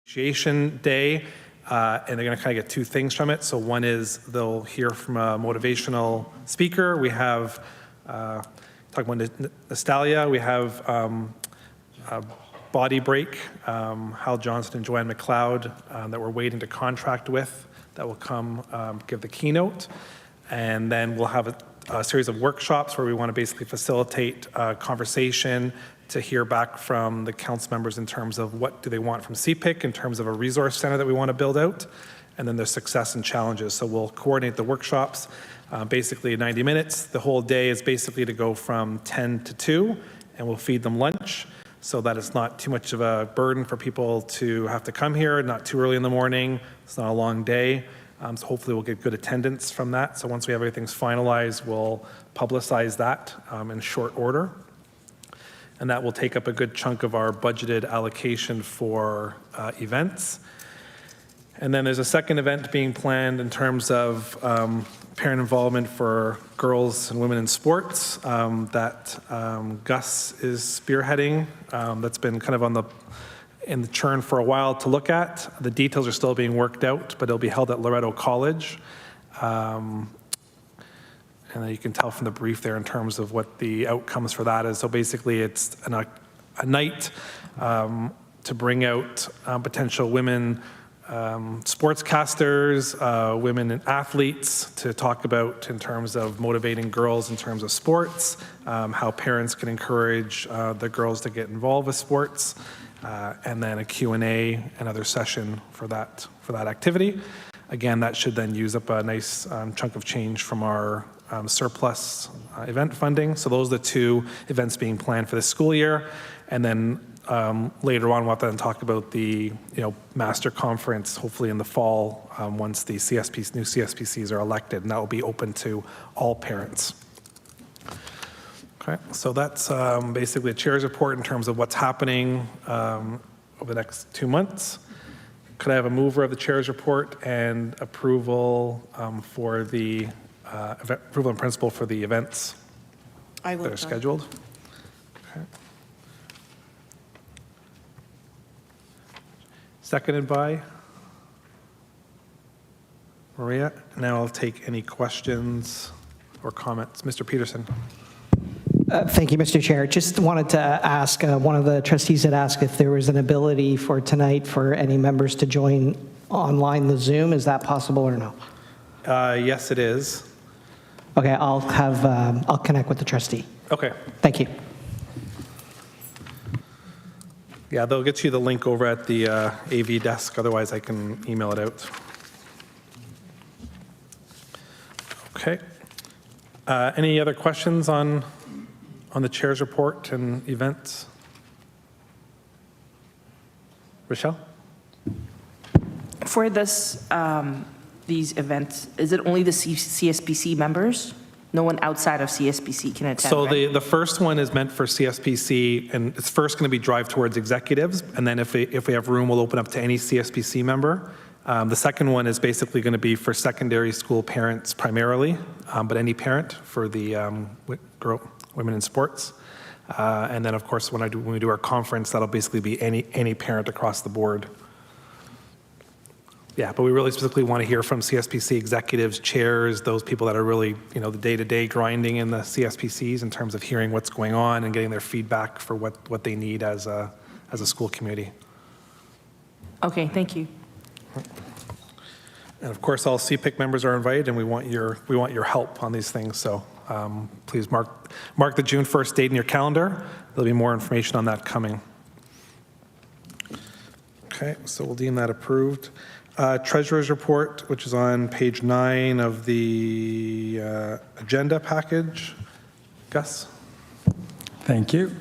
Appreciation Day, and they're going to kind of get two things from it. So one is they'll hear from a motivational speaker. We have, talking about Nostalgia, we have Body Break, Hal Johnson and Joanne McLeod that we're waiting to contract with that will come give the keynote. And then we'll have a series of workshops where we want to basically facilitate conversation to hear back from the council members in terms of what do they want from CPIC in terms of a resource center that we want to build out, and then their success and challenges. So we'll coordinate the workshops, basically 90 minutes. The whole day is basically to go from 10 to 2, and we'll feed them lunch so that it's not too much of a burden for people to have to come here, not too early in the morning. It's not a long day. So hopefully we'll get good attendance from that. So once we have everything's finalized, we'll publicize that in short order. And that will take up a good chunk of our budgeted allocation for events. And then there's a second event being planned in terms of parent involvement for girls and women in sports that Gus is spearheading. That's been kind of in the churn for a while to look at. The details are still being worked out, but it'll be held at Loretto College. And then you can tell from the brief there in terms of what the outcomes for that is. So basically it's a night to bring out potential women sportscasters, women athletes to talk about in terms of motivating girls in terms of sports, how parents can encourage the girls to get involved with sports, and then a Q&A, another session for that activity. Again, that should then use up a nice chunk of change from our surplus event funding. So those are the two events being planned for this school year. And then later on, we'll have to then talk about the master conference, hopefully in the fall, once the new CSPCs are elected, and that will be open to all parents. Okay, so that's basically a chair's report in terms of what's happening over the next 2 months. Could I have a mover of the chair's report and approval for the approval in principle for the events that are scheduled? Okay. Seconded by Maria. Now I'll take any questions or comments. Mr. Peterson. Thank you, Mr. Chair. Just wanted to ask, one of the trustees had asked if there was an ability for tonight for any members to join online the Zoom. Is that possible or no? Yes, it is. Okay, I'll connect with the trustee. Okay. Thank you. Yeah, they'll get you the link over at the AV desk. Otherwise, I can email it out. Okay. Any other questions on the chair's report and events? Rochelle? For this, these events, is it only the CSPC members? No one outside of CSPC can attend, So right? the first one is meant for CSPC, and it's first going to be drive towards executives, and then if we have room, we'll open up to any CSPC member. The second one is basically going to be for secondary school parents primarily, but any parent for the women in sports. And then, of course, when we do our conference, that'll basically be any parent across the board. Yeah, but we really specifically want to hear from CSPC executives, chairs, those people that are really, the day-to-day grinding in the CSPCs in terms of hearing what's going on and getting their feedback for what they need as a school community. Okay, thank you. And of course, all CPIC members are invited, and we want your help on these things. So please mark the June 1st date in your calendar. There'll be more information on that coming. Okay, so we'll deem that approved. Treasurer's report, which is on page 9 of the agenda package. Gus? Thank you.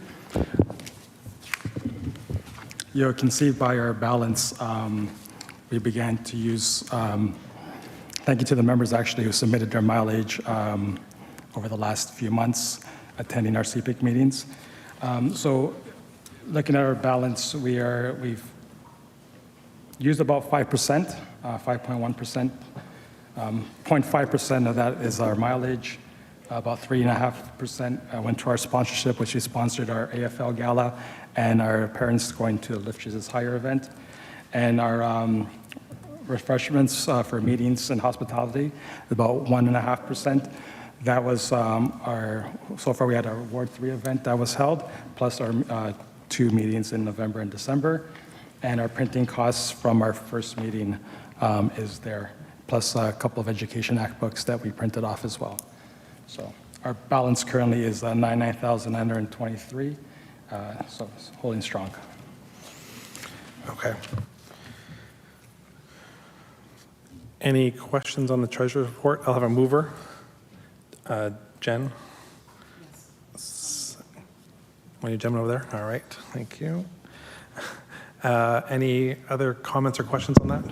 You can see by our balance, we began to use, thank you to the members actually who submitted their mileage over the last few months attending our CPIC meetings. So looking at our balance, we've used about 5%, 5.1%. 0.5% of that is our mileage. About 3.5% went to our sponsorship, which we sponsored our AFL Gala and our parents going to Lift Jesus Higher event. And our refreshments for meetings and hospitality, about 1.5%. That was so far we had our Ward 3 event that was held, plus our 2 meetings in November and December. And our printing costs from our first meeting is there, plus a couple of Education Act books that we printed off as well. So our balance currently is 99,923, so it's holding strong. Okay. Any questions on the treasurer's report? I'll have a mover. Jen? Yes. One of you gentlemen over there? All right, thank you. Any other comments or questions on that?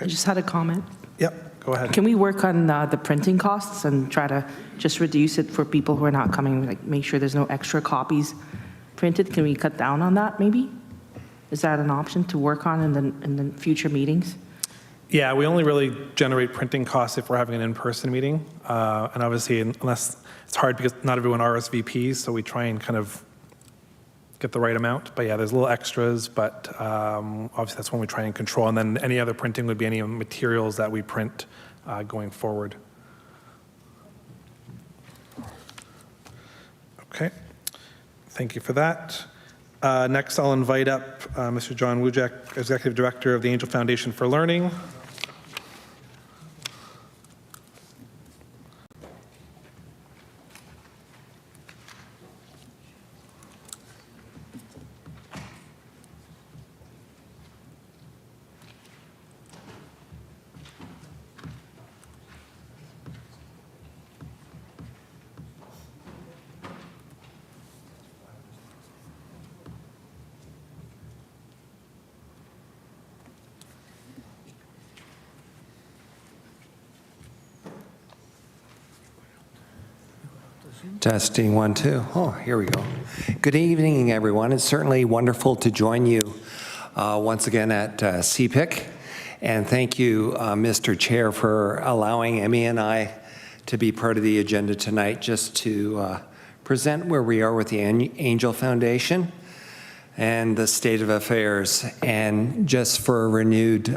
I just had a comment. Yep, go ahead. Can we work on the printing costs and try to just reduce it for people who are not coming, like make sure there's no extra copies printed? Can we cut down on that maybe? Is that an option to work on in the future meetings? Yeah, we only really generate printing costs if we're having an in-person meeting. And obviously, unless it's hard because not everyone RSVPs, so we try and kind of get the right amount. But yeah, there's little extras, but obviously that's when we try and control. And then any other printing would be any materials that we print going forward. Okay, thank you for that. Next, I'll invite up Mr. John Wujek, Executive Director of the Angel Foundation for Learning. Testing 1, 2. Oh, here we go. Good evening, everyone. It's certainly wonderful to join you once again at CPIC. And thank you, Mr. Chair, for allowing Emmy and I to be part of the agenda tonight just to present where we are with the Angel Foundation and the state of affairs, and just for a renewed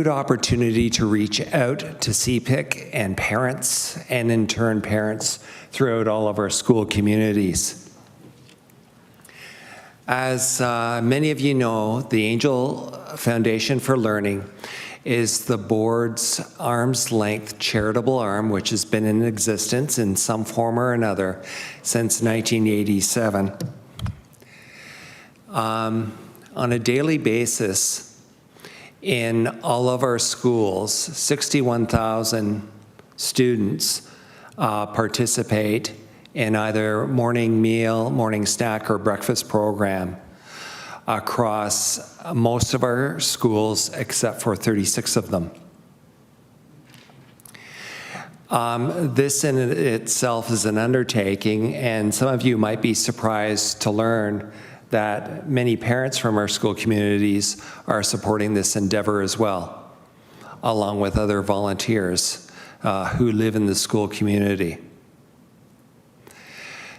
opportunity to reach out to CPIC and parents, and in turn parents throughout all of our school communities. As many of you know, the Angel Foundation for Learning is the board's arm's length charitable arm, which has been in existence in some form or another since 1987. On a daily basis, in all of our schools, 61,000 students participate in either morning meal, morning snack, or breakfast program across most of our schools except for 36 of them. This in itself is an undertaking, and some of you might be surprised to learn that many parents from our school communities are supporting this endeavor as well, along with other volunteers who live in the school community.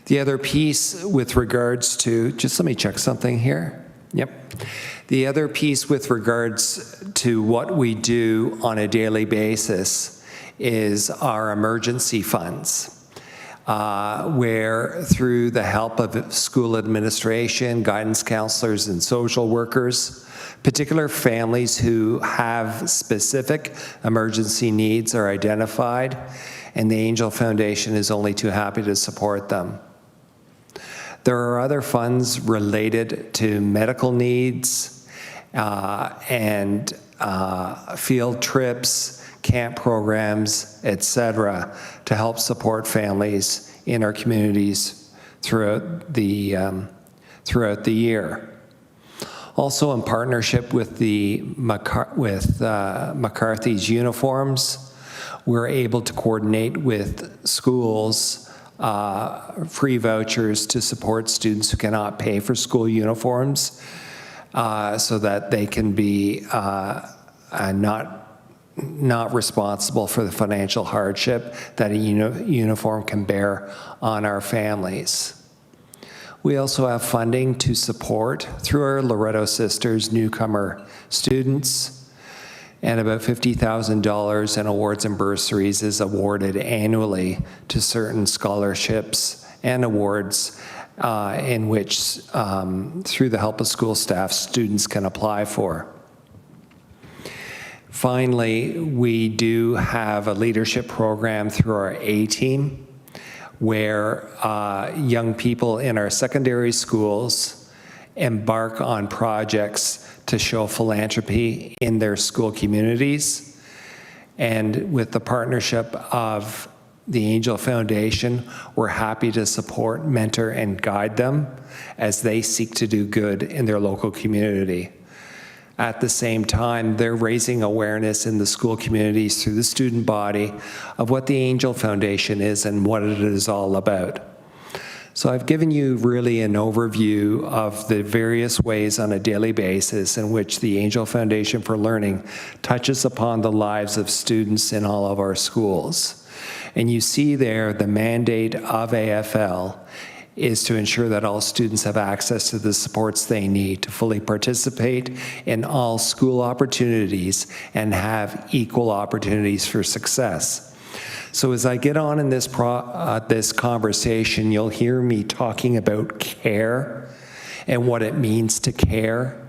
The other piece with regards to, just let me check something here. Yep. The other piece with regards to what we do on a daily basis is our emergency funds. Where through the help of school administration, guidance counselors, and social workers, particular families who have specific emergency needs are identified, and the Angel Foundation is only too happy to support them. There are other funds related to medical needs and field trips, camp programs, etc., to help support families in our communities throughout the year. Also, in partnership with McCarthy's Uniforms, we're able to coordinate with schools free vouchers to support students who cannot pay for school uniforms, so that they can be not responsible for the financial hardship that a uniform can bear on our families. We also have funding to support, through our Loretto Sisters, newcomer students, and about $50,000 in awards and bursaries is awarded annually to certain scholarships and awards in which, through the help of school staff, students can apply for. Finally, we do have a leadership program through our A-team, where young people in our secondary schools embark on projects to show philanthropy in their school communities. And with the partnership of the Angel Foundation, we're happy to support, mentor, and guide them as they seek to do good in their local community. At the same time, they're raising awareness in the school communities through the student body of what the Angel Foundation is and what it is all about. So I've given you really an overview of the various ways on a daily basis in which the Angel Foundation for Learning touches upon the lives of students in all of our schools. And you see there the mandate of AFL is to ensure that all students have access to the supports they need to fully participate in all school opportunities and have equal opportunities for success. So as I get on in this conversation, you'll hear me talking about care and what it means to care,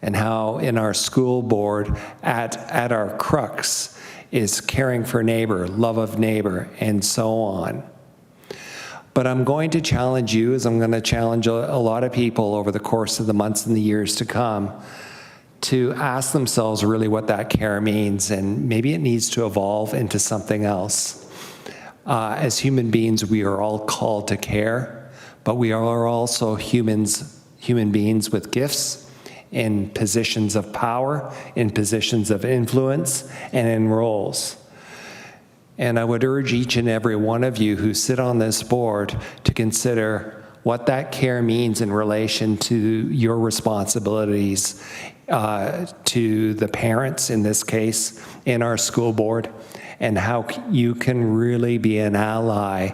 and how in our school board, at our crux, is caring for neighbor, love of neighbor, and so on. But I'm going to challenge you, as I'm going to challenge a lot of people over the course of the months and the years to come, to ask themselves really what that care means, and maybe it needs to evolve into something else. As human beings, we are all called to care, but we are also human beings with gifts, in positions of power, in positions of influence, and in roles. And I would urge each and every one of you who sit on this board to consider what that care means in relation to your responsibilities to the parents, in this case, in our school board, and how you can really be an ally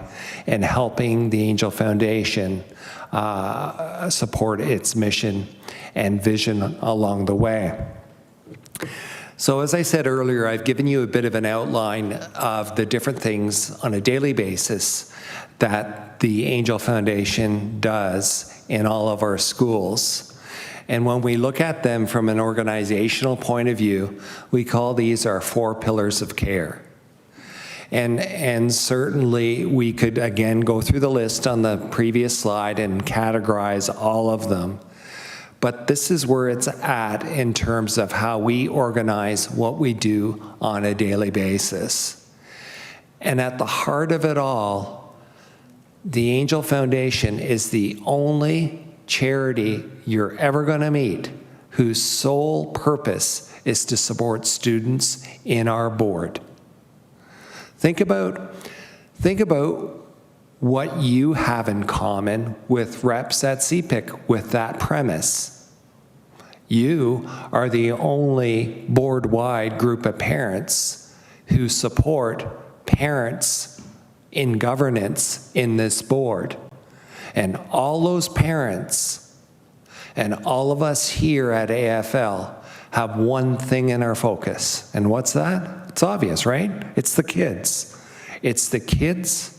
in helping the Angel Foundation support its mission and vision along the way. So as I said earlier, I've given you a bit of an outline of the different things on a daily basis that the Angel Foundation does in all of our schools. And when we look at them from an organizational point of view, we call these our 4 pillars of care. And certainly we could, again, go through the list on the previous slide and categorize all of them. But this is where it's at in terms of how we organize what we do on a daily basis. And at the heart of it all, the Angel Foundation is the only charity you're ever going to meet whose sole purpose is to support students in our board. Think about what you have in common with reps at CPIC with that premise. You are the only board-wide group of parents who support parents in governance in this board. And all those parents and all of us here at AFL have one thing in our focus. And what's that? It's obvious, right? It's the kids. It's the kids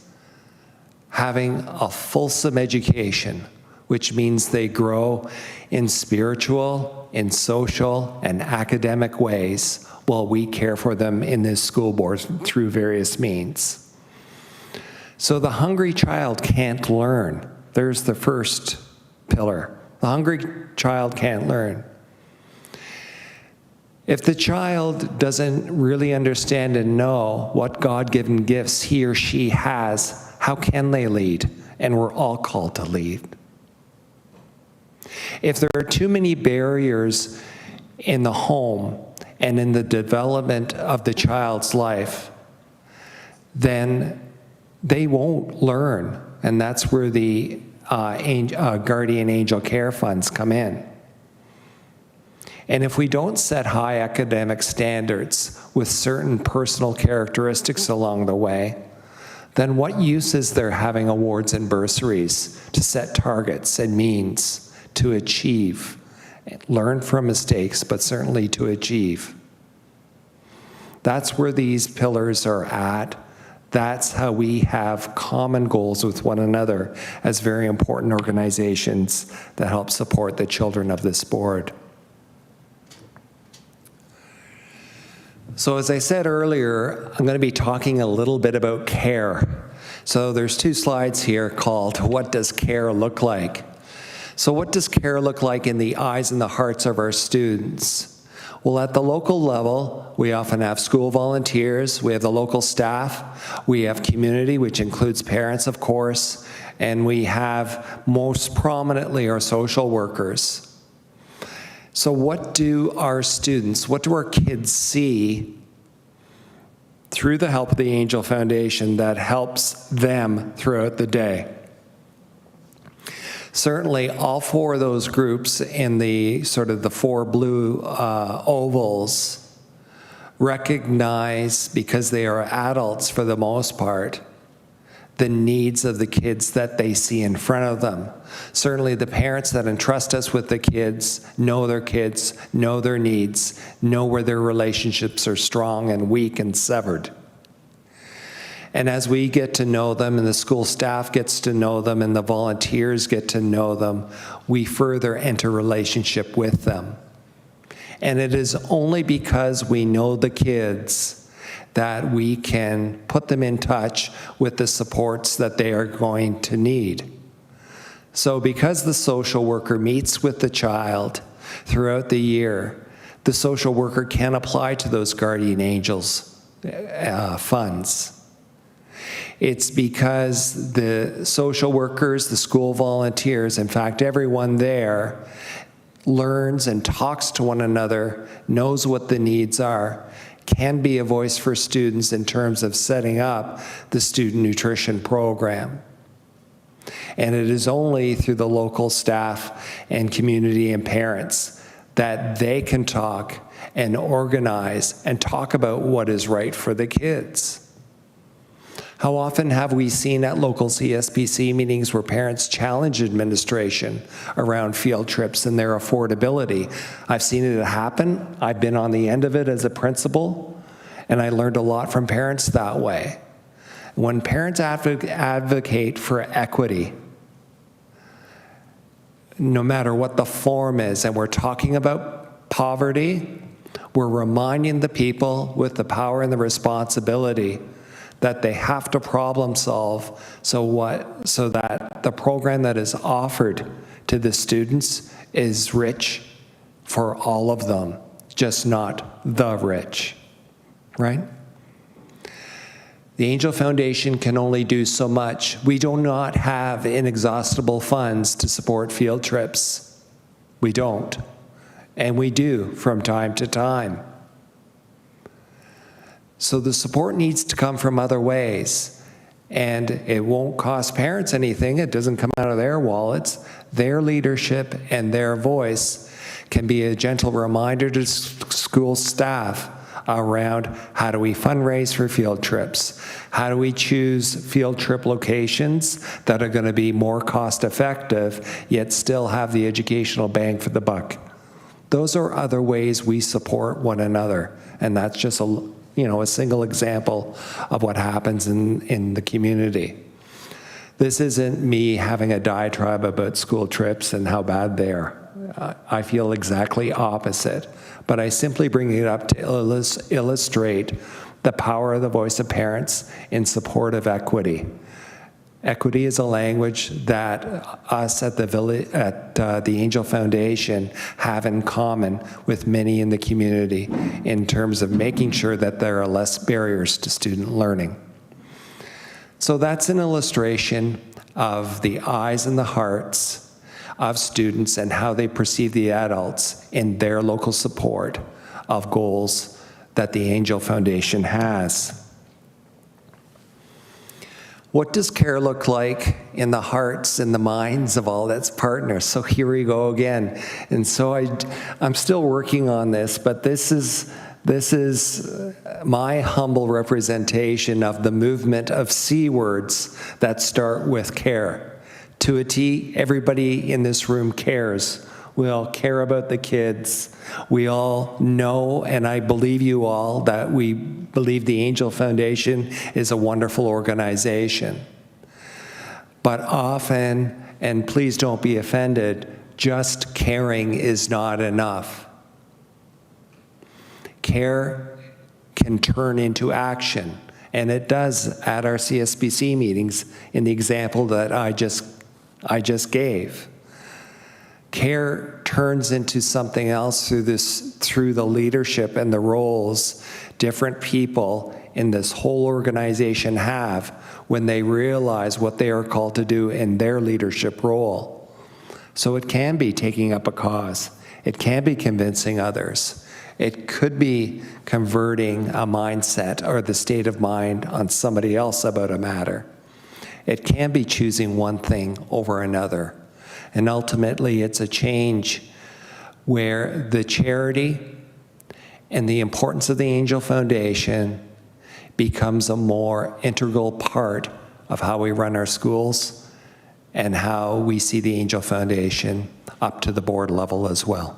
having a fulsome education, which means they grow in spiritual, in social, and academic ways while we care for them in this school board through various means. So the hungry child can't learn. There's the first pillar. The hungry child can't learn. If the child doesn't really understand and know what God-given gifts he or she has, how can they lead? And we're all called to lead. If there are too many barriers in the home and in the development of the child's life, then they won't learn. And that's where the guardian angel care funds come in. And if we don't set high academic standards with certain personal characteristics along the way, then what use is there having awards and bursaries to set targets and means to achieve, learn from mistakes, but certainly to achieve? That's where these pillars are at. That's how we have common goals with one another as very important organizations that help support the children of this board. So as I said earlier, I'm going to be talking a little bit about care. So there's 2 slides here called What Does Care Look Like? So what does care look like in the eyes and the hearts of our students? Well, at the local level, we often have school volunteers, we have the local staff, we have community, which includes parents, of course, and we have most prominently our social workers. So what do our students, what do our kids see through the help of the Angel Foundation that helps them throughout the day? Certainly, all 4 of those groups in the sort of the 4 blue ovals recognize, because they are adults for the most part, the needs of the kids that they see in front of them. Certainly the parents that entrust us with the kids, know their needs, know where their relationships are strong and weak and severed. And as we get to know them, and the school staff gets to know them, and the volunteers get to know them, we further enter relationship with them. And it is only because we know the kids that we can put them in touch with the supports that they are going to need. So because the social worker meets with the child throughout the year, the social worker can apply to those guardian angels funds. It's because the social workers, the school volunteers, in fact, everyone there learns and talks to one another, knows what the needs are, can be a voice for students in terms of setting up the student nutrition program. And it is only through the local staff and community and parents that they can talk and organize and talk about what is right for the kids. How often have we seen at local CSPC meetings where parents challenge administration around field trips and their affordability? I've seen it happen. I've been on the end of it as a principal, and I learned a lot from parents that way. When parents advocate for equity, no matter what the form is, and we're talking about poverty, we're reminding the people with the power and the responsibility that they have to problem solve so that the program that is offered to the students is rich for all of them, just not the rich, right? The Angel Foundation can only do so much. We do not have inexhaustible funds to support field trips. We don't. And we do from time to time. So the support needs to come from other ways. And it won't cost parents anything. It doesn't come out of their wallets. Their leadership and their voice can be a gentle reminder to school staff around how do we fundraise for field trips? How do we choose field trip locations that are going to be more cost effective, yet still have the educational bang for the buck? Those are other ways we support one another. And that's just a single example of what happens in the community. This isn't me having a diatribe about school trips and how bad they are. I feel exactly opposite, but I simply bring it up to illustrate the power of the voice of parents in support of equity. Equity is a language that us at the Angel Foundation have in common with many in the community in terms of making sure that there are less barriers to student learning. So that's an illustration of the eyes and the hearts of students and how they perceive the adults in their local support of goals that the Angel Foundation has. What does care look like in the hearts and the minds of all its partners? So here we go again. And so I'm still working on this, but this is This is my humble representation of the movement of C words that start with care. To a T, everybody in this room cares. We all care about the kids. We all know, and I believe you all, that we believe the Angel Foundation is a wonderful organization. But often, and please don't be offended, just caring is not enough. Care can turn into action, and it does at our CSBC meetings in the example that I just gave. Care turns into something else through the leadership and the roles different people in this whole organization have when they realize what they are called to do in their leadership role. So it can be taking up a cause. It can be convincing others. It could be converting a mindset or the state of mind on somebody else about a matter. It can be choosing one thing over another. And ultimately, it's a change where the charity and the importance of the Angel Foundation becomes a more integral part of how we run our schools and how we see the Angel Foundation up to the board level as well.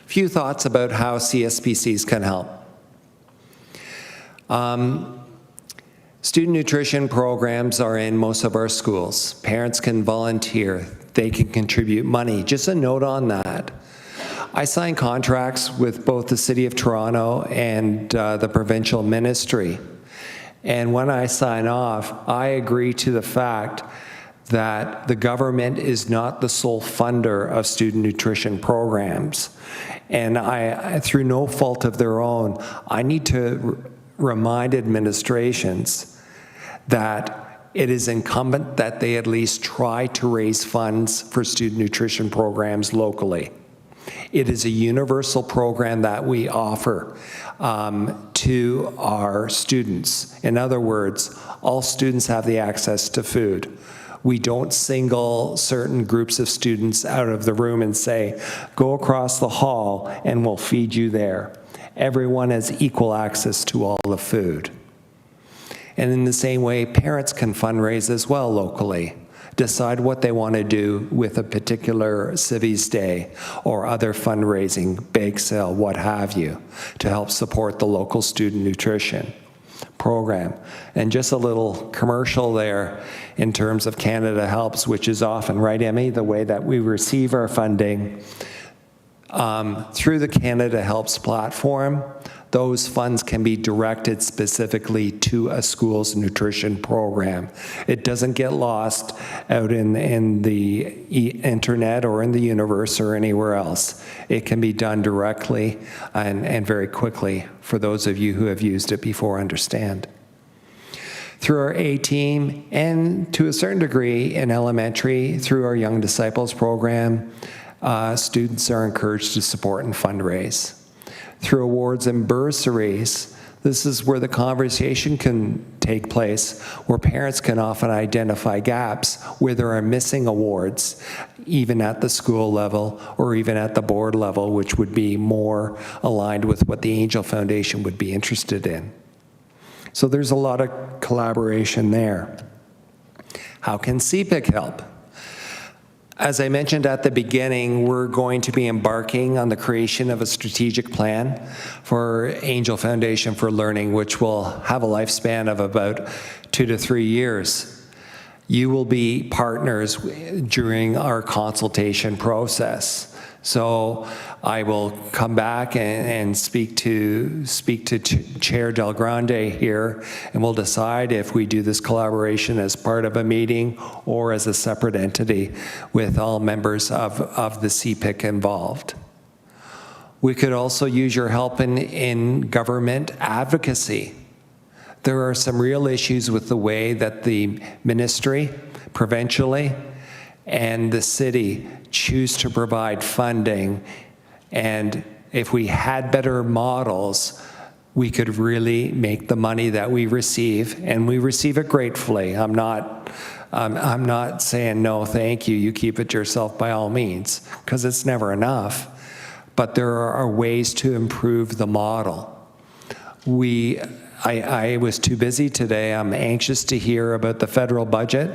Few thoughts about how CSPCs can help. Student nutrition programs are in most of our schools. Parents can volunteer. They can contribute money. Just a note on that. I sign contracts with both the City of Toronto and the provincial ministry. And when I sign off, I agree to the fact that the government is not the sole funder of student nutrition programs. And through no fault of their own, I need to remind administrations that it is incumbent that they at least try to raise funds for student nutrition programs locally. It is a universal program that we offer to our students. In other words, all students have the access to food. We don't single certain groups of students out of the room and say, go across the hall and we'll feed you there. Everyone has equal access to all the food. And in the same way, parents can fundraise as well locally. Decide what they want to do with a particular Civies Day or other fundraising, bake sale, what have you, to help support the local student nutrition program. And just a little commercial there in terms of Canada Helps, which is often, right, Emmy, the way that we receive our funding. Through the Canada Helps platform, those funds can be directed specifically to a school's nutrition program. It doesn't get lost out in the internet or in the universe or anywhere else. It can be done directly and very quickly for those of you who have used it before understand. Through our A team and to a certain degree in elementary, through our Young Disciples program, students are encouraged to support and fundraise. Through awards and bursaries, this is where the conversation can take place, where parents can often identify gaps where there are missing awards, even at the school level or even at the board level, which would be more aligned with what the Angel Foundation would be interested in. So there's a lot of collaboration there. How can CPIC help? As I mentioned at the beginning, we're going to be embarking on the creation of a strategic plan for Angel Foundation for Learning, which will have a lifespan of about 2 to 3 years. You will be partners during our consultation process. So I will come back and speak to Chair Del Grande here, and we'll decide if we do this collaboration as part of a meeting or as a separate entity with all members of the CPIC involved. We could also use your help in government advocacy. There are some real issues with the way that the ministry, provincially, and the city choose to provide funding. And if we had better models, we could really make the money that we receive, and we receive it gratefully. I'm not saying no, thank you, you keep it yourself by all means, because it's never enough. but there are ways to improve the model. I was too busy today. I'm anxious to hear about the federal budget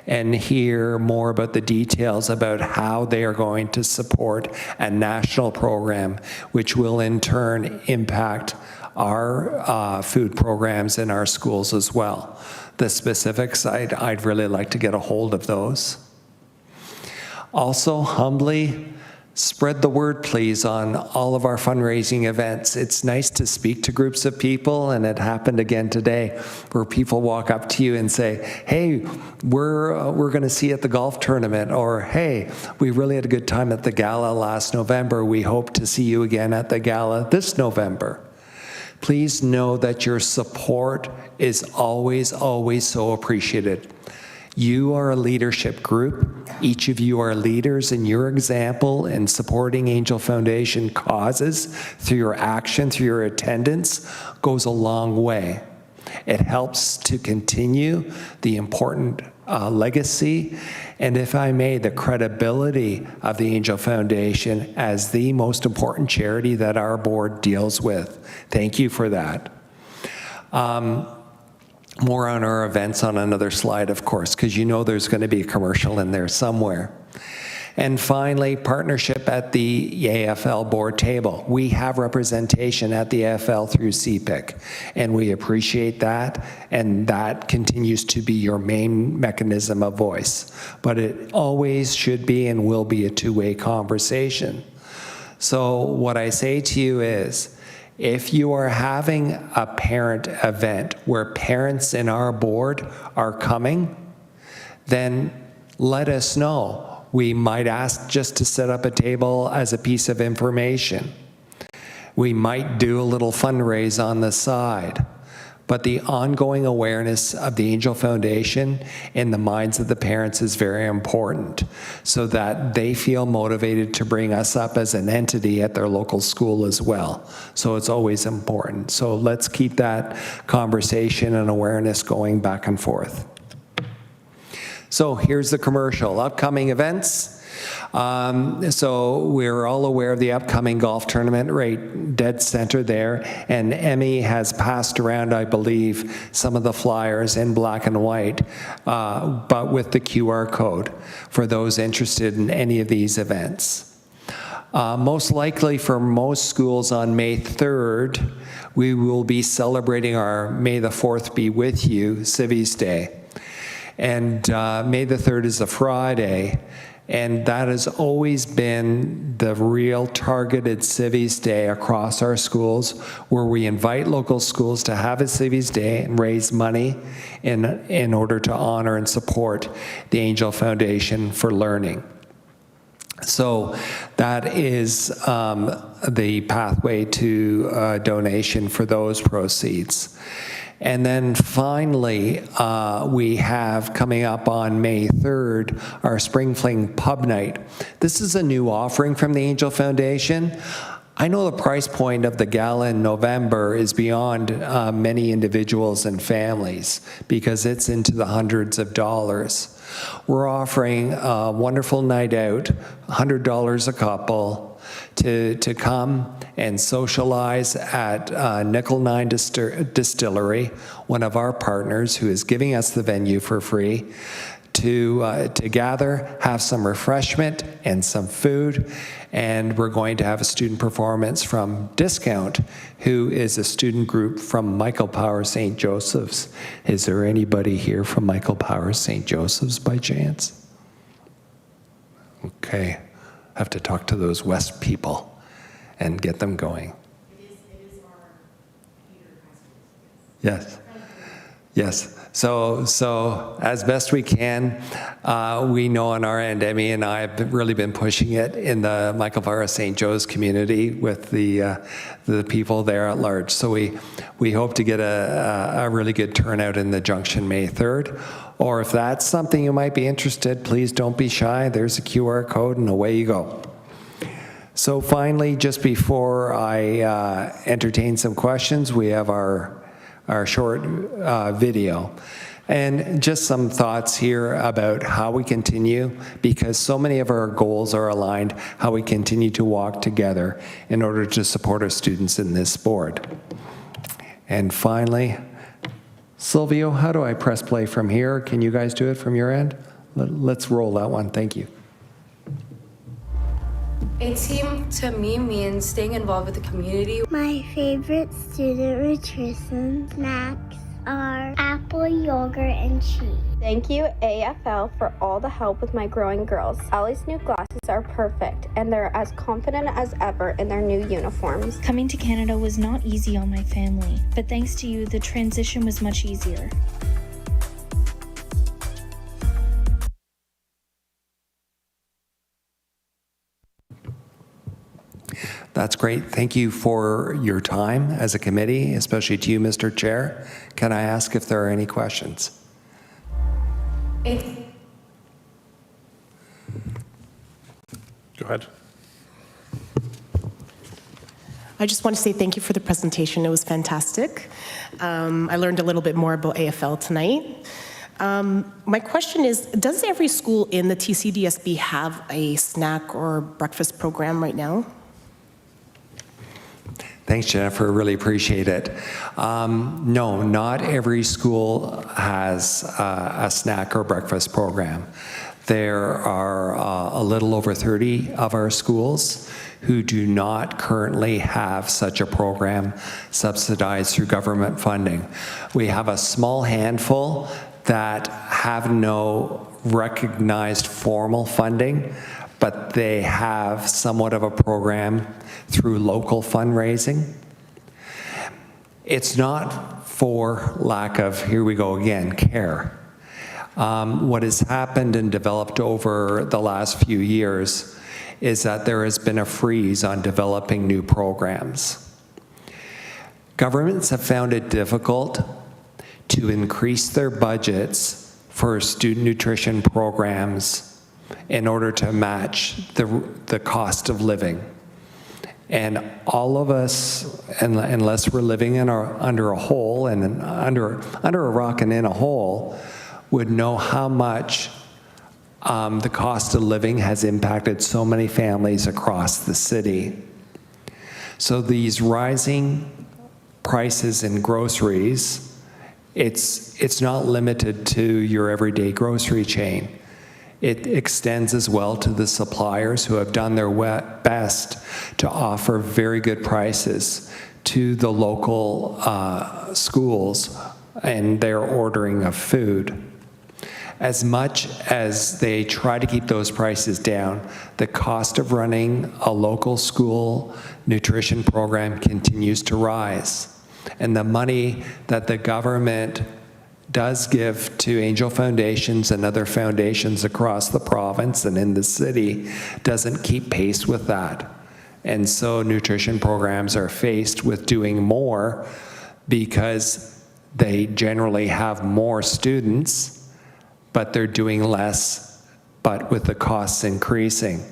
and hear more about the details about how they are going to support a national program, which will in turn impact our food programs in our schools as well. The specifics, I'd really like to get a hold of those. Also, humbly, spread the word, please, on all of our fundraising events. It's nice to speak to groups of people, and it happened again today, where people walk up to you and say, hey, we're going to see you at the golf tournament, or hey, we really had a good time at the gala last November. We hope to see you again at the gala this November. Please know that your support is always, always so appreciated. You are a leadership group. Each of you are leaders, and your example in supporting Angel Foundation causes through your action, through your attendance, goes a long way. It helps to continue the important legacy, and if I may, the credibility of the Angel Foundation as the most important charity that our board deals with. Thank you for that. More on our events on another slide, of course, because you know there's going to be a commercial in there somewhere. And finally, partnership at the AFL board table. We have representation at the AFL through CPIC, and we appreciate that, and that continues to be your main mechanism of voice. But it always should be and will be a two-way conversation. So what I say to you is, if you are having a parent event where parents in our board are coming, then let us know. We might ask just to set up a table as a piece of information. We might do a little fundraise on the side. But the ongoing awareness of the Angel Foundation in the minds of the parents is very important, so that they feel motivated to bring us up as an entity at their local school as well. So it's always important. So let's keep that conversation and awareness going back and forth. So here's the commercial. Upcoming events. So we're all aware of the upcoming golf tournament right dead center there, and Emmy has passed around, I believe, some of the flyers in black and white, but with the QR code for those interested in any of these events. Most likely for most schools on May 3rd, we will be celebrating our May the 4th Be With You Civies Day. And May the 3rd is a Friday, and that has always been the real targeted Civies Day across our schools, where we invite local schools to have a Civies Day and raise money in order to honor and support the Angel Foundation for Learning. So that is the pathway to donation for those proceeds. And then finally, we have coming up on May 3rd, our Spring Fling Pub Night. This is a new offering from the Angel Foundation. I know the price point of the gala in November is beyond many individuals and families, because it's into the hundreds of dollars. We're offering a wonderful night out, $100 a couple, to come and socialize at Nickel 9 Distillery, one of our partners who is giving us the venue for free, to gather, have some refreshment and some food, and we're going to have a student performance from Discount, who is a student group from Michael Power St. Joseph's. Is there anybody here from Michael Power St. Joseph's by chance? Okay, have to talk to those West people and get them going. It is our Peter High School. Yes. Yes. So as best we can, we know on our end, Emmy and I have really been pushing it in the Michael Power St. Joe's community with the people there at large. So we hope to get a really good turnout in the Junction May 3rd. Or if that's something you might be interested, please don't be shy. There's a QR code and away you go. So finally, just before I entertain some questions, we have our short video. And just some thoughts here about how we continue, because so many of our goals are aligned, how we continue to walk together in order to support our students in this board. And finally, Silvio, how do I press play from here? Can you guys do it from your end? Let's roll that one. Thank you. It seemed to me means staying involved with the community. My favorite student nutrition snacks are apple, yogurt, and cheese. Thank you, AFL, for all the help with my growing girls. Allie's new glasses are perfect, and they're as confident as ever in their new uniforms. Coming to Canada was not easy on my family, but thanks to you, the transition was much easier. That's great. Thank you for your time as a committee, especially to you, Mr. Chair. Can I ask if there are any questions? Go ahead. I just want to say thank you for the presentation. It was fantastic. I learned a little bit more about AFL tonight. My question is, does every school in the TCDSB have a snack or breakfast program right now? Thanks, Jennifer. Really appreciate it. No, not every school has a snack or breakfast program. There are a little over 30 of our schools who do not currently have such a program subsidized through government funding. We have a small handful that have no recognized formal funding, but they have somewhat of a program through local fundraising. It's not for lack of, here we go again, care. What has happened and developed over the last few years is that there has been a freeze on developing new programs. Governments have found it difficult to increase their budgets for student nutrition programs in order to match the cost of living. And all of us, unless we're living under a hole and under a rock and in a hole, would know how much the cost of living has impacted so many families across the city. So these rising prices in groceries, it's not limited to your everyday grocery chain. It extends as well to the suppliers who have done their best to offer very good prices to the local schools and their ordering of food. As much as they try to keep those prices down, the cost of running a local school nutrition program continues to rise. And the money that the government does give to angel foundations and other foundations across the province and in the city doesn't keep pace with that. And so nutrition programs are faced with doing more because they generally have more students, but they're doing less, but with the costs increasing.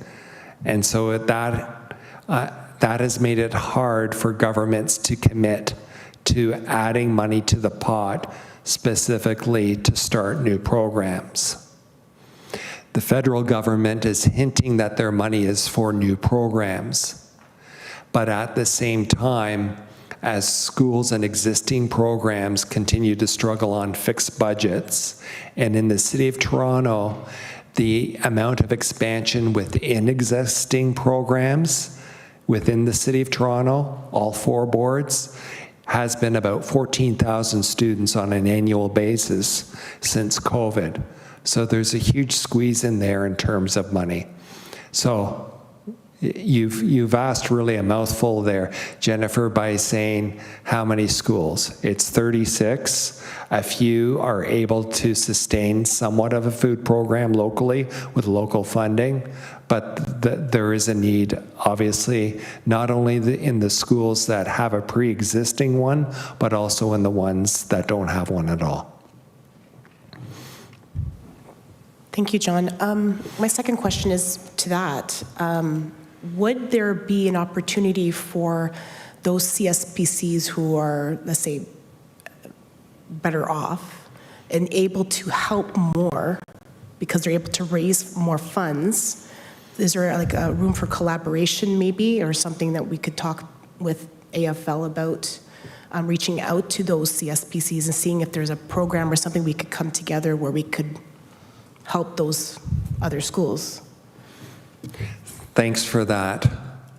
And so that has made it hard for governments to commit to adding money to the pot specifically to start new programs. The federal government is hinting that their money is for new programs, but at the same time, as schools and existing programs continue to struggle on fixed budgets, and in the City of Toronto, the amount of expansion within existing programs within the City of Toronto, all 4 boards, has been about 14,000 students on an annual basis since COVID. So there's a huge squeeze in there in terms of money. So you've asked really a mouthful there, Jennifer, by saying how many schools. It's 36. A few are able to sustain somewhat of a food program locally with local funding, but there is a need, obviously, not only in the schools that have a pre-existing one, but also in the ones that don't have one at all. Thank you, John. My second question is to that. Would there be an opportunity for those CSPCs who are, let's say, better off and able to help more because they're able to raise more funds, is there like a room for collaboration maybe, or something that we could talk with AFL about, reaching out to those CSPCs and seeing if there's a program or something we could come together where we could help those other schools? Thanks for that.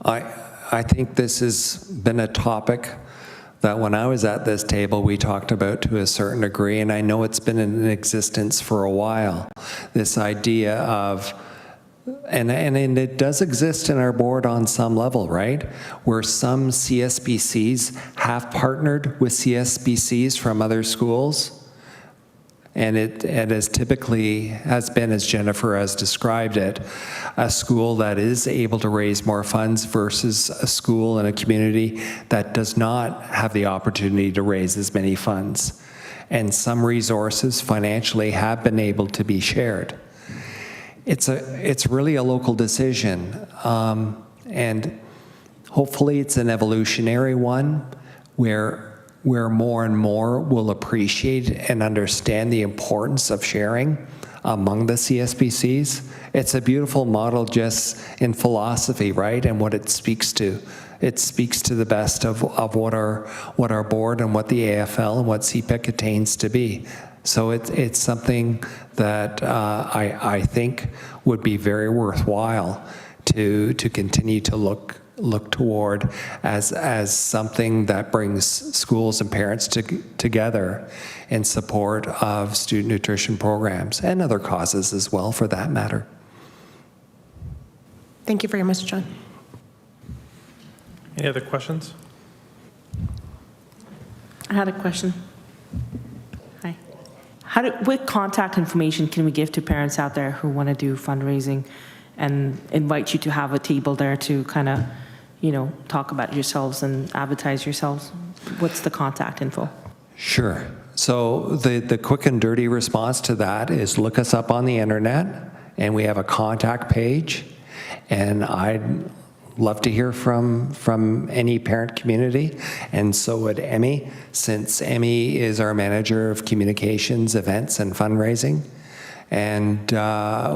I think this has been a topic that when I was at this table, we talked about to a certain degree, and I know it's been in existence for a while, this idea of, and it does exist in our board on some level, right? Where some CSBCs have partnered with CSBCs from other schools. And it is typically has been, as Jennifer has described it, a school that is able to raise more funds versus a school in a community that does not have the opportunity to raise as many funds. And some resources financially have been able to be shared. It's really a local decision, and hopefully it's an evolutionary one where more and more will appreciate and understand the importance of sharing among the CSBCs. It's a beautiful model just in philosophy, right? And what it speaks to. It speaks to the best of what our board and what the AFL and what CPIC attains to be. So it's something that I think would be very worthwhile to continue to look toward as something that brings schools and parents together in support of student nutrition programs and other causes as well, for that matter. Thank you very much, John. Any other questions? I had a question. Hi. What contact information can we give to parents out there who want to do fundraising and invite you to have a table there to kind of, talk about yourselves and advertise yourselves? What's the contact info? Sure. So the quick and dirty response to that is look us up on the internet, and we have a contact page, and I'd love to hear from any parent community, and so would Emmy, since Emmy is our manager of communications, events, and fundraising. And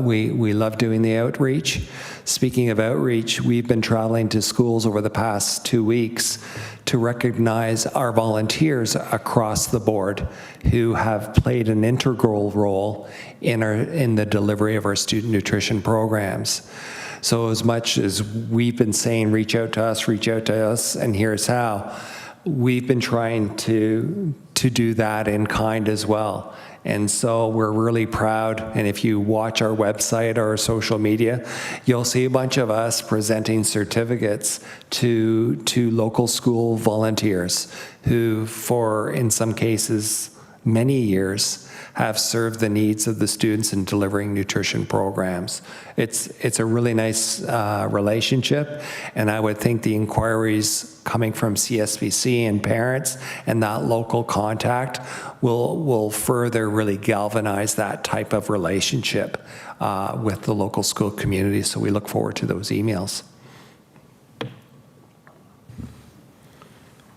we love doing the outreach. Speaking of outreach, we've been traveling to schools over the past 2 weeks to recognize our volunteers across the board who have played an integral role in the delivery of our student nutrition programs. So as much as we've been saying, reach out to us, and here's how, we've been trying to do that in kind as well. And so we're really proud, and if you watch our website or our social media, you'll see a bunch of us presenting certificates to local school volunteers who, for in some cases, many years, have served the needs of the students in delivering nutrition programs. It's a really nice relationship, and I would think the inquiries coming from CSBC and parents and that local contact will further really galvanize that type of relationship with the local school community. So we look forward to those emails.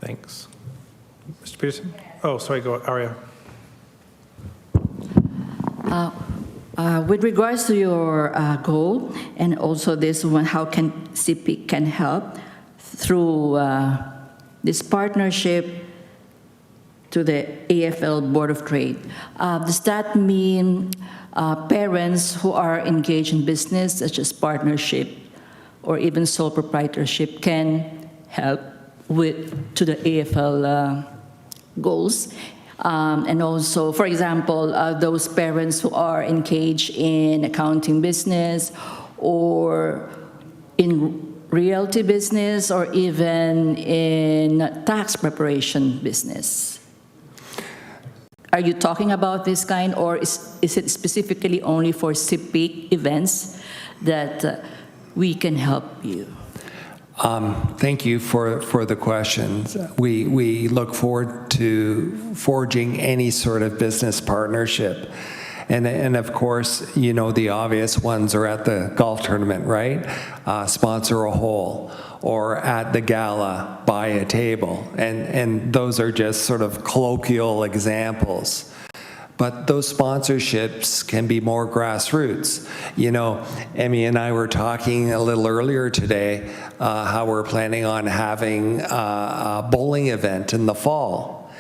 Thanks. Mr. Peterson? Oh, sorry, go Aria. With regards to your goal, and also this one, how can CPIC can help through this partnership to the AFL Board of Trade. Does that mean parents who are engaged in business, such as partnership or even sole proprietorship, can help to the AFL goals? And also, for example, those parents who are engaged in accounting business or in realty business or even in tax preparation business. Are you talking about this kind, or is it specifically only for CPIC events that we can help you? Thank you for the questions. We look forward to forging any sort of business partnership. And of course, the obvious ones are at the golf tournament, right? Sponsor a hole, or at the gala, buy a table. And those are just sort of colloquial examples. but those sponsorships can be more grassroots. You know, Emmy and I were talking a little earlier today how we're planning on having a bowling event in the fall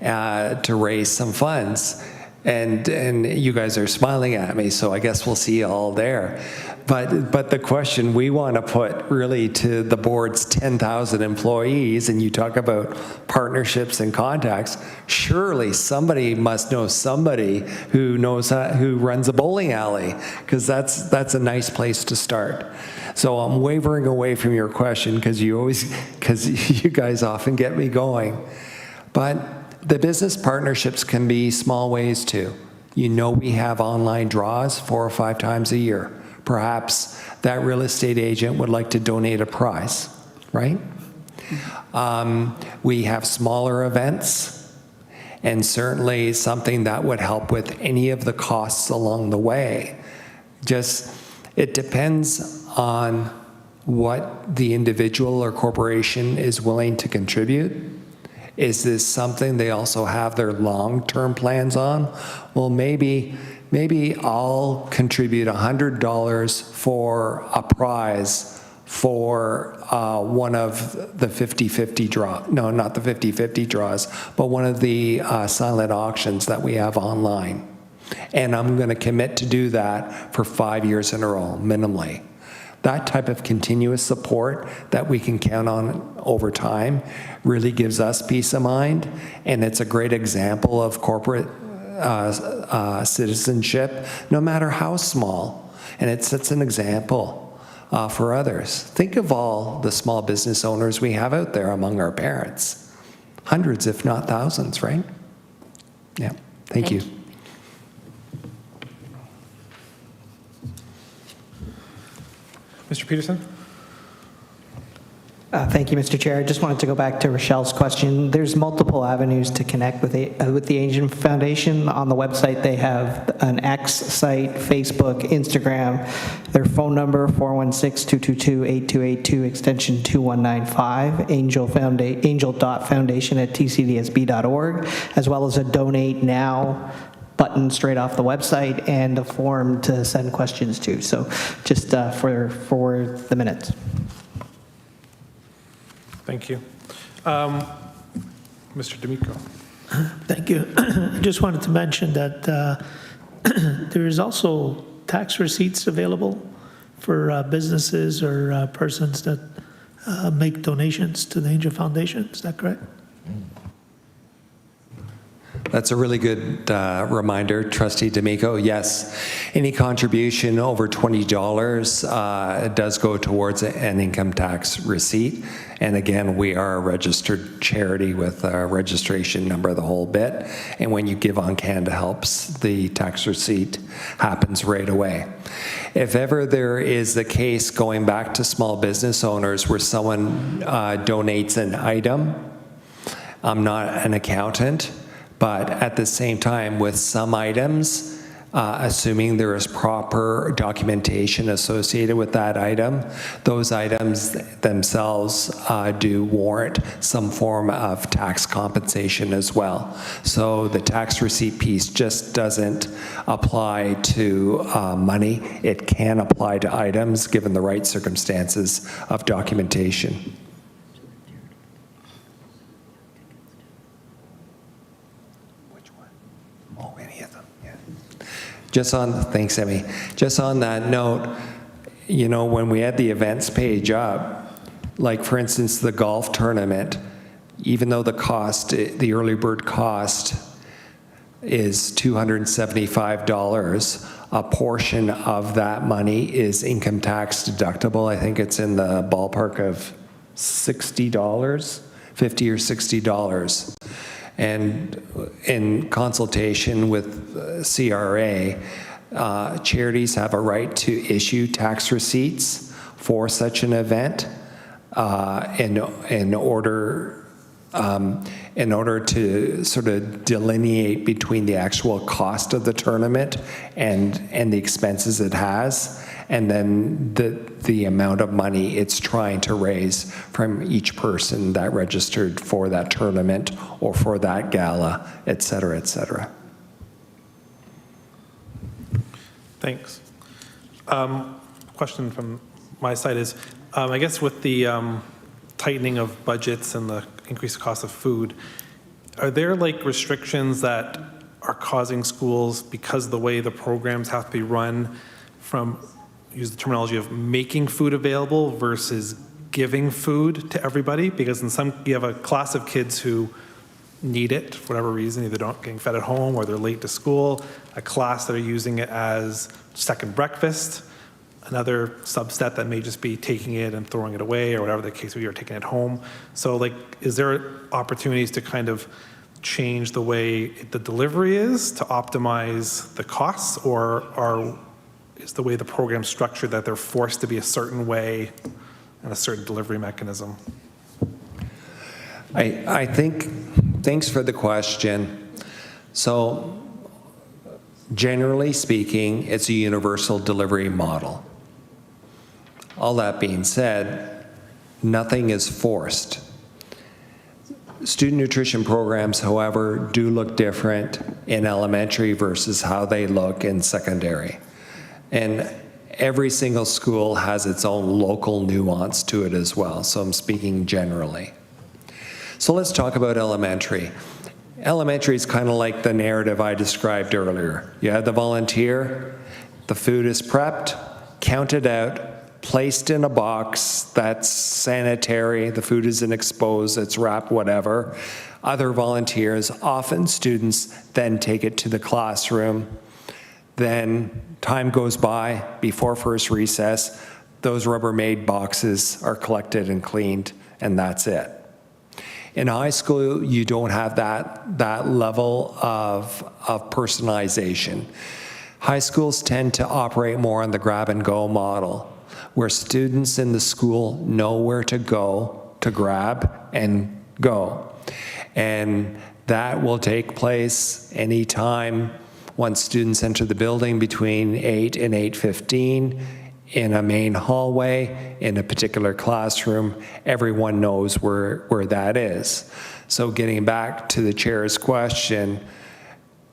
to raise some funds. And you guys are smiling at me, so I guess we'll see you all there. But the question we want to put really to the board's 10,000 employees, and you talk about partnerships and contacts, surely somebody must know somebody who knows who runs a bowling alley, because that's a nice place to start. So I'm wavering away from your question because you guys often get me going. But the business partnerships can be small ways too. You know, we have online draws 4 or 5 times a year. Perhaps that real estate agent would like to donate a prize, right? We have smaller events, and certainly something that would help with any of the costs along the way. Just, it depends on what the individual or corporation is willing to contribute. Is this something they also have their long-term plans on? Well, maybe I'll contribute $100 for a prize for one of the 50-50 draw. No, not the 50-50 draws, but one of the silent auctions that we have online. And I'm going to commit to do that for 5 years in a row, minimally. That type of continuous support that we can count on over time really gives us peace of mind, and it's a great example of corporate citizenship, no matter how small, and it sets an example for others. Think of all the small business owners we have out there among our parents. Hundreds, if not thousands, right? Yeah, thank you. Mr. Peterson? Thank you, Mr. Chair. I just wanted to go back to Rochelle's question. There's multiple avenues to connect with the Asian Foundation. On the website, they have an X site, Facebook, Instagram. Their phone number, 416-222-8282, extension 2195, angel.foundation@tcdsb.org, as well as a Donate Now button straight off the website and a form to send questions to. So just for the minutes. Thank you. Mr. D'Amico. Thank you. I just wanted to mention that there is also tax receipts available for businesses or persons that make donations to the Angel Foundation. Is that correct? That's a really good reminder, Trustee D'Amico. Yes, any contribution over $20 does go towards an income tax receipt. And again, we are a registered charity with a registration number, the whole bit. And when you give on Canada Helps, the tax receipt happens right away. If ever there is the case, going back to small business owners, where someone donates an item, I'm not an accountant, but at the same time, with some items, assuming there is proper documentation associated with that item, those items themselves do warrant some form of tax compensation as well. So the tax receipt piece just doesn't apply to money. It can apply to items given the right circumstances of documentation. Thanks, Emmy. Just on that note, you know, when we had the events page up, like for instance, the golf tournament, even though the cost, the early bird cost is $275, a portion of that money is income tax deductible. I think it's in the ballpark of $60, $50 or $60. And in consultation with CRA, charities have a right to issue tax receipts for such an event in order to sort of delineate between the actual cost of the tournament and the expenses it has, and then the amount of money it's trying to raise from each person that registered for that tournament or for that gala, et cetera, et cetera. Thanks. Question from my side is, I guess with the tightening of budgets and the increased cost of food, are there like restrictions that are causing schools, because of the way the programs have to be run, from, use the terminology of making food available versus giving food to everybody? Because in some, you have a class of kids who need it for whatever reason, either don't getting fed at home or they're late to school, a class that are using it as second breakfast, another subset that may just be taking it and throwing it away or whatever the case may be, or taking it home. So like, is there opportunities to kind of change the way the delivery is to optimize the costs, or is the way the program's structured that they're forced to be a certain way and a certain delivery mechanism? I think, thanks for the question. So generally speaking, it's a universal delivery model. All that being said, nothing is forced. Student nutrition programs, however, do look different in elementary versus how they look in secondary. And every single school has its own local nuance to it as well, so I'm speaking generally. So let's talk about elementary. Elementary is kind of like the narrative I described earlier. You have the volunteer, the food is prepped, counted out, placed in a box that's sanitary, the food isn't exposed, it's wrapped, whatever. Other volunteers, often students, then take it to the classroom. Then time goes by before first recess, those Rubbermaid boxes are collected and cleaned, and that's it. In high school, you don't have that level of personalization. High schools tend to operate more on the grab-and-go model, where students in the school know where to go to grab and go. And that will take place anytime once students enter the building between 8 and 8:15, in a main hallway, in a particular classroom. Everyone knows where that is. So getting back to the chair's question,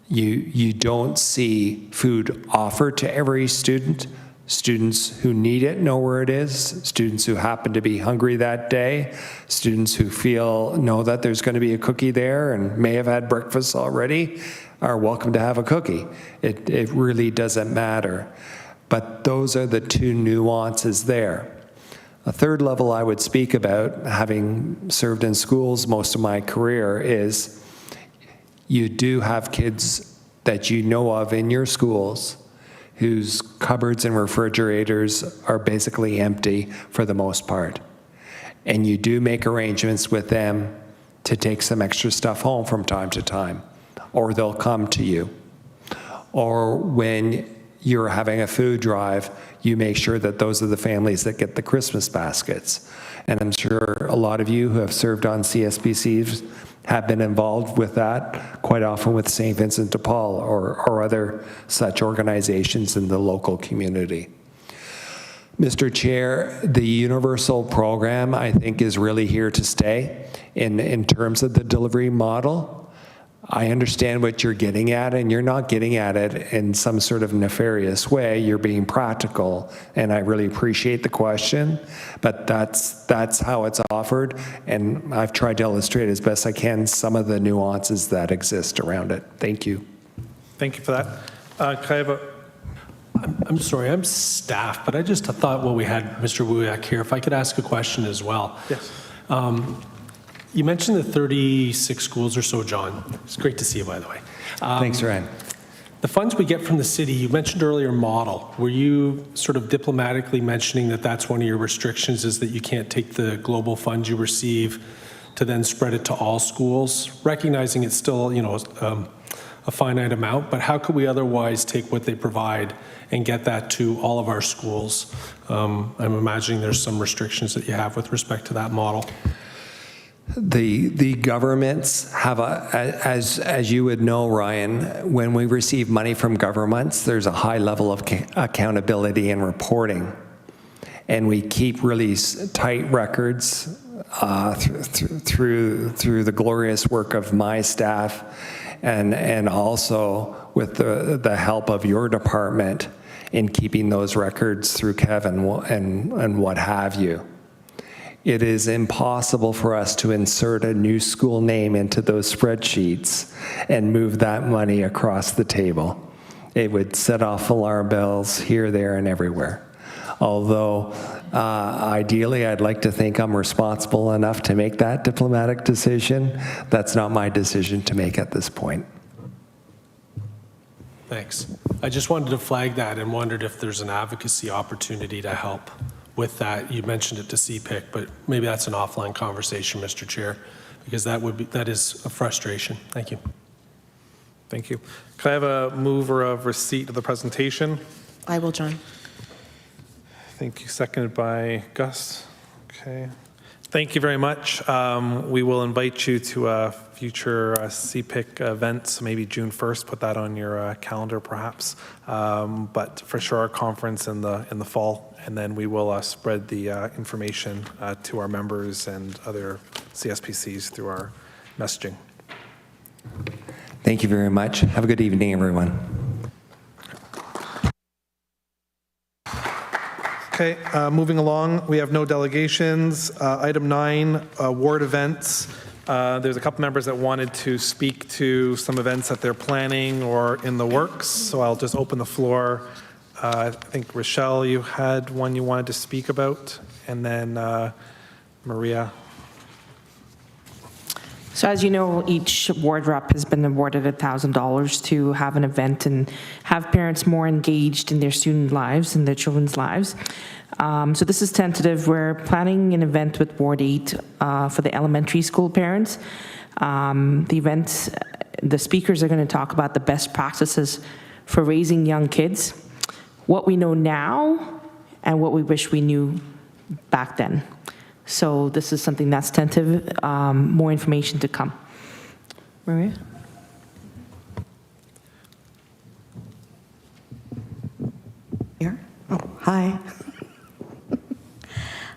you don't see food offered to every student. Students who need it know where it is. Students who happen to be hungry that day. Students who know that there's going to be a cookie there and may have had breakfast already are welcome to have a cookie. It really doesn't matter. But those are the two nuances there. A third level I would speak about, having served in schools most of my career, is you do have kids that you know of in your schools whose cupboards and refrigerators are basically empty for the most part. And you do make arrangements with them to take some extra stuff home from time to time, or they'll come to you. Or when you're having a food drive, you make sure that those are the families that get the Christmas baskets. And I'm sure a lot of you who have served on CSBCs have been involved with that, quite often with St. Vincent de Paul or other such organizations in the local community. Mr. Chair, the universal program, I think, is really here to stay in terms of the delivery model. I understand what you're getting at, and you're not getting at it in some sort of nefarious way. You're being practical, and I really appreciate the question, but that's how it's offered, and I've tried to illustrate as best I can some of the nuances that exist around it. Thank you. Thank you for that. Can I have a... I'm sorry, I'm staff, but I just thought while we had Mr. Wujek here, if I could ask a question as well. Yes. You mentioned the 36 schools or so, John. It's great to see you, by the way. Thanks, Ryan. The funds we get from the city, you mentioned earlier model. Were you sort of diplomatically mentioning that that's one of your restrictions, is that you can't take the global funds you receive to then spread it to all schools? Recognizing it's still, a finite amount, but how could we otherwise take what they provide and get that to all of our schools? I'm imagining there's some restrictions that you have with respect to that model. The governments have as you would know, Ryan, when we receive money from governments, there's a high level of accountability and reporting. And we keep really tight records through the glorious work of my staff and also with the help of your department in keeping those records through Kevin and what have you. It is impossible for us to insert a new school name into those spreadsheets and move that money across the table. It would set off alarm bells here, there, and everywhere. Although, ideally, I'd like to think I'm responsible enough to make that diplomatic decision. That's not my decision to make at this point. Thanks. I just wanted to flag that and wondered if there's an advocacy opportunity to help with that. You mentioned it to CPIC, but maybe that's an offline conversation, Mr. Chair, because that is a frustration. Thank you. Thank you. Could I have a mover of receipt of the presentation? I will, John. Thank you. Seconded by Gus. Okay. Thank you very much. We will invite you to a future CPIC events, maybe June 1st. Put that on your calendar, perhaps. But for sure, our conference in the fall, and then we will spread the information to our members and other CSPCs through our messaging. Thank you very much. Have a good evening, everyone. Okay, moving along, we have no delegations. Item 9, ward events. There's a couple members that wanted to speak to some events that they're planning or in the works, so I'll just open the floor. I think, Rochelle, you had one you wanted to speak about, and then Maria. So as you know, each ward rep has been awarded $1,000 to have an event and have parents more engaged in their student lives and their children's lives. So this is tentative. We're planning an event with Ward 8 for the elementary school parents. The event, the speakers are going to talk about the best practices for raising young kids, what we know now, and what we wish we knew back then. So this is something that's tentative. More information to come. Maria? Here? Oh, hi.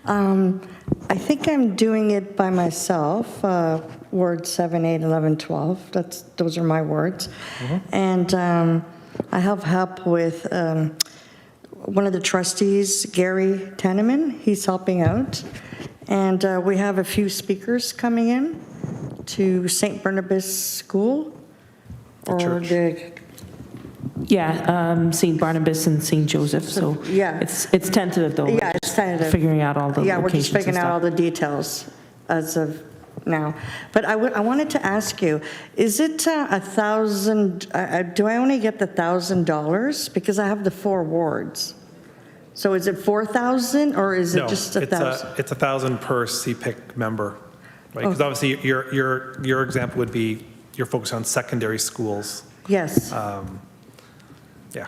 I think I'm doing it by myself, Ward 7, 8, 11, 12. Those are my words. Mm-hmm. And I have help with one of the trustees, Gary Tanneman. He's helping out. And we have a few speakers coming in to St. Barnabas School. St. Barnabas and St. Joseph. So yeah, it's tentative though. Yeah, it's tentative. Figuring out all the locations. We're just figuring out all the details as of now. But I wanted to ask you: is it $1,000? Do I only get the $1,000 because I have the 4 wards? So is it 4,000 or is it just 1,000? It's 1,000 per CPIC member, right? Because obviously your example would be you're focused on secondary schools. Yes. Yeah.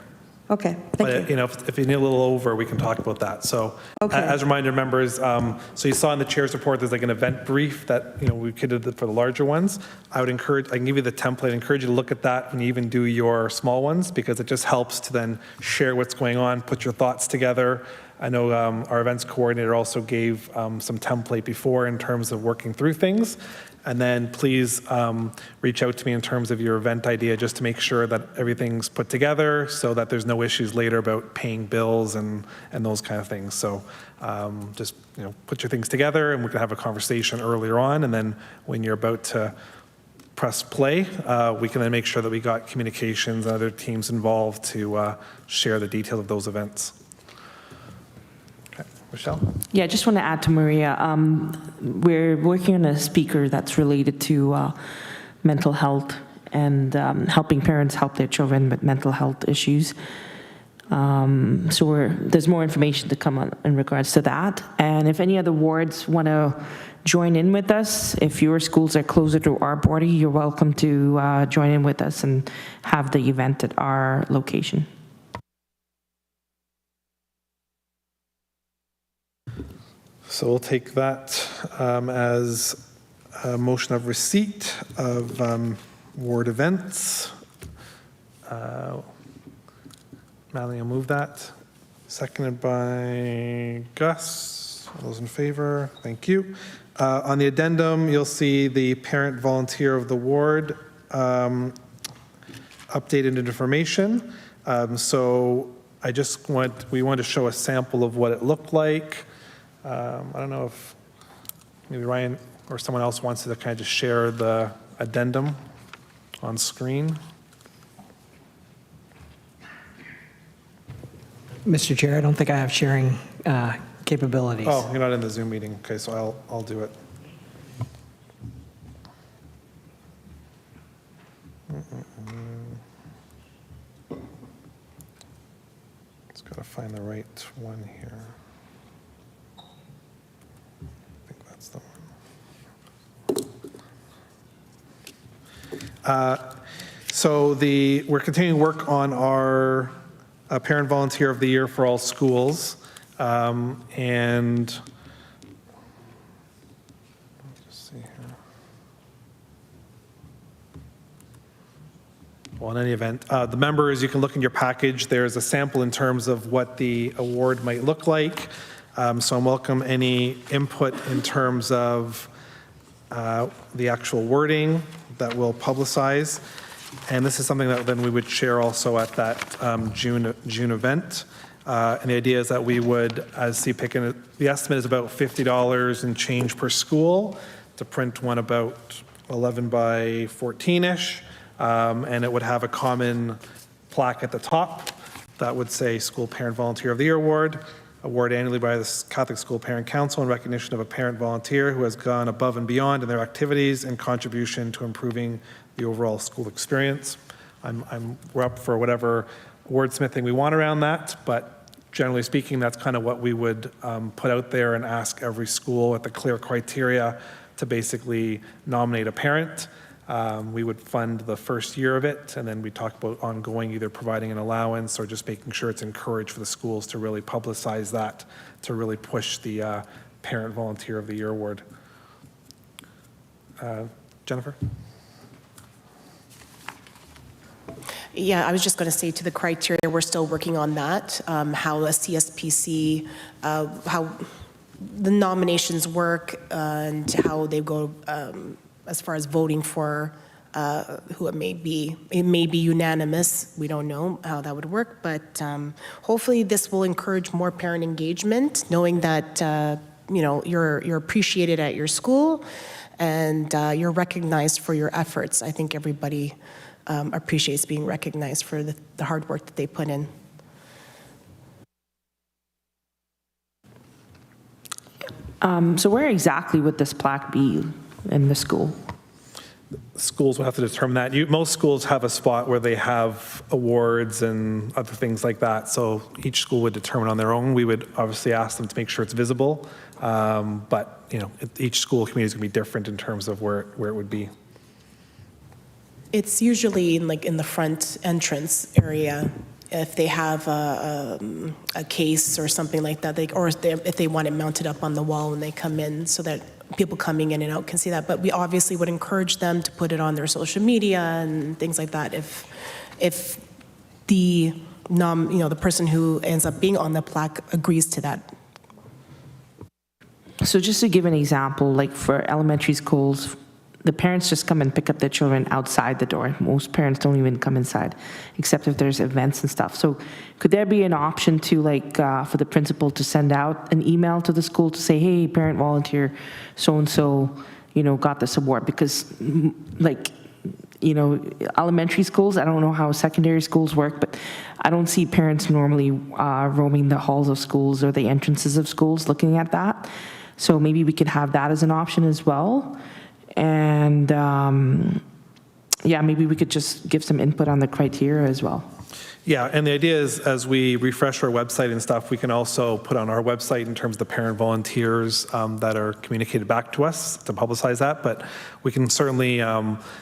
Okay. Thank you. If you need a little over, we can talk about that. So, as a reminder, members, so you saw in the chair's report, there's like an event brief that we could do for the larger ones. I can give you the template. I encourage you to look at that when you even do your small ones, because it just helps to then share what's going on, put your thoughts together. I know our events coordinator also gave some template before in terms of working through things. And then please reach out to me in terms of your event idea, just to make sure that everything's put together so that there's no issues later about paying bills and those kind of things. So just put your things together and we can have a conversation earlier on. And then when you're about to press play, we can then make sure that we got communications and other teams involved to share the details of those events. Michelle? Yeah, I just want to add to Maria. We're working on a speaker that's related to mental health and helping parents help their children with mental health issues. So there's more information to come on in regards to that. And if any other wards want to join in with us, if your schools are closer to our border, you're welcome to join in with us and have the event at our location. So we'll take that as a motion of receipt of ward events. Madeline will move that. Seconded by Gus. All those in favor? Thank you. On the addendum, you'll see the parent volunteer of the ward updated information. So we wanted to show a sample of what it looked like. I don't know if maybe Ryan or someone else wants to kind of just share the addendum on screen. Mr. Chair, I don't think I have sharing capabilities. Oh, you're not in the Zoom meeting. Okay, so I'll do it. Just gotta find the right one here. I think that's the one. So we're continuing work on our Parent Volunteer of the Year for all schools. And let's see here. Well, in any event, the members, you can look in your package. There's a sample in terms of what the award might look like. So I'm welcome any input in terms of the actual wording that we'll publicize. And this is something that then we would share also at that June event. And the idea is that we would, as CPIC, and the estimate is about $50 and change per school to print one about 11 by 14-ish. And it would have a common plaque at the top that would say School Parent Volunteer of the Year Award, award annually by the Catholic School Parent Council in recognition of a parent volunteer who has gone above and beyond in their activities and contribution to improving the overall school experience. We're up for whatever wordsmithing we want around that, but generally speaking, that's kind of what we would put out there and ask every school with the clear criteria to basically nominate a parent. We would fund the first year of it, and then we talk about ongoing, either providing an allowance or just making sure it's encouraged for the schools to really publicize that, to really push the Parent Volunteer of the Year Award. Jennifer? Yeah, I was just going to say to the criteria, we're still working on that, how a CSPC, how the nominations work and how they go as far as voting for who it may be. It may be unanimous. We don't know how that would work, but hopefully this will encourage more parent engagement, knowing that you're appreciated at your school and you're recognized for your efforts. I think everybody appreciates being recognized for the hard work that they put in. So where exactly would this plaque be in the school? Schools will have to determine that. Most schools have a spot where they have awards and other things like that, so each school would determine on their own. We would obviously ask them to make sure it's visible, but each school community is going to be different in terms of where it would be. It's usually in the front entrance area. If they have a case or something like that, if they want it mounted up on the wall when they come in, so that people coming in and out can see that. But we obviously would encourage them to put it on their social media and things like that. If the the person who ends up being on the plaque agrees to that. So just to give an example, like for elementary schools, the parents just come and pick up their children outside the door. Most parents don't even come inside, except if there's events and stuff. So could there be an option to, for the principal to send out an email to the school to say, hey, parent volunteer, so-and-so, got this award? Because, elementary schools, I don't know how secondary schools work, but I don't see parents normally roaming the halls of schools or the entrances of schools looking at that. So maybe we could have that as an option as well. And maybe we could just give some input on the criteria as well. Yeah, and the idea is, as we refresh our website and stuff, we can also put on our website in terms of the parent volunteers that are communicated back to us to publicize that. But we can certainly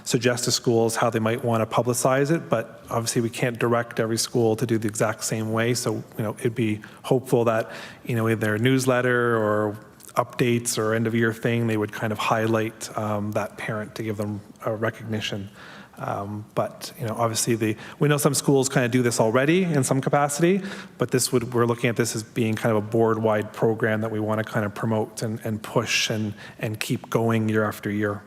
suggest to schools how they might want to publicize it. But obviously, we can't direct every school to do the exact same way. So, it'd be hopeful that, in their newsletter or updates or end of year thing, they would kind of highlight that parent to give them a recognition. But obviously we know some schools kind of do this already in some capacity, but we're looking at this as being kind of a board-wide program that we want to kind of promote and push and keep going year after year.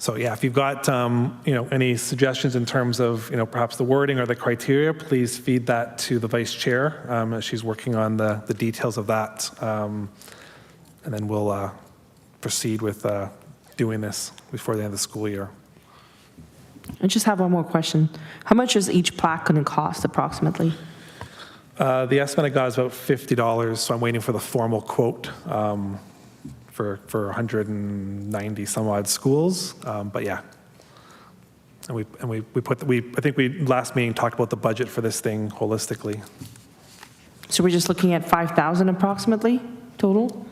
So yeah, if you've got, any suggestions in terms of, perhaps the wording or the criteria, please feed that to the vice chair as she's working on the details of that. And then we'll proceed with doing this before the end of the school year. I just have one more question. How much is each plaque going to cost approximately? The estimate I got is about $50, so I'm waiting for the formal quote for 190 some odd schools. But yeah, and we I think we last meeting talked about the budget for this thing holistically. So we're just looking at 5,000 approximately total,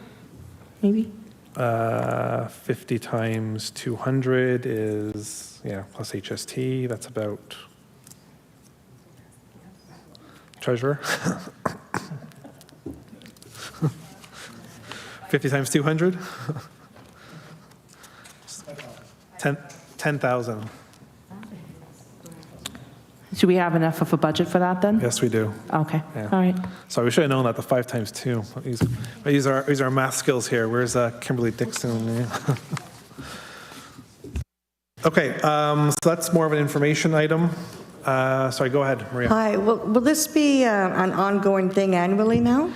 maybe? 50 times 200 is, plus HST, that's about, treasurer? 50 times 200? 10,000. Do we have enough of a budget for that then? Yes, we do. Okay, Yeah. all right. So we should have known that, the 5 times 2. Use our math skills here. Where's Kimberly Dixon? Okay, so that's more of an information item. Sorry, go ahead, Maria. Hi, will this be an ongoing thing annually now?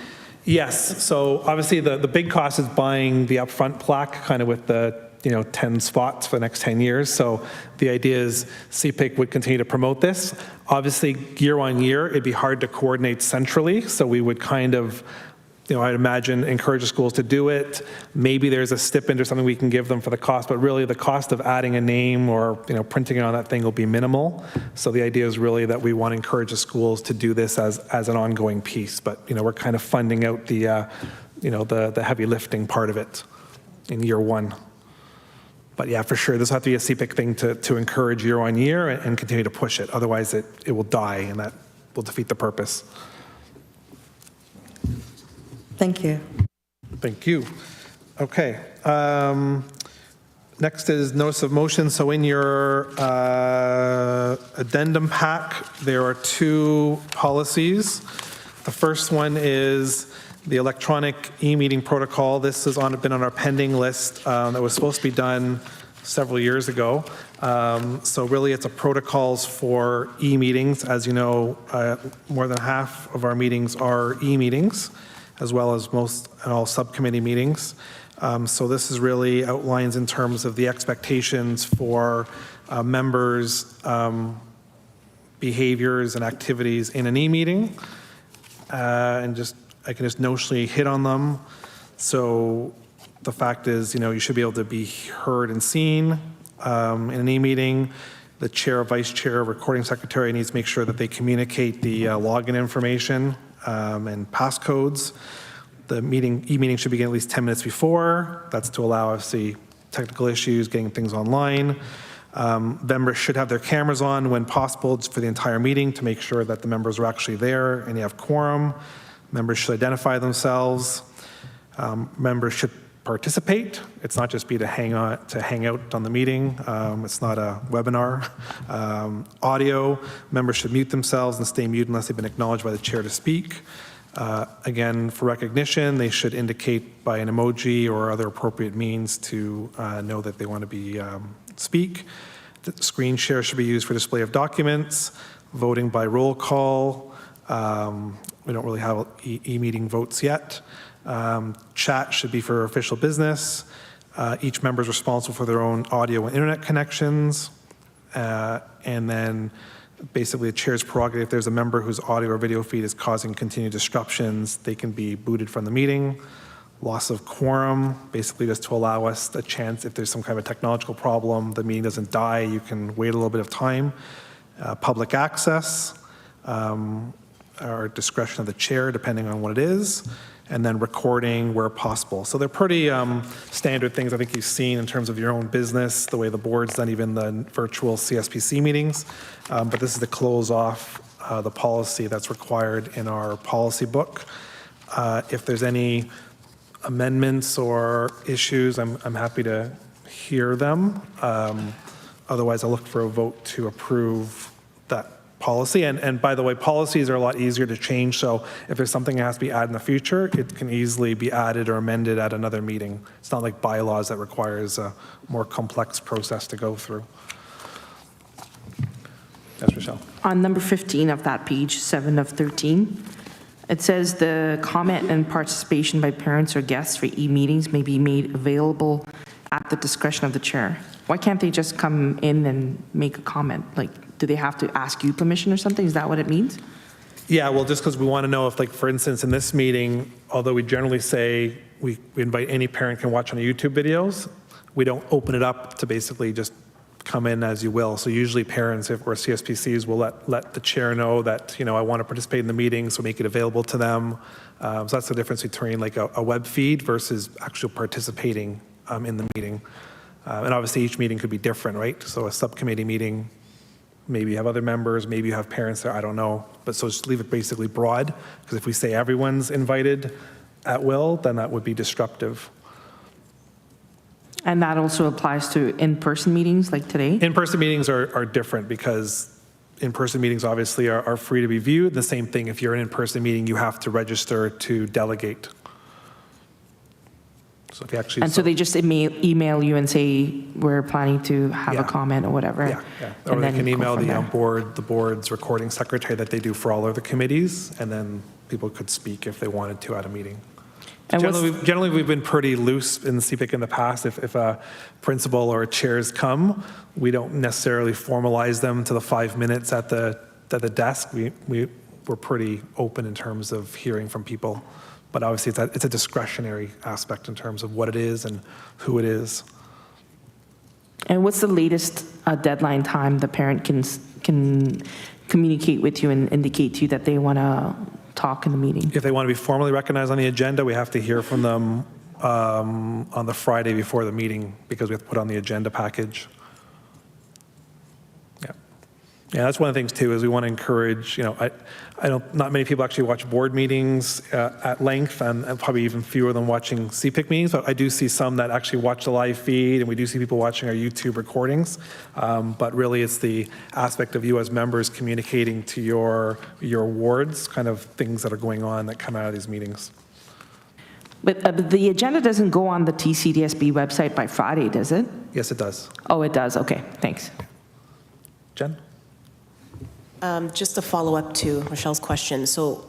Yes, so obviously the big cost is buying the upfront plaque, kind of with the 10 spots for the next 10 years. So the idea is CPIC would continue to promote this. Obviously, year on year, it'd be hard to coordinate centrally. So we would kind of, I'd imagine, encourage the schools to do it. Maybe there's a stipend or something we can give them for the cost, but really the cost of adding a name or printing it on that thing will be minimal. So the idea is really that we want to encourage the schools to do this as an ongoing piece. But we're kind of funding out the heavy lifting part of it in year one. But yeah, for sure, this will have to be a CPIC thing to encourage year on year and continue to push it. Otherwise, it will die, and that will defeat the purpose. Thank you. Thank you. Okay. Next is notice of motion. So in your addendum pack, there are 2 policies. The first one is the electronic e-meeting protocol. This has been on our pending list that was supposed to be done several years ago. So really it's a protocols for e-meetings. As you know, more than half of our meetings are e-meetings, as well as most and all subcommittee meetings. So this is really outlines in terms of the expectations for members' behaviors and activities in an e-meeting. And I can just notionally hit on them. So the fact is, you should be able to be heard and seen in an e-meeting. The chair or vice chair, recording secretary needs to make sure that they communicate the login information and passcodes. The e-meeting should begin at least 10 minutes before. That's to allow, obviously, technical issues, getting things online. Members should have their cameras on when possible for the entire meeting to make sure that the members are actually there and you have quorum. Members should identify themselves. Members should participate. It's not just to hang out on the meeting. It's not a webinar. Audio, members should mute themselves and stay muted unless they've been acknowledged by the chair to speak. Again, for recognition, they should indicate by an emoji or other appropriate means to know that they want to be speak. The screen share should be used for display of documents. Voting by roll call. We don't really have e-meeting votes yet. Chat should be for official business. Each member is responsible for their own audio and internet connections. And then basically the chair's prerogative, if there's a member whose audio or video feed is causing continued disruptions, they can be booted from the meeting. Loss of quorum, basically just to allow us a chance, if there's some kind of a technological problem, the meeting doesn't die, you can wait a little bit of time. Public access, or discretion of the chair, depending on what it is. And then recording where possible. So they're pretty standard things I think you've seen in terms of your own business, the way the board's done even the virtual CSPC meetings. But this is to close off the policy that's required in our policy book. If there's any amendments or issues, I'm happy to hear them. Otherwise, I'll look for a vote to approve that policy. And by the way, policies are a lot easier to change, so if there's something that has to be added in the future, it can easily be added or amended at another meeting. It's not like bylaws that requires a more complex process to go through. Yes, Rochelle. On number 15 of that page, 7 of 13, it says the comment and participation by parents or guests for e-meetings may be made available at the discretion of the chair. Why can't they just come in and make a comment? Like, do they have to ask you permission or something? Is that what it means? Yeah, well, just because we want to know if, like, for instance, in this meeting, although we generally say we invite any parent can watch on the YouTube videos, we don't open it up to basically just come in as you will. So usually parents or CSPCs will let the chair know that, I want to participate in the meeting, so make it available to them. So that's the difference between like a web feed versus actually participating in the meeting. And obviously each meeting could be different, right? So a subcommittee meeting, maybe you have other members, maybe you have parents there, I don't know. But so just leave it basically broad, because if we say everyone's invited at will, then that would be disruptive. And that also applies to in-person meetings like today? In-person meetings are different because in-person meetings obviously are free to be viewed. The same thing, if you're in an in-person meeting, you have to register to delegate. So if you actually, And so they just email you and say, we're planning to have a comment or whatever? Yeah. Or they can email the board's recording secretary that they do for all other committees, and then people could speak if they wanted to at a meeting. Generally, we've been pretty loose in the CPIC in the past. If a principal or chairs come, we don't necessarily formalize them to the 5 minutes at the desk. We're pretty open in terms of hearing from people. But obviously, it's a discretionary aspect in terms of what it is and who it is. And what's the latest deadline time the parent can communicate with you and indicate to you that they want to talk in the meeting? If they want to be formally recognized on the agenda, we have to hear from them on the Friday before the meeting, because we have to put on the agenda package. Yeah, that's one of the things too, is we want to encourage, not many people actually watch board meetings at length, and probably even fewer than watching CPIC meetings, but I do see some that actually watch the live feed, and we do see people watching our YouTube recordings. But really it's the aspect of you as members communicating to your wards, kind of things that are going on that come out of these meetings. But the agenda doesn't go on the TCDSB website by Friday, does it? Yes, it does. Oh, it does, okay, thanks. Jen? Just a follow-up to Michelle's question. So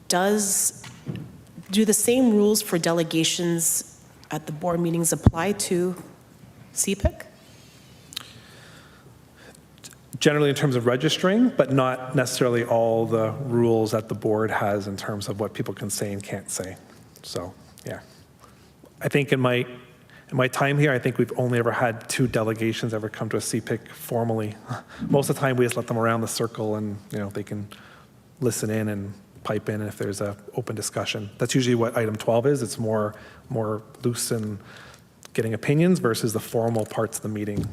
do the same rules for delegations at the board meetings apply to CPIC? Generally in terms of registering, but not necessarily all the rules that the board has in terms of what people can say and can't say. So, yeah. I think in my time here, I think we've only ever had 2 delegations ever come to a CPIC formally. Most of the time, we just let them around the circle, and they can listen in and pipe in if there's an open discussion. That's usually what item 12 is. It's more loose in getting opinions versus the formal parts of the meeting.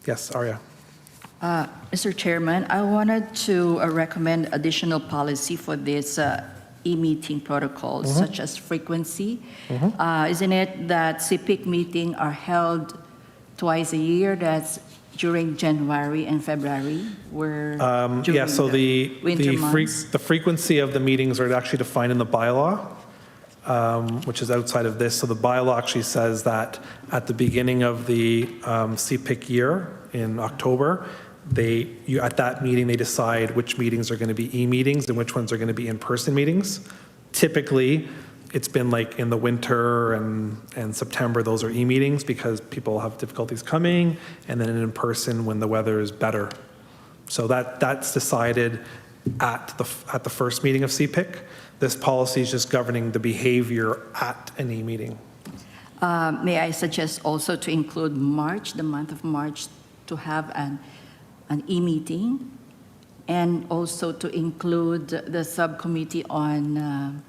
Yes, Arya. Mr. Chairman, I wanted to recommend additional policy for this e-meeting protocols, such as frequency. Isn't it that CPIC meetings are held twice a year? That's during January and February, Yeah, so the months. the frequency of the meetings are actually defined in the bylaw, which is outside of this. So the bylaw actually says that at the beginning of the CPIC year in October, at that meeting, they decide which meetings are going to be e-meetings and which ones are going to be in-person meetings. Typically, it's been like in the winter and September, those are e-meetings because people have difficulties coming, and then in person when the weather is better. So that's decided at the first meeting of CPIC. This policy is just governing the behavior at an e-meeting. May I suggest also to include March, the month of March, to have an e-meeting, and also to include the subcommittee on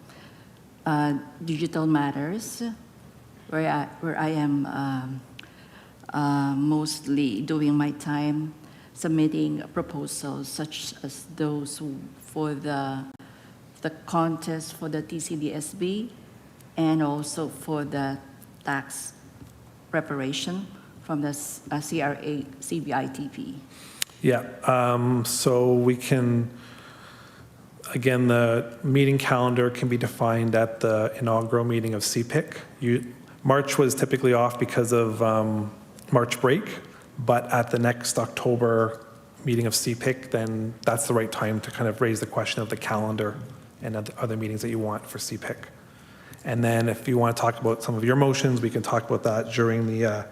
digital matters, where I am mostly doing my time submitting proposals such as those for the contest for the TCDSB and also for the tax preparation from the CRA CBITP. Yeah, so we can, again, the meeting calendar can be defined at the inaugural meeting of CPIC. March was typically off because of March break, but at the next October meeting of CPIC, then that's the right time to kind of raise the question of the calendar and other meetings that you want for CPIC. And then if you want to talk about some of your motions, we can talk about that during the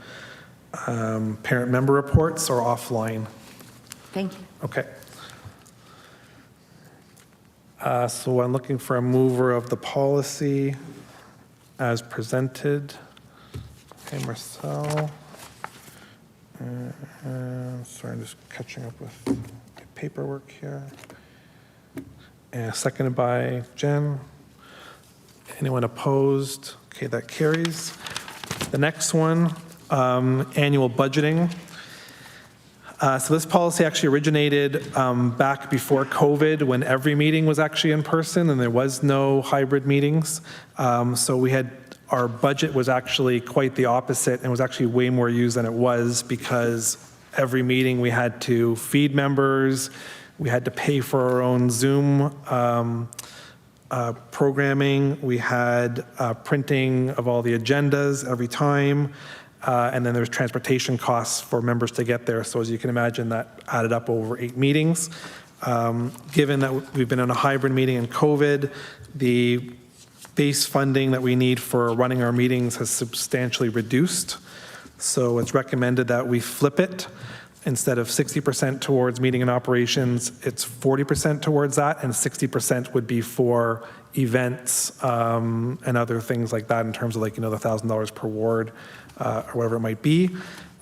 parent member reports or offline. Thank you. Okay. So I'm looking for a mover of the policy as presented. Okay, Marcel. Sorry, I'm just catching up with my paperwork here. And seconded by Jen. Anyone opposed? Okay, that carries. The next one, annual budgeting. So this policy actually originated back before COVID, when every meeting was actually in person and there was no hybrid meetings. So our budget was actually quite the opposite and was actually way more used than it was, because every meeting we had to feed members, we had to pay for our own Zoom programming, we had printing of all the agendas every time. And then there's transportation costs for members to get there. So as you can imagine, that added up over 8 meetings. Given that we've been in a hybrid meeting in COVID, the base funding that we need for running our meetings has substantially reduced. So it's recommended that we flip it. Instead of 60% towards meeting and operations, it's 40% towards that, and 60% would be for events and other things like that, in terms of, like, the $1,000 per ward. Or whatever it might be.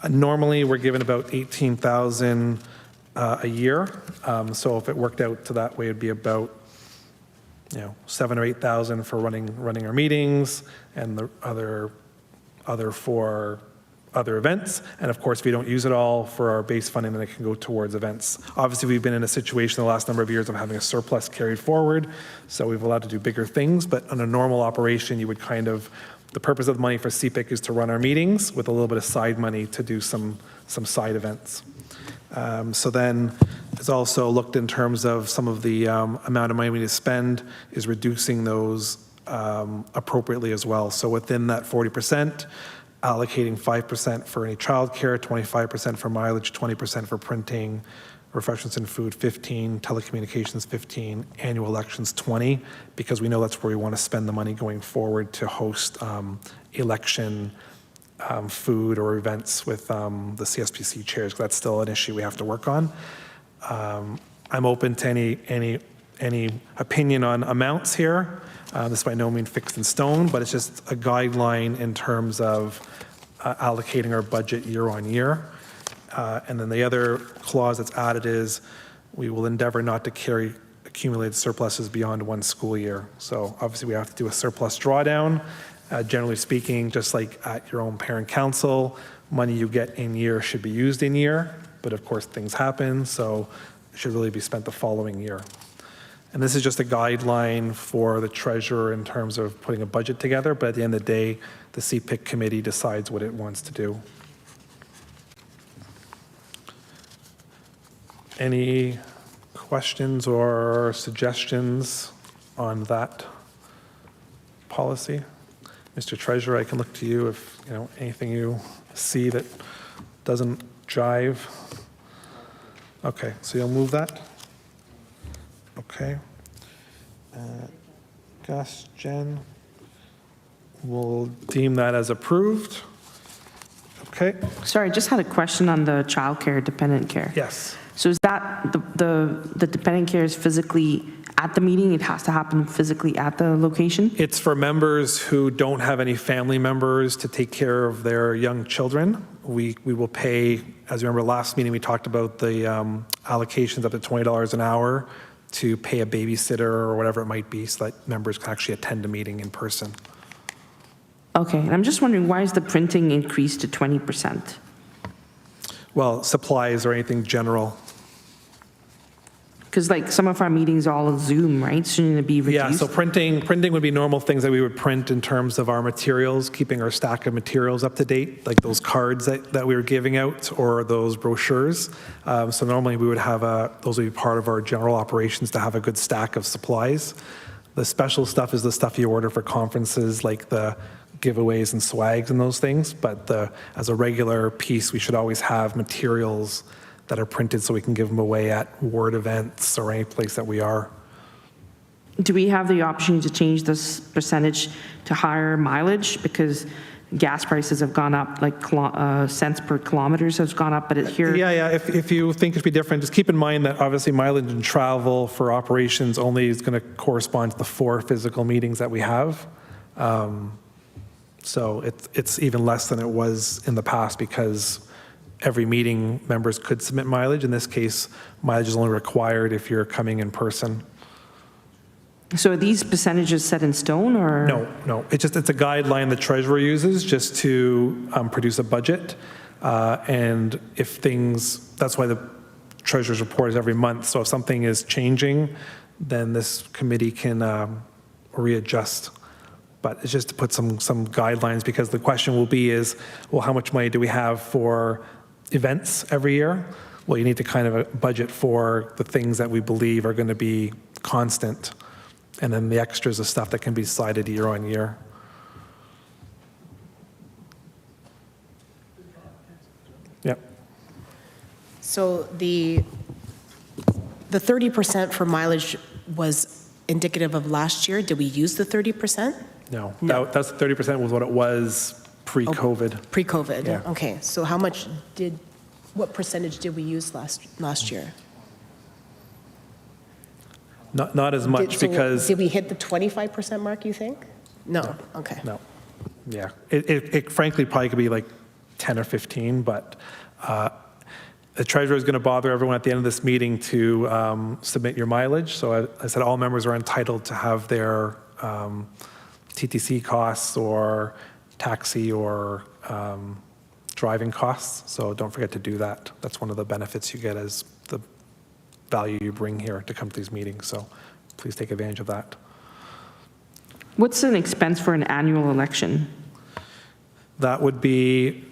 Normally, we're given about $18,000 a year. So if it worked out to that way, it'd be about $7,000 or $8,000 for running our meetings, and the other for other events. And of course, if we don't use it all for our base funding, then it can go towards events. Obviously, we've been in a situation the last number of years of having a surplus carried forward, so we've allowed to do bigger things. But on a normal operation, you would kind of, the purpose of the money for CPIC is to run our meetings with a little bit of side money to do some side events. So then it's also looked in terms of some of the amount of money we need to spend is reducing those appropriately as well. So within that 40%, allocating 5% for any childcare, 25% for mileage, 20% for printing, refreshments and food 15, telecommunications 15, annual elections 20, because we know that's where we want to spend the money going forward to host election food or events with the CSPC chairs, because that's still an issue we have to work on. I'm open to any opinion on amounts here. This is by no means fixed in stone, but it's just a guideline in terms of allocating our budget year on year. And then the other clause that's added is we will endeavor not to carry accumulated surpluses beyond one school year. So obviously we have to do a surplus drawdown. Generally speaking, just like at your own parent council, money you get in year should be used in year, but of course things happen, so it should really be spent the following year. And this is just a guideline for the treasurer in terms of putting a budget together, but at the end of the day, the CPIC committee decides what it wants to do. Any questions or suggestions on that policy? Mr. Treasurer, I can look to you if anything you see that doesn't jive. Okay, so you'll move that? Okay. Gus, Jen, we'll deem that as approved. Okay. Sorry, I just had a question on the childcare dependent care. Yes. So is that the dependent care is physically at the meeting? It has to happen physically at the location? It's for members who don't have any family members to take care of their young children. We will pay, as you remember last meeting, we talked about the allocations up to $20 an hour to pay a babysitter or whatever it might be, so that members can actually attend a meeting in person. Okay, and I'm just wondering, why is the printing increased to 20%? Well, supplies or anything general. Because like some of our meetings are all on Zoom, right? Shouldn't it be reduced? Yeah, so printing would be normal things that we would print in terms of our materials, keeping our stack of materials up to date, like those cards that we were giving out or those brochures. So normally we would have those would be part of our general operations to have a good stack of supplies. The special stuff is the stuff you order for conferences, like the giveaways and swags and those things. But as a regular piece, we should always have materials that are printed so we can give them away at ward events or any place that we are. Do we have the option to change this percentage to higher mileage? Because gas prices have gone up, like cents per kilometers has gone up, but here... Yeah. If you think it should be different, just keep in mind that obviously mileage and travel for operations only is going to correspond to the 4 physical meetings that we have. So it's even less than it was in the past because every meeting members could submit mileage. In this case, mileage is only required if you're coming in person. So are these percentages set in stone or? No. It's a guideline the treasurer uses just to produce a budget. And if that's why the treasurer's report is every month. So if something is changing, then this committee can readjust. But it's just to put some guidelines because the question will be well, how much money do we have for events every year? Well, you need to kind of budget for the things that we believe are going to be constant. And then the extras of stuff that can be decided year on year. Yep. So the 30% for mileage was indicative of last year. Did we use the 30%? No. That's 30% was what it was pre-COVID. Pre-COVID? Yeah. Okay. So what percentage did we use last year? Not as much because... Did we hit the 25% mark, you think? No. Okay. No. Yeah. It frankly probably could be like 10 or 15, but the treasurer is going to bother everyone at the end of this meeting to submit your mileage. So I said all members are entitled to have their TTC costs or taxi or driving costs. So don't forget to do that. That's one of the benefits you get as the value you bring here to come to these meetings. So please take advantage of that. What's an expense for an annual election? That would be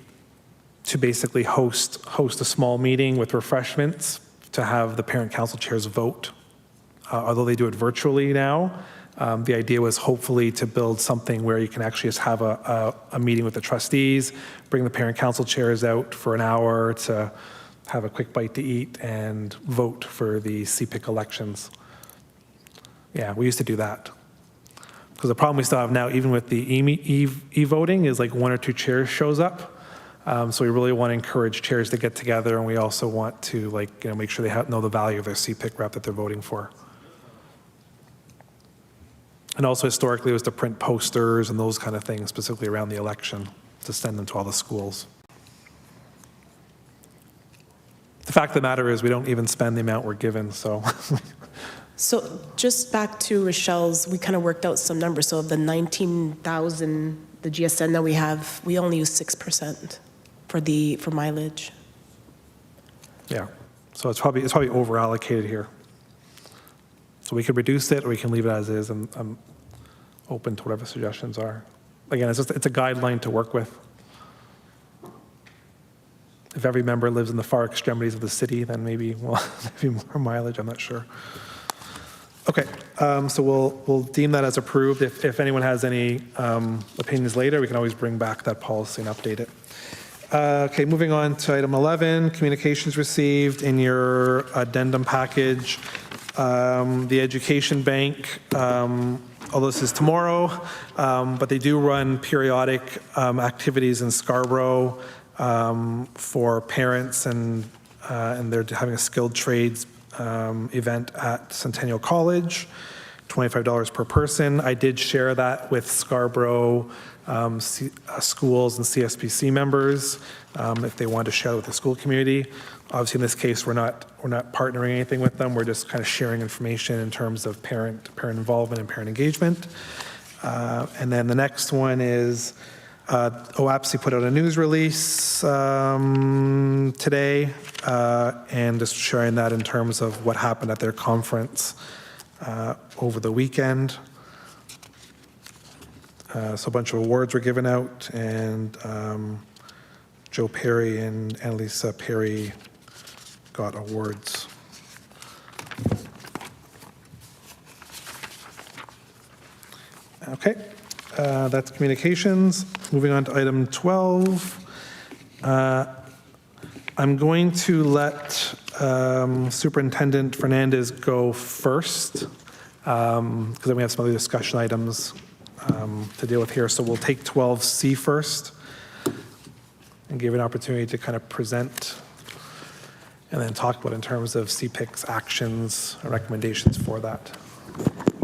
to basically host a small meeting with refreshments to have the parent council chairs vote. Although they do it virtually now, the idea was hopefully to build something where you can actually just have a meeting with the trustees, bring the parent council chairs out for an hour to have a quick bite to eat and vote for the CPIC elections. Yeah, we used to do that. Because the problem we still have now, even with the e-voting, is like 1 or 2 chairs shows up. So we really want to encourage chairs to get together, and we also want to make sure they know the value of their CPIC rep that they're voting for. And also historically, it was to print posters and those kind of things, specifically around the election, to send them to all the schools. The fact of the matter is we don't even spend the amount we're given, so. So just back to Rochelle's, we kind of worked out some numbers. So of the 19,000, the GSN that we have, we only use 6% for mileage. Yeah, so it's probably over allocated here. So we could reduce it or we can leave it as is, and I'm open to whatever suggestions are. Again, it's a guideline to work with. If every member lives in the far extremities of the city, then maybe more mileage, I'm not sure. Okay, so we'll deem that as approved. If anyone has any opinions later, we can always bring back that policy and update it. Okay, moving on to item 11, communications received in your addendum package. The Education Bank, although this is tomorrow, but they do run periodic activities in Scarborough for parents, and they're having a skilled trades event at Centennial College, $25 per person. I did share that with Scarborough schools and CSPC members if they wanted to share it with the school community. Obviously, in this case, we're not partnering anything with them. We're just kind of sharing information in terms of parent involvement and parent engagement. And then the next one is OAPSI put out a news release today, and just sharing that in terms of what happened at their conference over the weekend. So a bunch of awards were given out, and Joe Perry and Annalisa Perry got awards. Okay, that's communications. Moving on to item 12. I'm going to let Superintendent Fernandez go first, because then we have some other discussion items to deal with here. So we'll take 12C first and give an opportunity to kind of present and then talk about in terms of CPIC's actions and recommendations for that.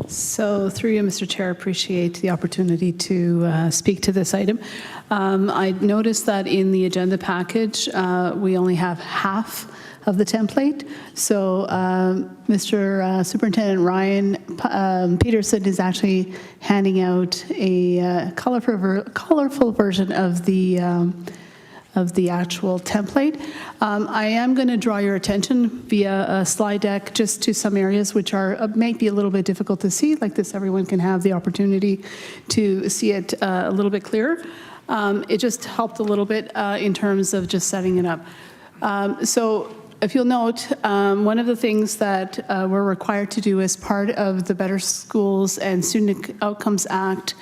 So through you, Mr. Chair, appreciate the opportunity to speak to this item. I noticed that in the agenda package, we only have half of the template. So Mr. Superintendent Ryan Peterson is actually handing out a colorful version of the actual template. I am going to draw your attention via a slide deck just to some areas which are might be a little bit difficult to see. Like this, everyone can have the opportunity to see it a little bit clearer. It just helped a little bit in terms of just setting it up. So if you'll note, one of the things that we're required to do as part of the Better Schools and Student Outcomes Act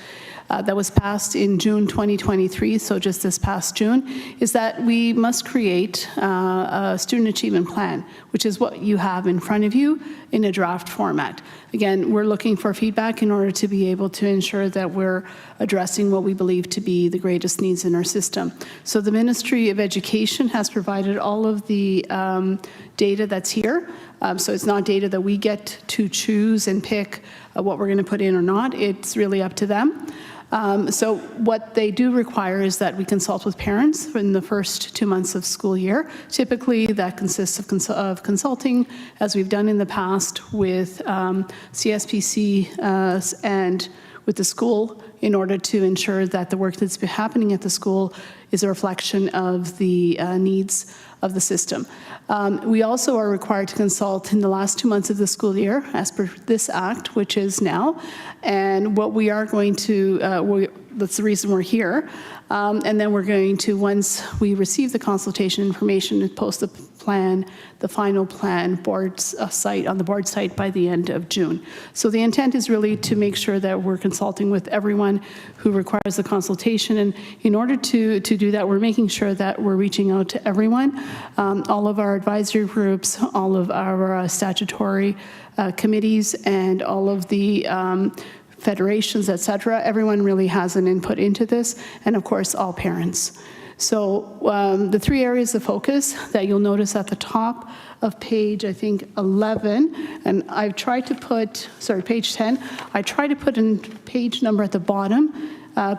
that was passed in June 2023, so just this past June, is that we must create a student achievement plan, which is what you have in front of you in a draft format. Again, we're looking for feedback in order to be able to ensure that we're addressing what we believe to be the greatest needs in our system. So the Ministry of Education has provided all of the data that's here. So it's not data that we get to choose and pick what we're going to put in or not. It's really up to them. So what they do require is that we consult with parents in the first 2 months of school year. Typically, that consists of consulting, as we've done in the past with CSPC and with the school, in order to ensure that the work that's been happening at the school is a reflection of the needs of the system. We also are required to consult in the last 2 months of the school year, as per this act, which is now. And what we are going to, that's the reason we're here. And then we're going to, once we receive the consultation information, post the plan, the final plan board site on the board site by the end of June. So the intent is really to make sure that we're consulting with everyone who requires the consultation. And in order to do that, we're making sure that we're reaching out to everyone, all of our advisory groups, all of our statutory committees, and all of the federations, et cetera. Everyone really has an input into this, and of course, all parents. So the 3 areas of focus that you'll notice at the top of page, I think, 11, and I've tried to put, sorry, page 10, I tried to put a page number at the bottom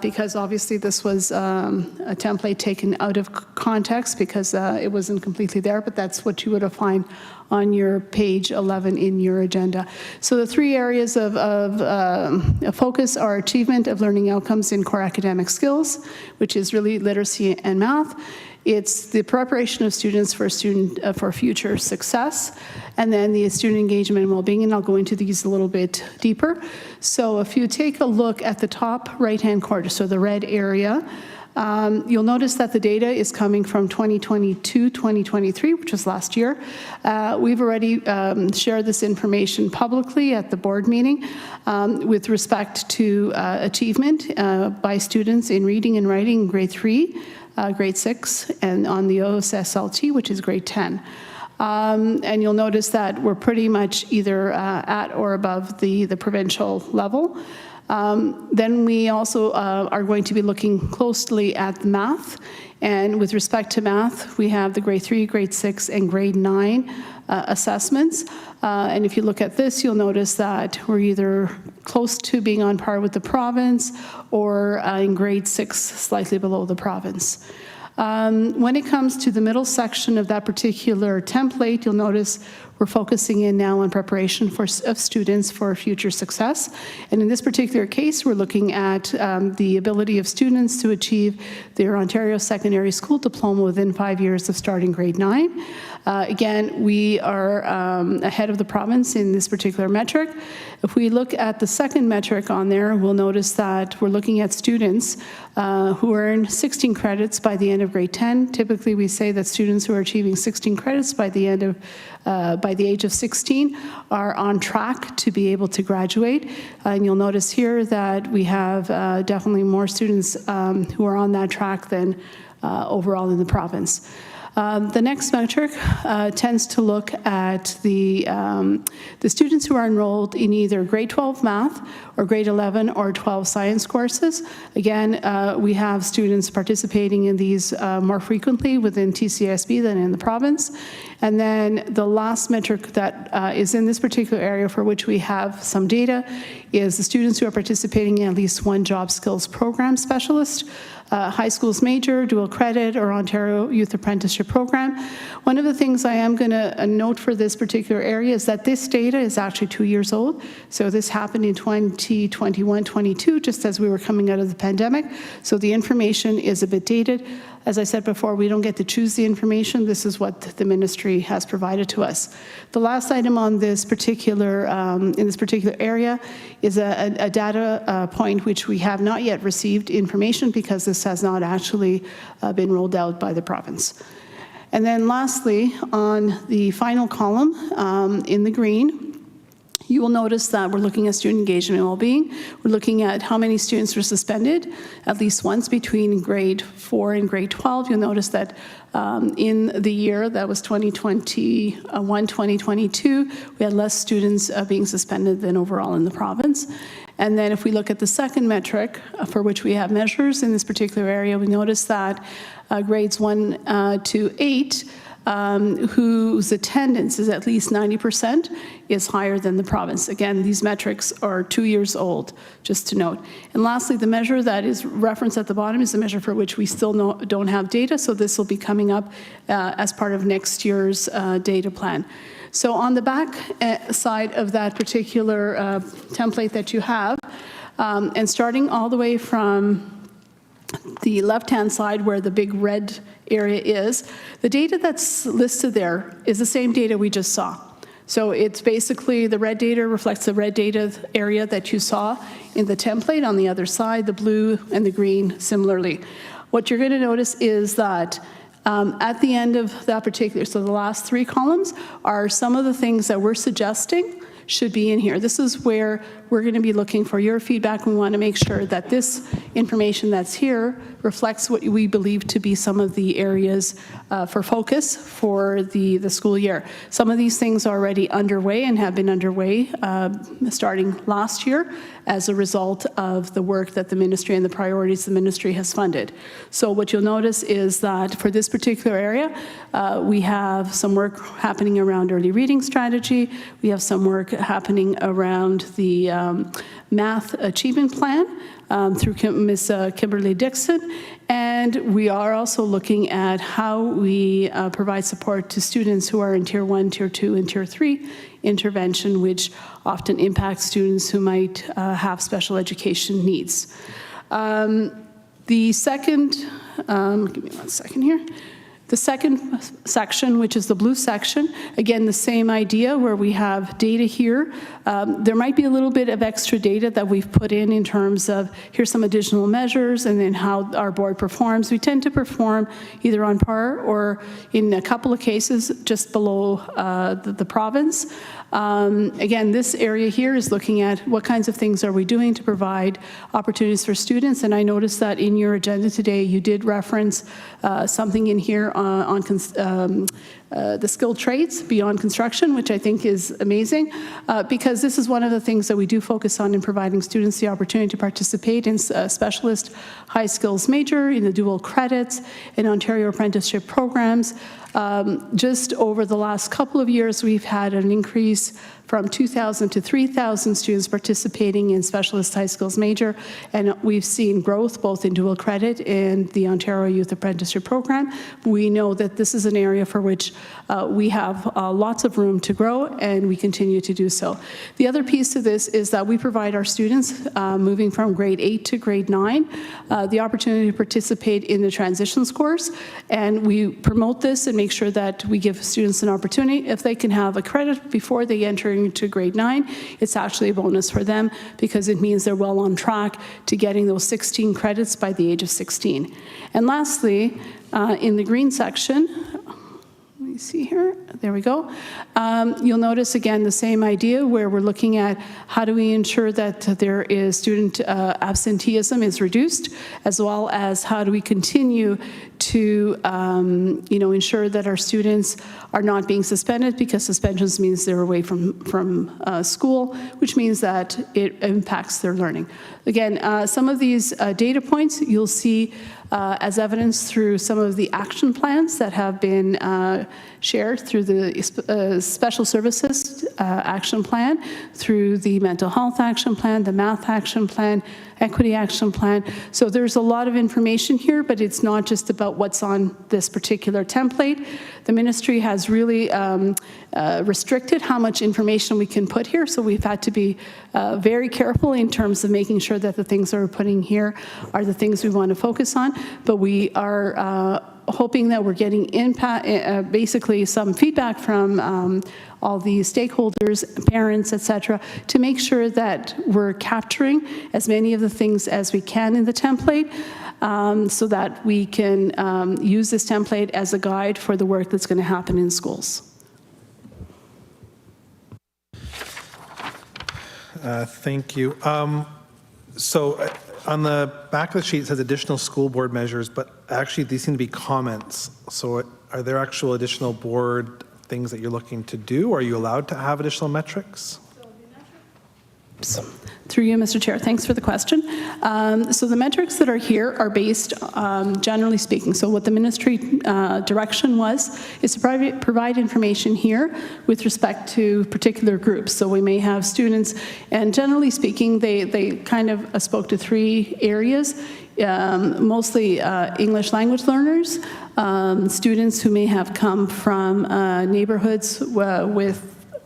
because obviously this was a template taken out of context because it wasn't completely there, but that's what you would have found on your page 11 in your agenda. So the 3 areas of focus are achievement of learning outcomes in core academic skills, which is really literacy and math. It's the preparation of students for future success, and then the student engagement and well-being, and I'll go into these a little bit deeper. So if you take a look at the top right-hand corner, so the red area, you'll notice that the data is coming from 2022-2023, which was last year. We've already shared this information publicly at the board meeting with respect to achievement by students in reading and writing in grade 3, grade 6, and on the OSSLT, which is grade 10. And you'll notice that we're pretty much either at or above the provincial level. Then we also are going to be looking closely at the math. And with respect to math, we have the grade 3, grade 6, and grade 9 assessments. And if you look at this, you'll notice that we're either close to being on par with the province or in grade 6, slightly below the province. When it comes to the middle section of that particular template, you'll notice we're focusing in now on preparation of students for future success. And in this particular case, we're looking at the ability of students to achieve their Ontario Secondary School Diploma within 5 years of starting grade 9. Again, we are ahead of the province in this particular metric. If we look at the second metric on there, we'll notice that we're looking at students who earn 16 credits by the end of grade 10. Typically, we say that students who are achieving 16 credits by the age of 16 are on track to be able to graduate. And you'll notice here that we have definitely more students who are on that track than overall in the province. The next metric tends to look at the students who are enrolled in either grade 12 math or grade 11 or 12 science courses. Again, we have students participating in these more frequently within TCSB than in the province. And then the last metric that is in this particular area for which we have some data is the students who are participating in at least one job skills program specialist, high schools major, dual credit, or Ontario Youth Apprenticeship Program. One of the things I am going to note for this particular area is that this data is actually 2 years old. So this happened in 2021-22, just as we were coming out of the pandemic. So the information is a bit dated. As I said before, we don't get to choose the information. This is what the ministry has provided to us. The last item on this particular, in this particular area is a data point which we have not yet received information because this has not actually been rolled out by the province. And then lastly, on the final column in the green, you will notice that we're looking at student engagement and well-being. We're looking at how many students were suspended at least once between grade 4 and grade 12. You'll notice that in the year that was 2021-2022, we had less students being suspended than overall in the province. And then if we look at the second metric for which we have measures in this particular area, we notice that grades 1 to 8 whose attendance is at least 90% is higher than the province. Again, these metrics are 2 years old, just to note. And lastly, the measure that is referenced at the bottom is the measure for which we still don't have data, so this will be coming up as part of next year's data plan. So on the back side of that particular template that you have, and starting all the way from the left-hand side where the big red area is, the data that's listed there is the same data we just saw. So it's basically the red data reflects the red data area that you saw in the template. On the other side, the blue and the green similarly. What you're going to notice is that at the end of that particular, so the last 3 columns are some of the things that we're suggesting should be in here. This is where we're going to be looking for your feedback. We want to make sure that this information that's here reflects what we believe to be some of the areas for focus for the school year. Some of these things are already underway and have been underway starting last year as a result of the work that the ministry and the priorities the ministry has funded. So what you'll notice is that for this particular area, we have some work happening around early reading strategy. We have some work happening around the math achievement plan through Ms. Kimberly Dixon. And we are also looking at how we provide support to students who are in Tier 1, Tier 2, and Tier 3 intervention, which often impacts students who might have special education needs. The second, give me 1 second here. The second section, which is the blue section, again, the same idea where we have data here. There might be a little bit of extra data that we've put in terms of here's some additional measures and then how our board performs. We tend to perform either on par or in a couple of cases just below the province. Again, this area here is looking at what kinds of things are we doing to provide opportunities for students. And I noticed that in your agenda today, you did reference something in here on the skilled trades beyond construction, which I think is amazing, because this is one of the things that we do focus on in providing students the opportunity to participate in specialist high skills major, in the dual credits, in Ontario apprenticeship programs. Just over the last couple of years, we've had an increase from 2,000 to 3,000 students participating in specialist high skills major, and we've seen growth both in dual credit and the Ontario Youth Apprenticeship Program. We know that this is an area for which we have lots of room to grow, and we continue to do so. The other piece to this is that we provide our students moving from grade 8 to grade 9 the opportunity to participate in the transitions course, and we promote this and make sure that we give students an opportunity. If they can have a credit before they enter into grade 9, it's actually a bonus for them because it means they're well on track to getting those 16 credits by the age of 16. And lastly, in the green section, let me see here, there we go. You'll notice again the same idea where we're looking at how do we ensure that there is student absenteeism is reduced, as well as how do we continue to ensure that our students are not being suspended, because suspensions means they're away from school, which means that it impacts their learning. Again, some of these data points you'll see as evidence through some of the action plans that have been shared through the Special Services Action Plan, through the Mental Health Action Plan, the Math Action Plan, Equity Action Plan. So there's a lot of information here, but it's not just about what's on this particular template. The ministry has really restricted how much information we can put here, so we've had to be very careful in terms of making sure that the things that we're putting here are the things we want to focus on, but we are hoping that we're getting basically some feedback from all the stakeholders, parents, etc., to make sure that we're capturing as many of the things as we can in the template, so that we can use this template as a guide for the work that's going to happen in schools. Thank you. So on the back of the sheet it says additional school board measures, but actually these seem to be comments. So are there actual additional board things that you're looking to do? Are you allowed to have additional metrics? Through you, Mr. Chair, thanks for the question. So the metrics that are here are based, generally speaking, so what the ministry direction was is to provide information here with respect to particular groups. So we may have students, and generally speaking, they kind of spoke to 3 areas, mostly English language learners, students who may have come from neighborhoods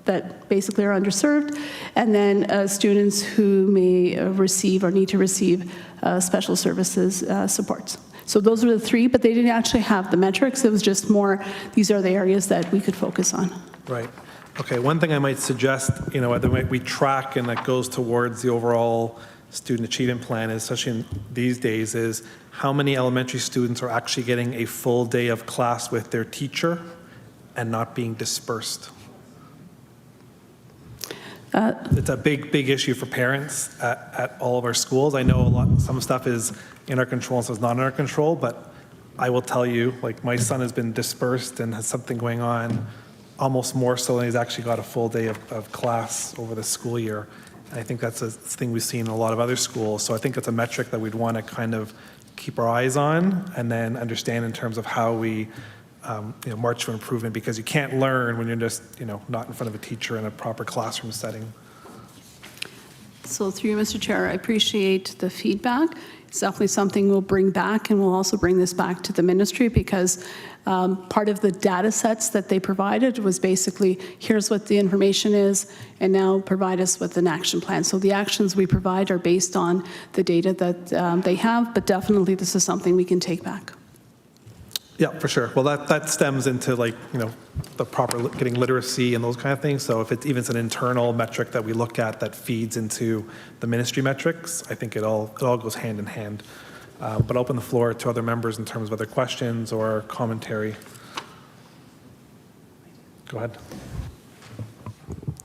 that basically are underserved, and then students who may receive or need to receive special services supports. So those were the 3, but they didn't actually have the metrics. It was just more, these are the areas that we could focus on. Right. Okay, one thing I might suggest, that we track and that goes towards the overall student achievement plan, especially in these days, is how many elementary students are actually getting a full day of class with their teacher and not being dispersed. It's a big issue for parents at all of our schools. I know some stuff is in our control and some is not in our control, but I will tell you, like, my son has been dispersed and has something going on almost more so than he's actually got a full day of class over the school year. And I think that's a thing we've seen in a lot of other schools. So I think it's a metric that we'd want to kind of keep our eyes on and then understand in terms of how we march for improvement, because you can't learn when you're just, not in front of a teacher in a proper classroom setting. So through you, Mr. Chair, I appreciate the feedback. It's definitely something we'll bring back, and we'll also bring this back to the ministry, because part of the data sets that they provided was basically, here's what the information is, and now provide us with an action plan. So the actions we provide are based on the data that they have, but definitely this is something we can take back. Yeah, for sure. Well, that stems into the proper getting literacy and those kind of things. So if it's even an internal metric that we look at that feeds into the ministry metrics, I think it all goes hand in hand. But I'll open the floor to other members in terms of other questions or commentary. Go ahead.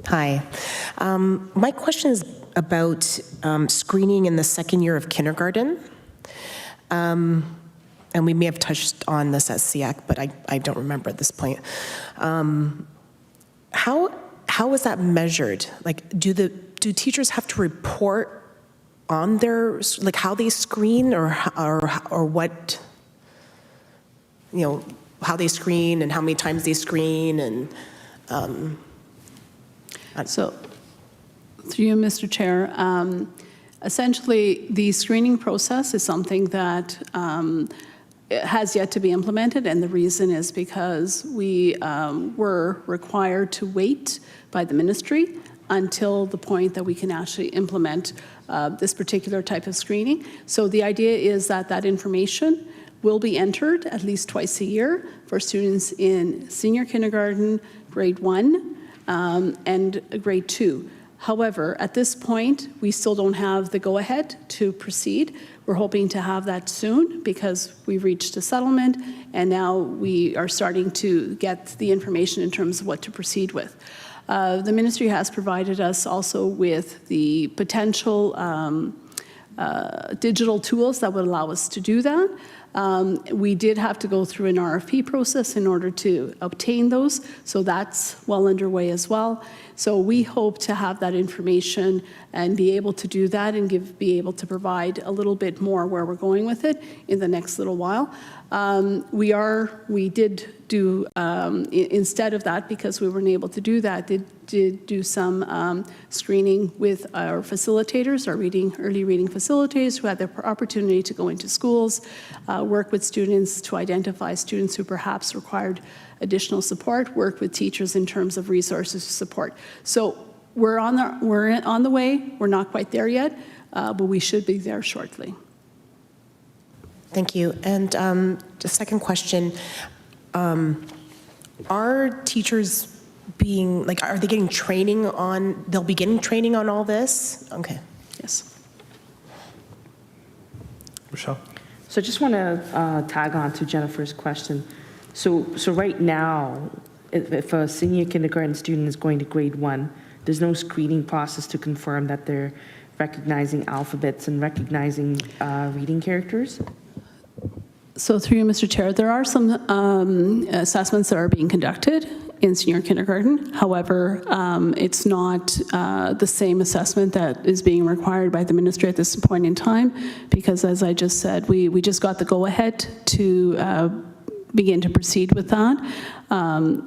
Hi. My question is about screening in the second year of kindergarten. And we may have touched on this at CPIC, but I don't remember at this point. How is that measured? Like, do teachers have to report on their, like, how they screen, or what, how they screen and how many times they screen, and So, through you, Mr. Chair, essentially, the screening process is something that it has yet to be implemented, and the reason is because we were required to wait by the ministry until the point that we can actually implement this particular type of screening. So the idea is that that information will be entered at least twice a year for students in senior kindergarten, grade 1, and grade 2. However, at this point, we still don't have the go-ahead to proceed. We're hoping to have that soon because we've reached a settlement, and now we are starting to get the information in terms of what to proceed with. The ministry has provided us also with the potential digital tools that would allow us to do that. We did have to go through an RFP process in order to obtain those, so that's well underway as well. So we hope to have that information and be able to do that and be able to provide a little bit more where we're going with it in the next little while. We did do, instead of that, because we weren't able to do that, did do some screening with our facilitators, our early reading facilitators, who had the opportunity to go into schools, work with students to identify students who perhaps required additional support, work with teachers in terms of resources to support. So we're on the way. We're not quite there yet, but we should be there shortly. Thank you. And the second question, are teachers are they getting training on, they'll be getting training on all this? Okay. Yes. Rochelle? So I just want to tag on to Jennifer's question. So right now, if a senior kindergarten student is going to grade 1, there's no screening process to confirm that they're recognizing alphabets and recognizing reading characters? So through you, Mr. Chair, there are some assessments that are being conducted in senior kindergarten. However, it's not the same assessment that is being required by the ministry at this point in time, because as I just said, we just got the go-ahead to begin to proceed with that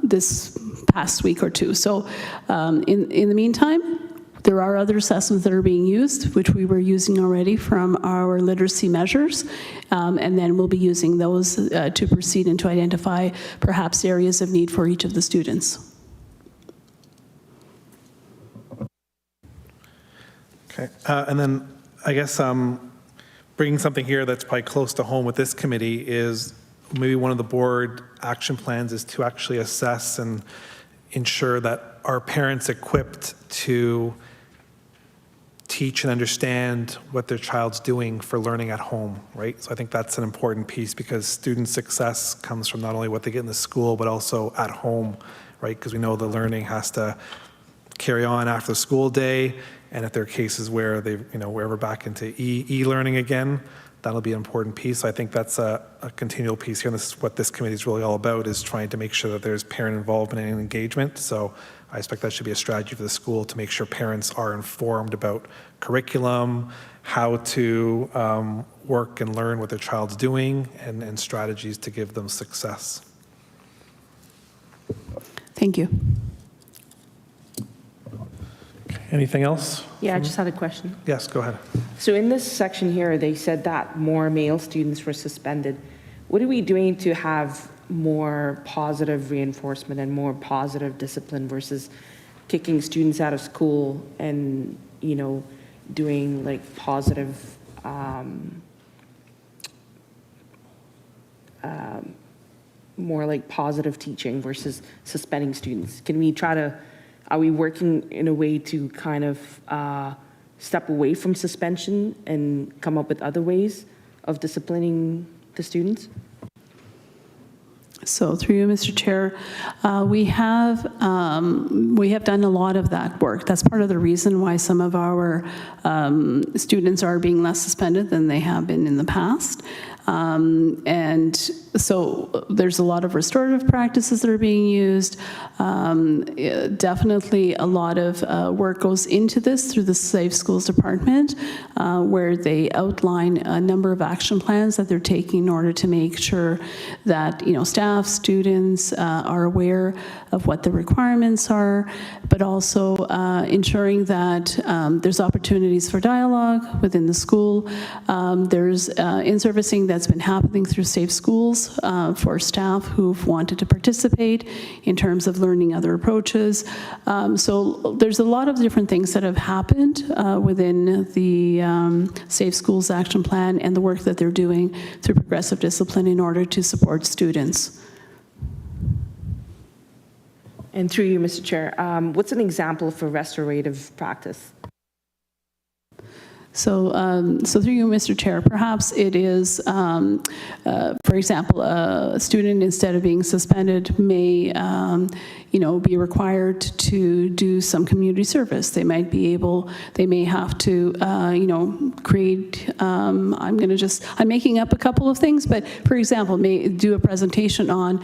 this past week or two. So in the meantime, there are other assessments that are being used, which we were using already from our literacy measures, and then we'll be using those to proceed and to identify perhaps areas of need for each of the students. Okay, and then I guess bringing something here that's probably close to home with this committee is maybe one of the board action plans is to actually assess and ensure that our parents equipped to teach and understand what their child's doing for learning at home, right? So I think that's an important piece because student success comes from not only what they get in the school, but also at home, right? Because we know the learning has to carry on after the school day, and if there are cases where they, we're ever back into e-learning again, that'll be an important piece. So I think that's a continual piece here, and this is what this committee is really all about, is trying to make sure that there's parent involvement and engagement. So I expect that should be a strategy for the school to make sure parents are informed about curriculum, how to work and learn what their child's doing, and strategies to give them success. Thank you. Anything else? Yeah, I just had a question. Yes, go ahead. So in this section here, they said that more male students were suspended. What are we doing to have more positive reinforcement and more positive discipline versus kicking students out of school and, doing like positive, more like positive teaching versus suspending students? Are we working in a way to kind of step away from suspension and come up with other ways of disciplining the students? So through you, Mr. Chair, we have done a lot of that work. That's part of the reason why some of our students are being less suspended than they have been in the past. And so there's a lot of restorative practices that are being used. Definitely a lot of work goes into this through the Safe Schools Department, where they outline a number of action plans that they're taking in order to make sure that, staff, students are aware of what the requirements are, but also ensuring that there's opportunities for dialogue within the school. There's in-servicing that's been happening through Safe Schools for staff who've wanted to participate in terms of learning other approaches. So there's a lot of different things that have happened within the Safe Schools Action Plan and the work that they're doing through progressive discipline in order to support students. And through you, Mr. Chair, what's an example for restorative practice? So through you, Mr. Chair, perhaps it is, for example, a student, instead of being suspended, may, be required to do some community service. They may have to, create, I'm making up a couple of things, but for example, may do a presentation on,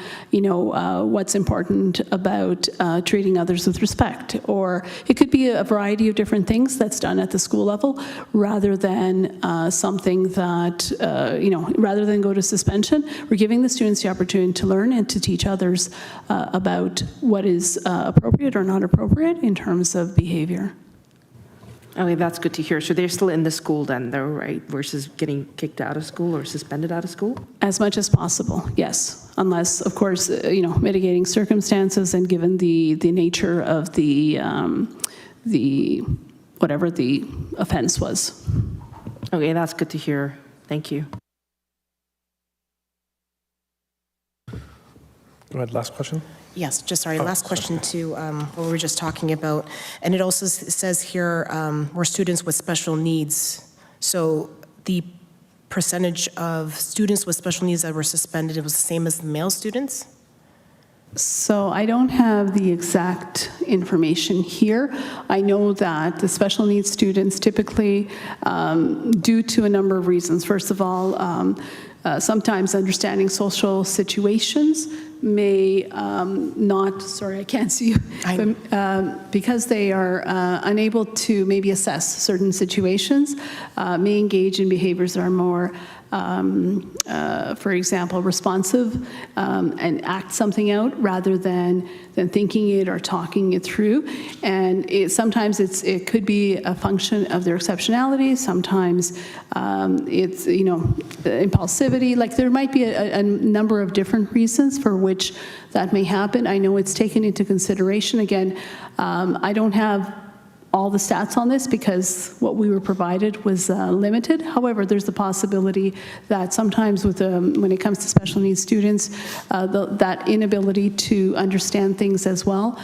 what's important about treating others with respect. Or it could be a variety of different things that's done at the school level, rather than something that, rather than go to suspension. We're giving the students the opportunity to learn and to teach others about what is appropriate or not appropriate in terms of behavior. Okay, that's good to hear. So they're still in the school then, though, right? Versus getting kicked out of school or suspended out of school? As much as possible, yes. Unless, of course, mitigating circumstances and given the nature of the whatever the offense was. Okay, that's good to hear. Thank you. Go ahead, last question. Yes, just sorry, last question to what we were just talking about. And it also says here, we're students with special needs. So the percentage of students with special needs that were suspended, it was the same as the male students? So I don't have the exact information here. I know that the special needs students typically, due to a number of reasons, first of all, sometimes understanding social situations may not, sorry, I can't see you, but, because they are unable to maybe assess certain situations, may engage in behaviors that are more, for example, responsive and act something out rather than thinking it or talking it through. And sometimes it could be a function of their exceptionality. Sometimes it's, impulsivity. Like there might be a number of different reasons for which that may happen. I know it's taken into consideration. Again, I don't have all the stats on this because what we were provided was limited. However, there's the possibility that sometimes when it comes to special needs students, that inability to understand things as well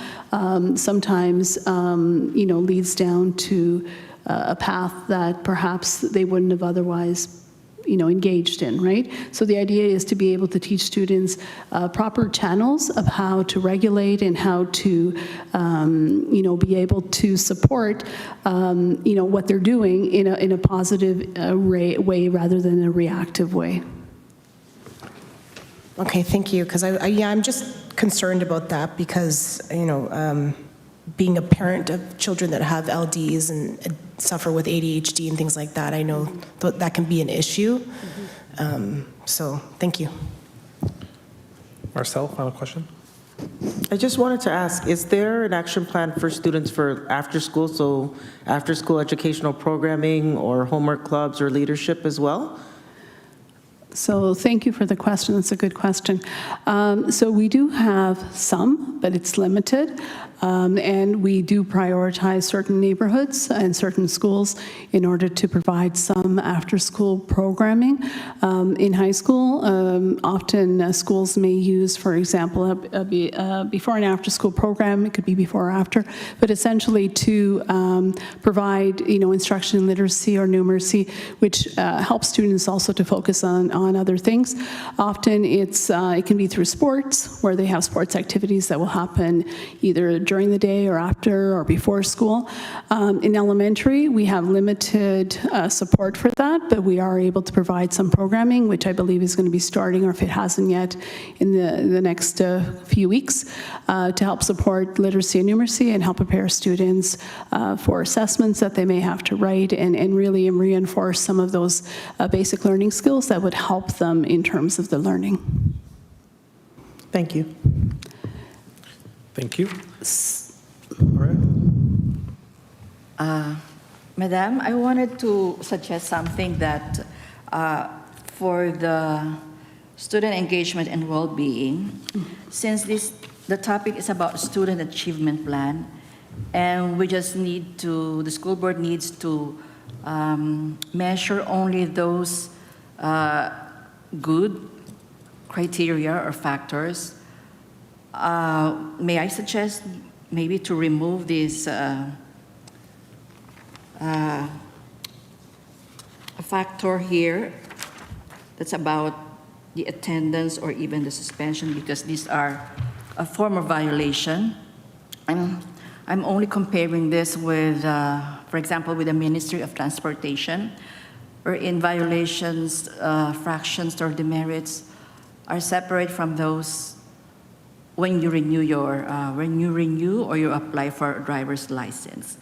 sometimes leads down to a path that perhaps they wouldn't have otherwise engaged in, right? So the idea is to be able to teach students proper channels of how to regulate and how to, be able to support, what they're doing in a positive way rather than a reactive way. Okay, thank you. Because I'm just concerned about that because, being a parent of children that have LDs and suffer with ADHD and things like that, I know that can be an issue. So thank you. Marcel, final question. I just wanted to ask, is there an action plan for students for after school, so after school educational programming or homework clubs or leadership as well? So thank you for the question. It's a good question. So we do have some, but it's limited. And we do prioritize certain neighborhoods and certain schools in order to provide some after-school programming. In high school, often schools may use, for example, a before and after-school program. It could be before or after, but essentially to provide, instruction in literacy or numeracy, which helps students also to focus on on other things. Often it can be through sports, where they have sports activities that will happen either during the day or after or before school. In elementary, we have limited support for that, but we are able to provide some programming, which I believe is going to be starting, or if it hasn't yet, in the next few weeks, to help support literacy and numeracy and help prepare students for assessments that they may have to write, and really reinforce some of those basic learning skills that would help them in terms of the learning. Thank you. Thank you. All right. Madam, I wanted to suggest something that for the student engagement and well-being, since the topic is about student achievement plan, and we just need to, the school board needs to measure only those good criteria or factors. May I suggest maybe to remove this factor here that's about the attendance or even the suspension, because these are a form of violation. I'm only comparing this with, for example, with the Ministry of Transportation, where in violations, fractions or demerits are separate from those when you renew or you apply for a driver's license.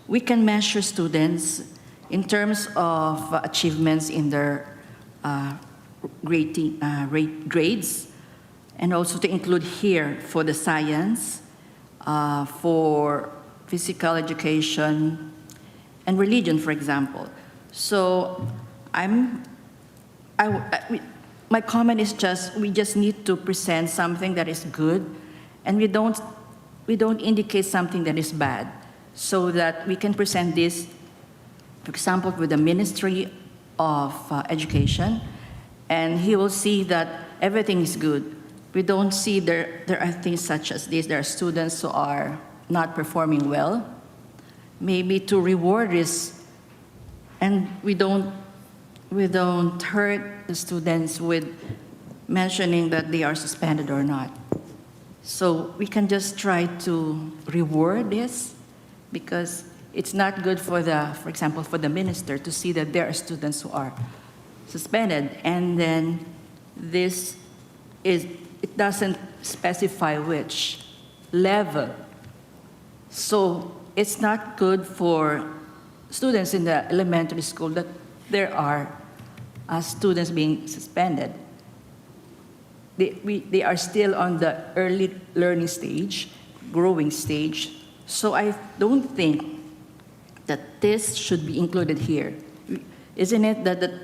We can measure students in terms of achievements in their grades, and also to include here for the science, for physical education, and religion, for example. So my comment is just, we just need to present something that is good, and we don't indicate something that is bad, so that we can present this, for example, with the Ministry of Education, and he will see that everything is good. We don't see there are things such as this. There are students who are not performing well, maybe to reward this, and we don't hurt the students with mentioning that they are suspended or not. So we can just try to reward this, because it's not good for example, for the minister to see that there are students who are suspended, and then it doesn't specify which level. So it's not good for students in the elementary school that there are students being suspended. They are still on the early learning stage, growing stage. So I don't think that this should be included here. Isn't it that the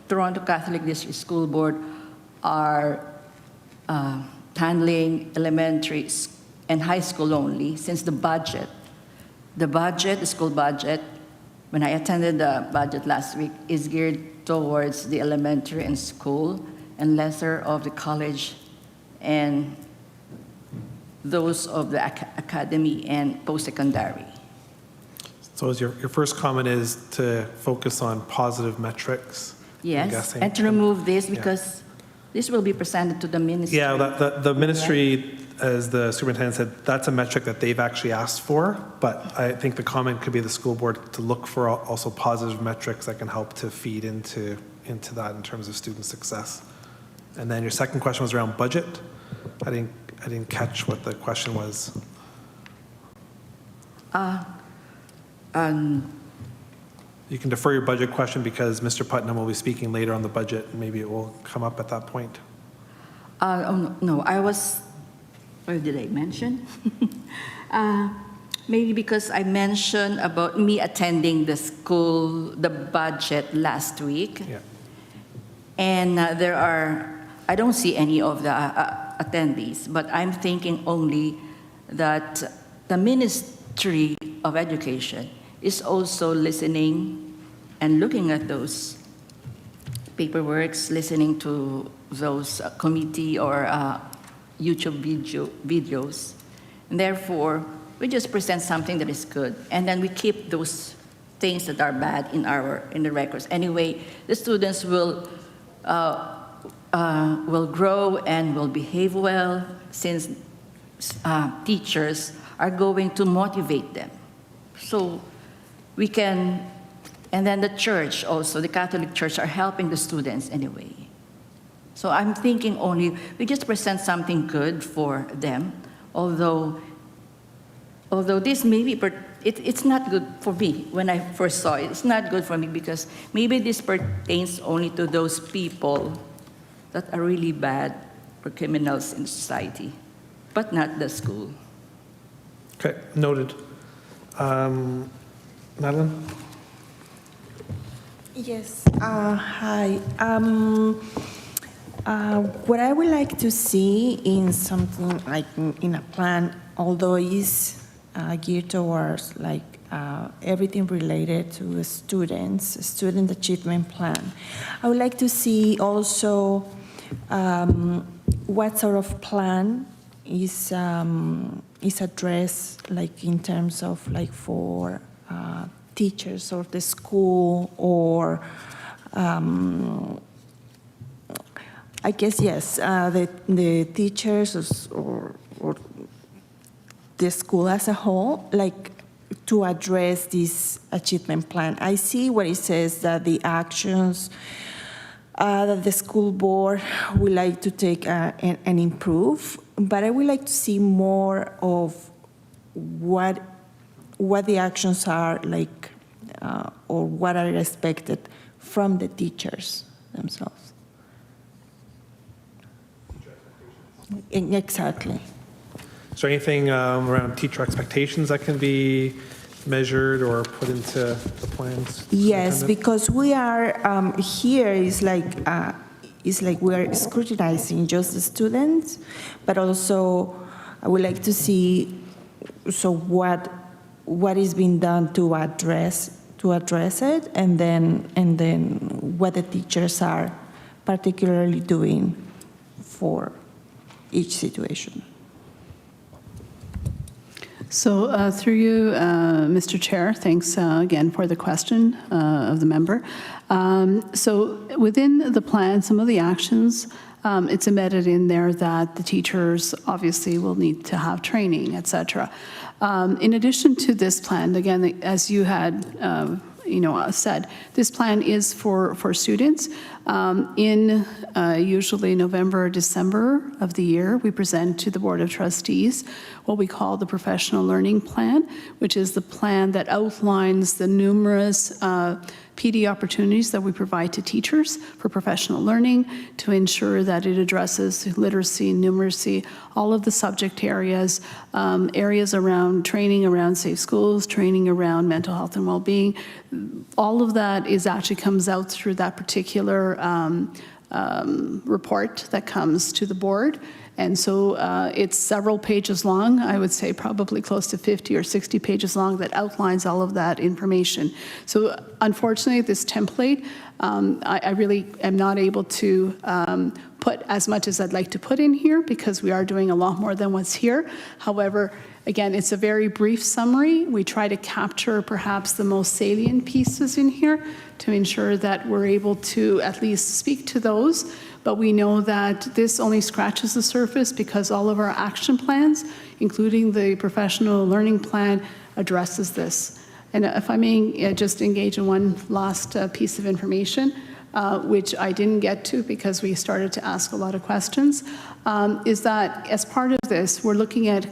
Toronto Catholic District School Board are handling elementary and high school only, since the school budget, when I attended the budget last week, is geared towards the elementary and school, and lesser of the college and those of the academy and post-secondary. So your first comment is to focus on positive metrics? Yes, and to remove this, because this will be presented to the ministry. Yeah, the ministry, as the superintendent said, that's a metric that they've actually asked for, but I think the comment could be the school board to look for also positive metrics that can help to feed into that in terms of student success. And then your second question was around budget. I didn't catch what the question was. You can defer your budget question because Mr. Putnam will be speaking later on the budget, and maybe it will come up at that point. No, what did I mention? Maybe because I mentioned about me attending the budget last week. Yeah. And I don't see any of the attendees, but I'm thinking only that the Ministry of Education is also listening and looking at those paperworks, listening to those committee or YouTube videos. And therefore, we just present something that is good, and then we keep those things that are bad in the records. Anyway, the students will grow and will behave well since teachers are going to motivate them. So we can, and then the church also, the Catholic Church are helping the students anyway. So I'm thinking only we just present something good for them, although this may be, it's not good for me when I first saw it. It's not good for me because maybe this pertains only to those people that are really bad or criminals in society, but not the school. Okay, noted. Madeline? Yes, hi. What I would like to see in something like in a plan, although it's geared towards like everything related to students, student achievement plan. I would like to see also what sort of plan is addressed, like in terms of like for teachers of the school, or I guess yes, the teachers or the school as a whole, like to address this achievement plan. I see what it says that the actions that the school board would like to take and improve, but I would like to see more of what the actions are like, or what are expected from the teachers themselves. Exactly. Is there anything around teacher expectations that can be measured or put into the plans? Yes, because we are here is like we are scrutinizing just the students, but also I would like to see what is being done to address it, and then what the teachers are particularly doing for each situation. So through you, Mr. Chair, thanks again for the question of the member. So within the plan, some of the actions, it's embedded in there that the teachers obviously will need to have training, et cetera. In addition to this plan, again, as you had said, this plan is for students. In usually November or December of the year, we present to the Board of Trustees what we call the Professional Learning Plan, which is the plan that outlines the numerous PD opportunities that we provide to teachers for professional learning to ensure that it addresses literacy, numeracy, all of the subject areas, areas around training around safe schools, training around mental health and well-being. All of that actually comes out through that particular report that comes to the board. And so it's several pages long, I would say probably close to 50 or 60 pages long, that outlines all of that information. So unfortunately, this template, I really am not able to put as much as I'd like to put in here because we are doing a lot more than what's here. However, again, it's a very brief summary. We try to capture perhaps the most salient pieces in here to ensure that we're able to at least speak to those. But we know that this only scratches the surface because all of our action plans, including the professional learning plan, addresses this. And if I may just engage in one last piece of information, which I didn't get to because we started to ask a lot of questions, is that as part of this, we're looking at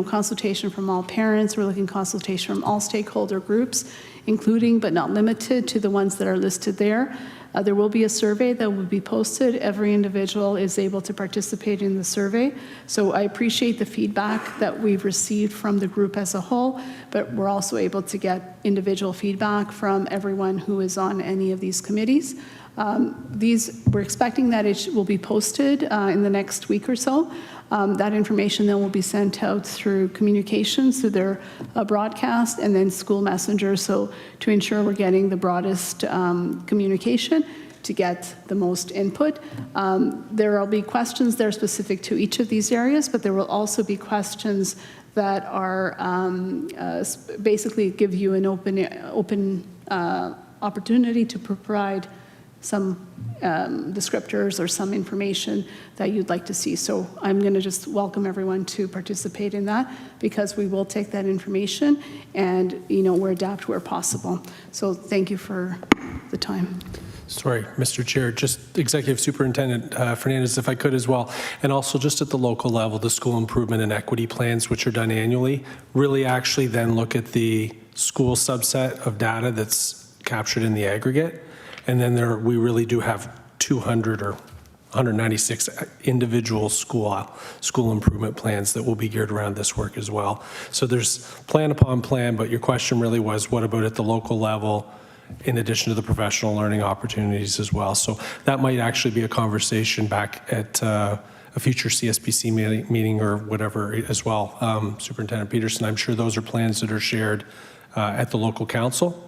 consultation from all parents, we're looking at consultation from all stakeholder groups, including but not limited to the ones that are listed there. There will be a survey that will be posted. Every individual is able to participate in the survey. So I appreciate the feedback that we've received from the group as a whole, but we're also able to get individual feedback from everyone who is on any of these committees. We're expecting that it will be posted in the next week or so. That information then will be sent out through communications, through their broadcast, and then school messenger, so to ensure we're getting the broadest communication to get the most input. There will be questions there specific to each of these areas, but there will also be questions that are basically give you an open opportunity to provide some descriptors or some information that you'd like to see. So I'm going to just welcome everyone to participate in that, because we will take that information and, we'll adapt where possible. So thank you for the time. Sorry, Mr. Chair, just Executive Superintendent Fernandez, if I could as well, and also just at the local level, the school improvement and equity plans, which are done annually, really actually then look at the school subset of data that's captured in the aggregate. And then we really do have 200 or 196 individual school improvement plans that will be geared around this work as well. So there's plan upon plan, but your question really was, what about at the local level, in addition to the professional learning opportunities as well? So that might actually be a conversation back at a future CSPC meeting or whatever as well. Superintendent Peterson, I'm sure those are plans that are shared at the local council.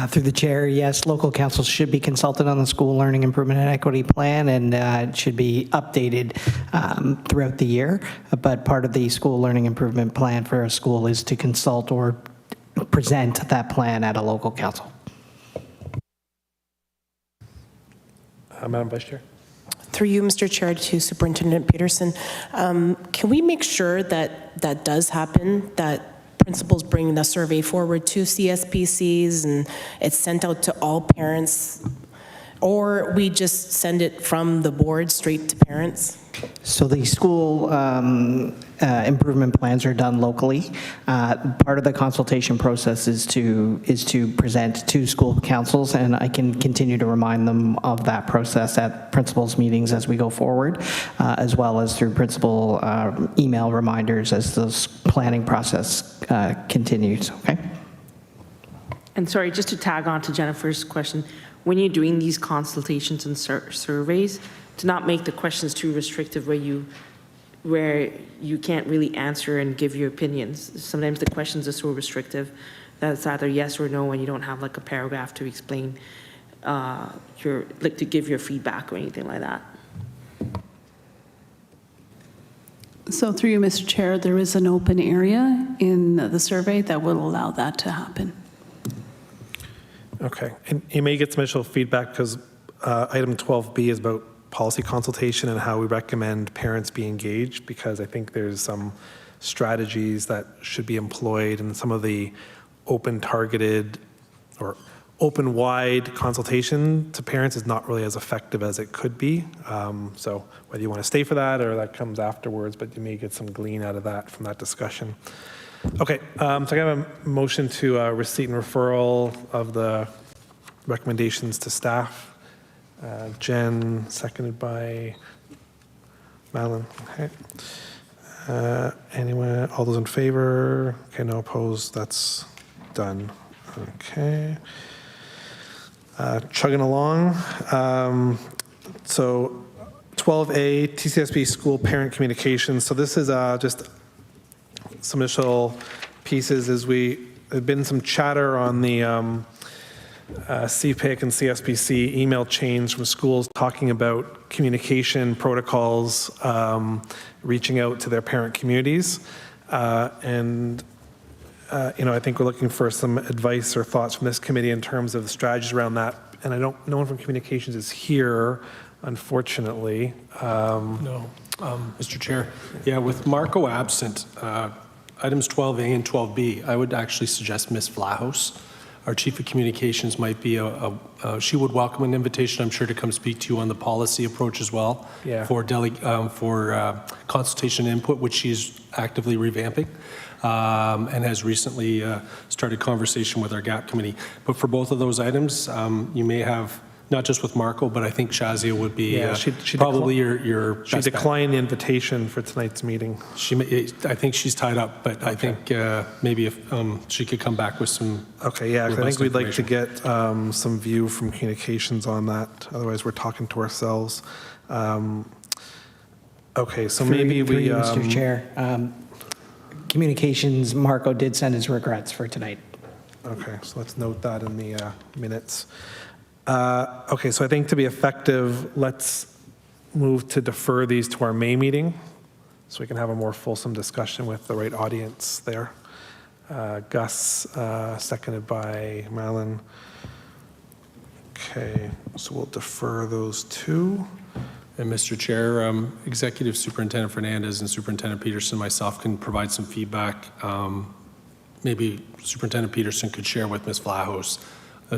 Through the chair, yes, local councils should be consulted on the school learning improvement and equity plan, and it should be updated throughout the year. But part of the school learning improvement plan for a school is to consult or present that plan at a local council. Madam Vice Chair. Through you, Mr. Chair, to Superintendent Peterson, can we make sure that that does happen, that principals bring the survey forward to CSPCs and it's sent out to all parents, or we just send it from the board straight to parents? So the school improvement plans are done locally. Part of the consultation process is to present to school councils, and I can continue to remind them of that process at principals meetings as we go forward, as well as through principal email reminders as this planning process continues. Okay. And sorry, just to tag on to Jennifer's question, when you're doing these consultations and surveys, to not make the questions too restrictive where you can't really answer and give your opinions. Sometimes the questions are so restrictive that it's either yes or no, and you don't have like a paragraph to explain to give your feedback or anything like that. So through you, Mr. Chair, there is an open area in the survey that will allow that to happen. Okay, and you may get some initial feedback because item 12B is about policy consultation and how we recommend parents be engaged, because I think there's some strategies that should be employed, and some of the open targeted or open wide consultation to parents is not really as effective as it could be. So whether you want to stay for that or that comes afterwards, but you may get some glean out of that from that discussion. Okay, so I have a motion to receipt and referral of the recommendations to staff. Jen, seconded by Madeline. Okay. Anyone, all those in favor? Okay, no opposed, that's done. Okay. Chugging along. So 12A, TCSB school parent communications. So this is just some initial pieces. There's been some chatter on the CPIC and CSPC email chains from schools talking about communication protocols, reaching out to their parent communities. I think we're looking for some advice or thoughts from this committee in terms of the strategies around that. And no one from communications is here, unfortunately. No, Mr. Chair. Yeah, with Marco absent, items 12A and 12B, I would actually suggest Ms. Vlahos, our Chief of Communications, might be she would welcome an invitation, I'm sure, to come speak to you on the policy approach as well, yeah, for consultation input, which she's actively revamping, and has recently started conversation with our GAP committee. But for both of those items, you may have, not just with Marco, but I think Shazia would be probably your best bet. She declined the invitation for tonight's meeting. I think she's tied up, but okay. I think maybe if she could come back with some. Okay, yeah, I think we'd like to get some view from communications on that. Otherwise, we're talking to ourselves. Okay, so maybe we. Mr. Chair, communications, Marco did send his regrets for tonight. Okay, so let's note that in the minutes. Okay, so I think to be effective, let's move to defer these to our May meeting. so we can have a more fulsome discussion with the right audience there. Gus, seconded by Malin. Okay, so we'll defer those two. And Mr. Chair, Executive Superintendent Fernandez and Superintendent Peterson, myself, can provide some feedback. Maybe Superintendent Peterson could share with Ms. Vlahos,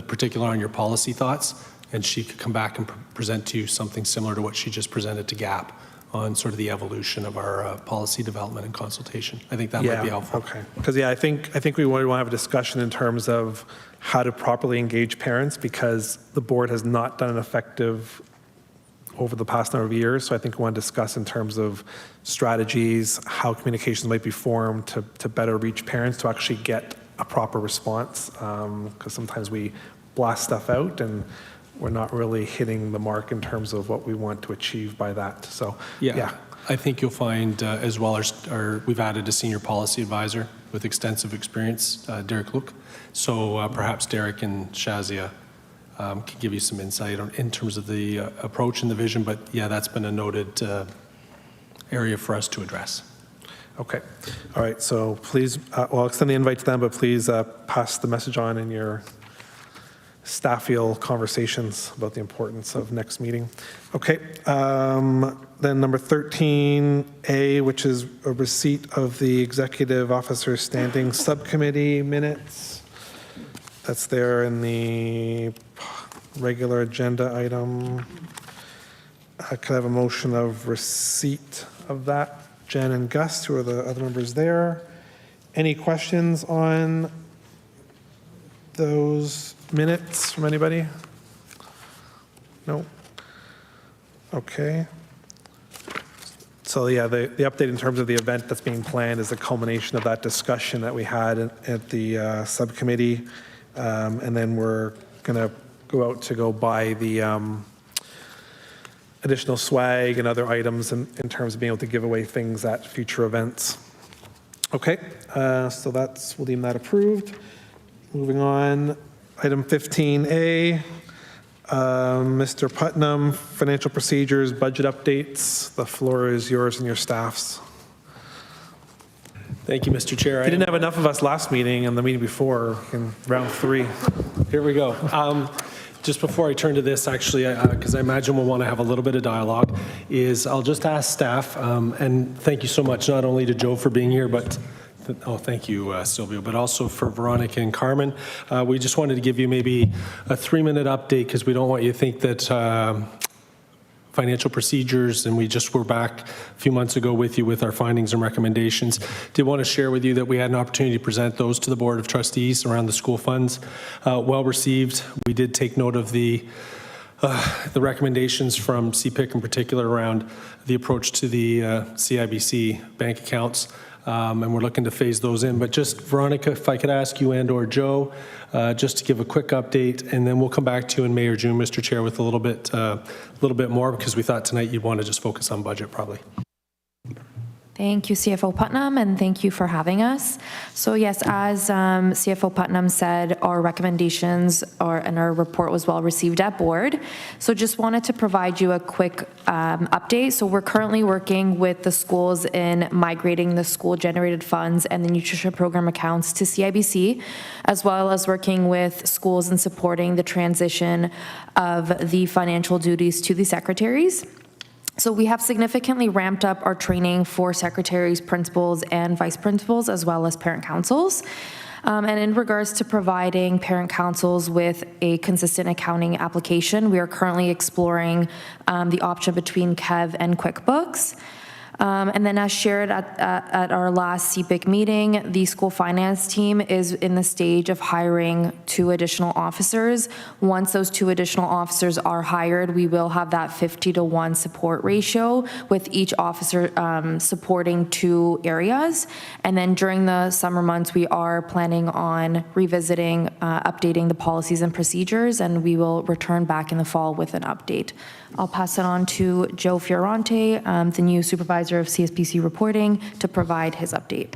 particular on your policy thoughts, and she could come back and present to you something similar to what she just presented to GAP on sort of the evolution of our policy development and consultation. I think that might be helpful. Okay, because I think we want to have a discussion in terms of how to properly engage parents, because the board has not done an effective over the past number of years. So I think we want to discuss in terms of strategies, how communications might be formed to better reach parents to actually get a proper response. Because sometimes we blast stuff out and we're not really hitting the mark in terms of what we want to achieve by that. So yeah. I think you'll find as well we've added a senior policy advisor with extensive experience, Derek Luke. So perhaps Derek and Shazia can give you some insight in terms of the approach and the vision, but yeah, that's been a noted area for us to address. Okay. All right. So please, I'll extend the invite to them, but please pass the message on in your staffial conversations about the importance of next meeting. Okay. Then number 13A, which is a receipt of the Executive Officer Standing Subcommittee minutes. That's there in the regular agenda item. Could I have a motion of receipt of that? Jen and Gus, who are the other members there. Any questions on those minutes from anybody? No? Okay. So yeah, the update in terms of the event that's being planned is a culmination of that discussion that we had at the subcommittee. And then we're going to go out to go buy the additional swag and other items in terms of being able to give away things at future events. Okay, so we'll deem that approved. Moving on, item 15A, Mr. Putnam, financial procedures, budget updates. The floor is yours and your staff's. Thank you, Mr. Chair. You didn't have enough of us last meeting and the meeting before in round 3. Here we go. Just before I turn to this, actually, because I imagine we'll want to have a little bit of dialogue, I'll just ask staff, and thank you so much, not only to Joe for being here, but thank you, Silvio, but also for Veronica and Carmen. We just wanted to give you maybe a 3-minute update because we don't want you to think that financial procedures, and we just were back a few months ago with you with our findings and recommendations. Did want to share with you that we had an opportunity to present those to the Board of Trustees around the school funds. Well received. We did take note of the recommendations from CPIC in particular around the approach to the CIBC bank accounts. And we're looking to phase those in. But just, Veronica, if I could ask you and or Joe, just to give a quick update, and then we'll come back to you in May or June, Mr. Chair, with a little bit more, because we thought tonight you'd want to just focus on budget probably. Thank you, CFO Putnam, and thank you for having us. So yes, as CFO Putnam said, our recommendations and our report was well received at board. So just wanted to provide you a quick update. So we're currently working with the schools in migrating the school-generated funds and the nutrition program accounts to CIBC, as well as working with schools in supporting the transition of the financial duties to the secretaries. So we have significantly ramped up our training for secretaries, principals, and vice principals, as well as parent councils. And in regards to providing parent councils with a consistent accounting application, we are currently exploring the option between KEV and QuickBooks. And then as shared at our last CPIC meeting, the school finance team is in the stage of hiring 2 additional officers. Once those 2 additional officers are hired, we will have that 50-to-1 support ratio with each officer supporting 2 areas. And then during the summer months, we are planning on revisiting, updating the policies and procedures, and we will return back in the fall with an update. I'll pass it on to Joe Fiorante, the new supervisor of CSPC reporting, to provide his update.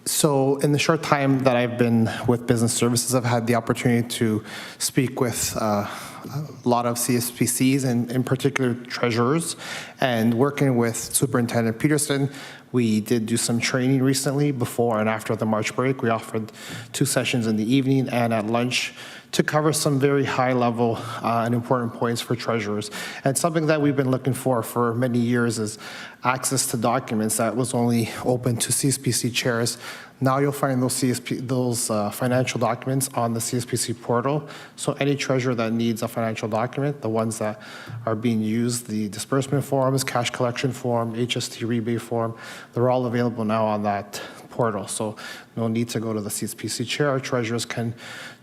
So in the short time that I've been with business services, I've had the opportunity to speak with a lot of CSPCs and in particular treasurers. And working with Superintendent Peterson, we did do some training recently before and after the March break. We offered 2 sessions in the evening and at lunch to cover some very high level and important points for treasurers. And something that we've been looking for many years is access to documents that was only open to CSPC chairs. Now you'll find those financial documents on the CSPC portal. So any treasurer that needs a financial document, the ones that are being used, the disbursement forms, cash collection form, HST rebate form, they're all available now on that portal. So no need to go to the CSPC chair. Our treasurers can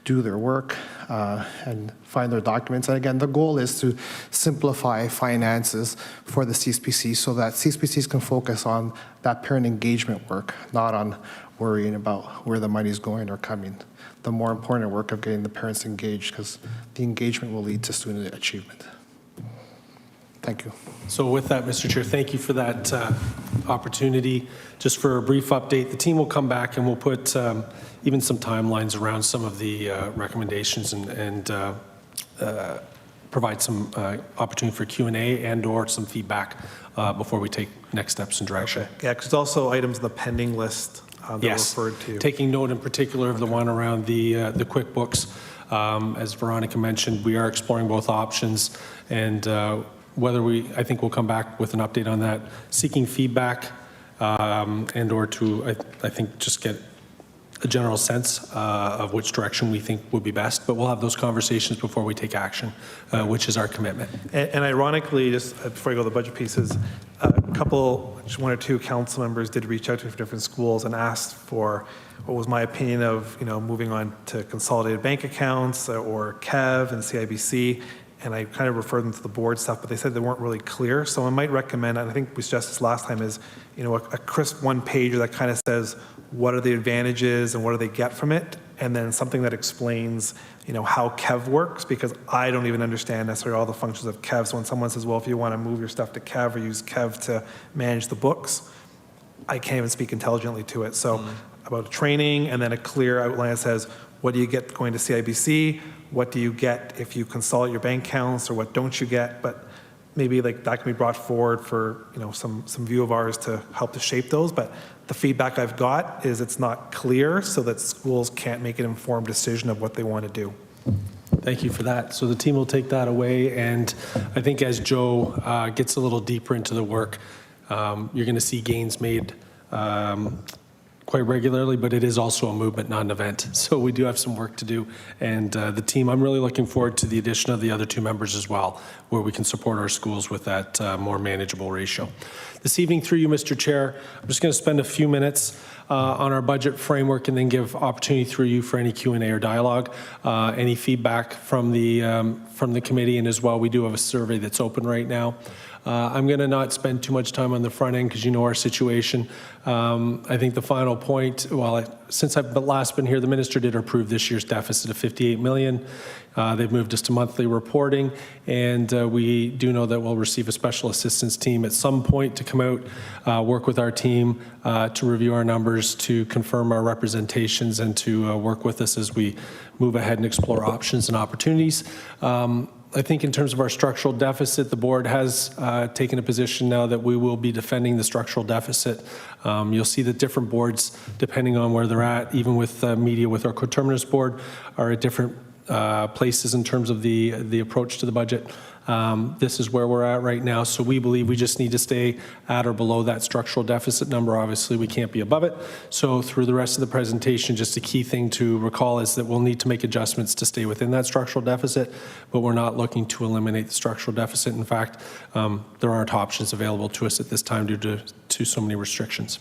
do their work and find their documents. And again, the goal is to simplify finances for the CSPC so that CSPCs can focus on that parent engagement work, not on worrying about where the money is going or coming. The more important work of getting the parents engaged, because the engagement will lead to student achievement. Thank you. So with that, Mr. Chair, thank you for that opportunity. Just for a brief update, the team will come back and we'll put even some timelines around some of the recommendations and provide some opportunity for Q&A and or some feedback before we take next steps and direction. Okay. Yeah, because also items in the pending list that Yes, were referred to. taking note in particular of the one around the QuickBooks. As Veronica mentioned, we are exploring both options, and I think we'll come back with an update on that, seeking feedback and or to, I think, just get a general sense of which direction we think would be best, but we'll have those conversations before we take action, which is our commitment. And ironically, just before I go to the budget pieces, one or two council members did reach out to different schools and asked for what was my opinion of, moving on to consolidated bank accounts or KEV and CIBC. And I kind of referred them to the board stuff, but they said they weren't really clear. So I might recommend, and I think we suggested this last time, is a crisp one-pager that kind of says what are the advantages and what do they get from it, and then something that explains how KEV works, because I don't even understand necessarily all the functions of KEV. So when someone says, well, if you want to move your stuff to KEV or use KEV to manage the books, I can't even speak intelligently to it. So about training and then a clear outline that says, what do you get going to CIBC? What do you get if you consolidate your bank accounts, or what don't you get? But maybe that can be brought forward for some view of ours to help to shape those. But the feedback I've got is it's not clear, so that schools can't make an informed decision of what they want to do. Thank you for that. So the team will take that away, and I think as Joe gets a little deeper into the work, you're going to see gains made quite regularly, but it is also a movement, not an event. So we do have some work to do. And the team, I'm really looking forward to the addition of the other 2 members as well, where we can support our schools with that more manageable ratio. This evening, through you, Mr. Chair, I'm just going to spend a few minutes on our budget framework and then give opportunity through you for any Q&A or dialogue, any feedback from the committee, and as well, we do have a survey that's open right now. I'm going to not spend too much time on the front end because you know our situation. I think the final point, since I've last been here, the minister did approve this year's deficit of $58 million. They've moved us to monthly reporting, and we do know that we'll receive a special assistance team at some point to come out, work with our team to review our numbers, to confirm our representations, and to work with us as we move ahead and explore options and opportunities. I think in terms of our structural deficit, the board has taken a position now that we will be defending the structural deficit. You'll see that different boards, depending on where they're at, even with media with our coterminous board, are at different places in terms of the approach to the budget. This is where we're at right now, so we believe we just need to stay at or below that structural deficit number. Obviously, we can't be above it. So through the rest of the presentation, just a key thing to recall is that we'll need to make adjustments to stay within that structural deficit, but we're not looking to eliminate the structural deficit. In fact, there aren't options available to us at this time due to so many restrictions.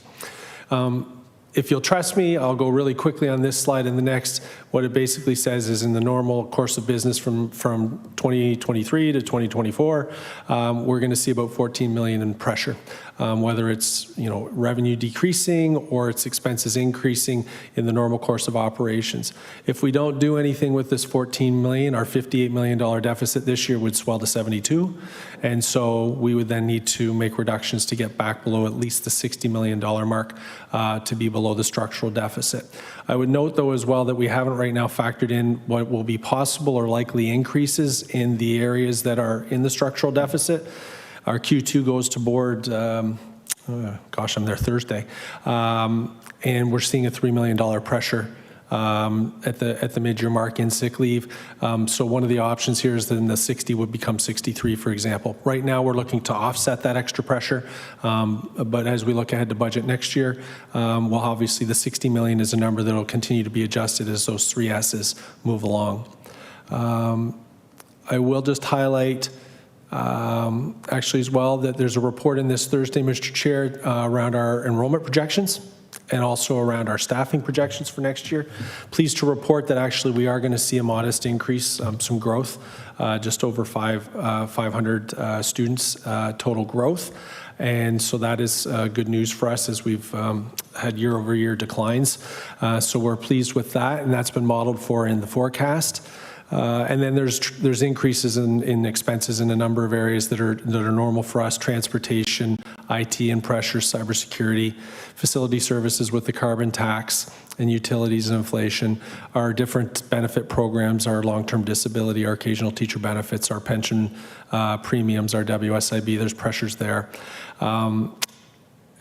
If you'll trust me, I'll go really quickly on this slide and the next. What it basically says is in the normal course of business from 2023 to 2024, we're going to see about $14 million in pressure. whether it's revenue decreasing or it's expenses increasing in the normal course of operations. If we don't do anything with this $14 million, our $58 million deficit this year would swell to 72, and so we would then need to make reductions to get back below at least the $60 million mark to be below the structural deficit. I would note, though, as well that we haven't right now factored in what will be possible or likely increases in the areas that are in the structural deficit. Our Q2 goes to board, I'm there Thursday, and we're seeing a $3 million pressure at the mid-year mark in sick leave. So one of the options here is then the 60 would become 63, for example. Right now, we're looking to offset that extra pressure, but as we look ahead to budget next year, well, obviously the 60 million is a number that will continue to be adjusted as those 3 S's move along. I will just highlight actually as well that there's a report in this Thursday, Mr. Chair, around our enrollment projections and also around our staffing projections for next year. Pleased to report that actually we are going to see a modest increase, some growth, just over 500 students total growth. And so that is good news for us as we've had year-over-year declines. So we're pleased with that, and that's been modeled for in the forecast. And then there's increases in expenses in a number of areas that are normal for us: transportation, IT and pressure, cybersecurity, facility services with the carbon tax, and utilities and inflation. Our different benefit programs, our long-term disability, our occasional teacher benefits, our pension premiums, our WSIB. There's pressures there, and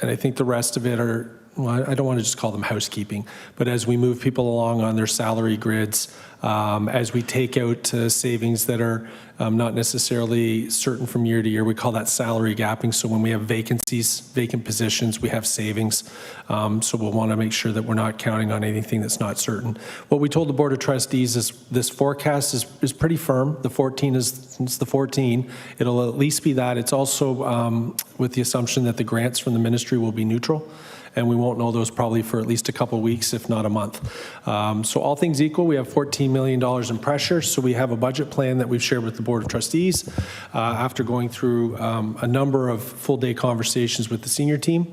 I think the rest of it are, well, I don't want to just call them housekeeping, but as we move people along on their salary grids, as we take out savings that are not necessarily certain from year to year, we call that salary gapping. So when we have vacancies, vacant positions, we have savings. So we'll want to make sure that we're not counting on anything that's not certain. What we told the Board of Trustees is this forecast is pretty firm. The 14 is the 14. It'll at least be that. It's also with the assumption that the grants from the ministry will be neutral, and we won't know those probably for at least a couple of weeks, if not a month. So all things equal, we have $14 million in pressure. So we have a budget plan that we've shared with the Board of Trustees after going through a number of full-day conversations with the senior team.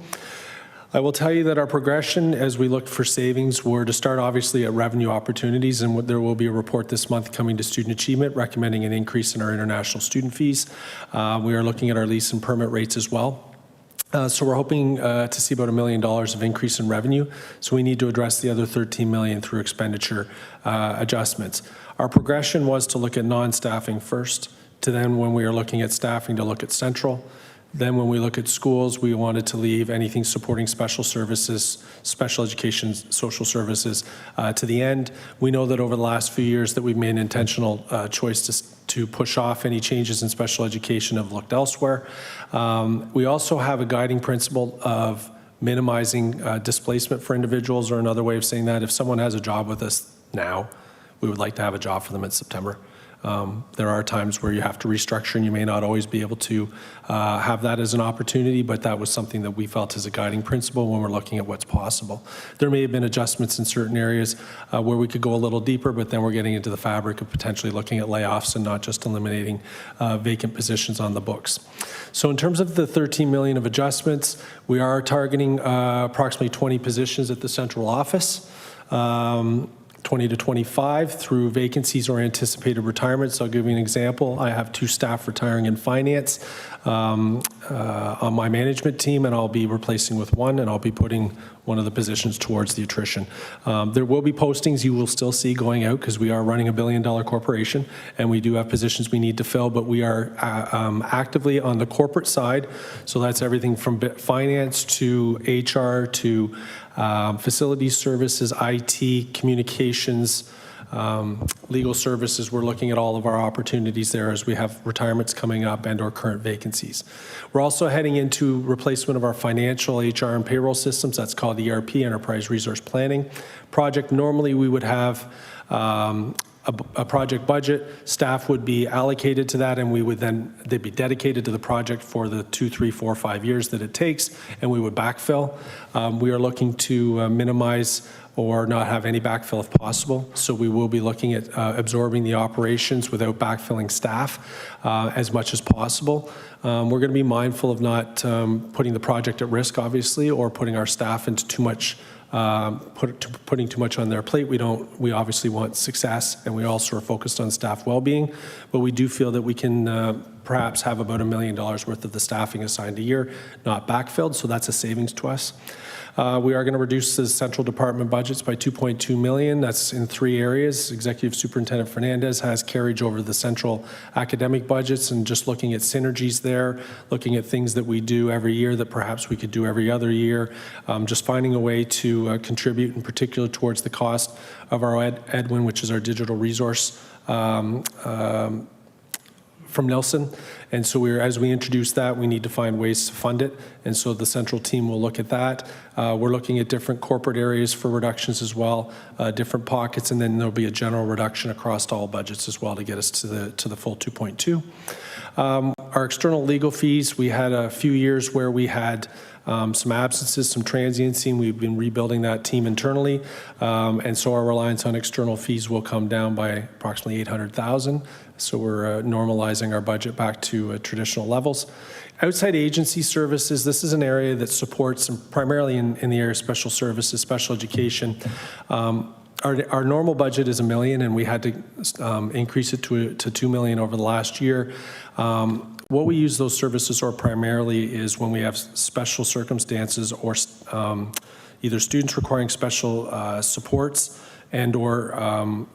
I will tell you that our progression as we looked for savings were to start obviously at revenue opportunities, and there will be a report this month coming to student achievement recommending an increase in our international student fees. We are looking at our lease and permit rates as well. So we're hoping to see about $1 million of increase in revenue. So we need to address the other $13 million through expenditure adjustments. Our progression was to look at non-staffing first, to then when we are looking at staffing to look at central. Then when we look at schools, we wanted to leave anything supporting special services, special education, social services to the end. We know that over the last few years that we've made an intentional choice to push off any changes in special education have looked elsewhere. We also have a guiding principle of minimizing displacement for individuals, or another way of saying that, if someone has a job with us now, we would like to have a job for them in September. There are times where you have to restructure and you may not always be able to have that as an opportunity, but that was something that we felt as a guiding principle when we're looking at what's possible. There may have been adjustments in certain areas where we could go a little deeper, but then we're getting into the fabric of potentially looking at layoffs and not just eliminating vacant positions on the books. So in terms of the 13 million of adjustments, we are targeting approximately 20 positions at the central office. 20 to 25 through vacancies or anticipated retirements. I'll give you an example. I have 2 staff retiring in finance on my management team, and I'll be replacing with 1, and I'll be putting one of the positions towards the attrition. There will be postings you will still see going out because we are running a billion-dollar corporation, and we do have positions we need to fill, but we are actively on the corporate side. So that's everything from finance to HR to facilities services, IT, communications, legal services. We're looking at all of our opportunities there as we have retirements coming up and or current vacancies. We're also heading into replacement of our financial, HR, and payroll systems. That's called ERP, Enterprise Resource Planning project. Normally we would have a project budget, staff would be allocated to that, and they'd be dedicated to the project for the 2, 3, 4, 5 years that it takes, and we would backfill. We are looking to minimize or not have any backfill if possible. So we will be looking at absorbing the operations without backfilling staff as much as possible. We're going to be mindful of not putting the project at risk, obviously, or putting our staff into too much putting too much on their plate. We obviously want success, and we also are focused on staff well-being, but we do feel that we can perhaps have about $1 million worth of the staffing assigned a year not backfilled, so that's a savings to us. We are going to reduce the central department budgets by $2.2 million. That's in 3 areas. Executive Superintendent Fernandez has carriage over the central academic budgets, and just looking at synergies there, looking at things that we do every year that perhaps we could do every other year, just finding a way to contribute in particular towards the cost of our Edwin, which is our digital resource from Nelson. And so as we introduce that, we need to find ways to fund it. And so the central team will look at that. We're looking at different corporate areas for reductions as well, different pockets, and then there'll be a general reduction across all budgets as well to get us to the full 2.2. Our external legal fees, we had a few years where we had some absences, some transiency, and we've been rebuilding that team internally. And so our reliance on external fees will come down by approximately $800,000. So we're normalizing our budget back to traditional levels. Outside agency services, this is an area that supports, primarily in the area of special services, special education. Our normal budget is $1 million, and we had to increase it to $2 million over the last year. What we use those services for primarily is when we have special circumstances or either students requiring special supports and or,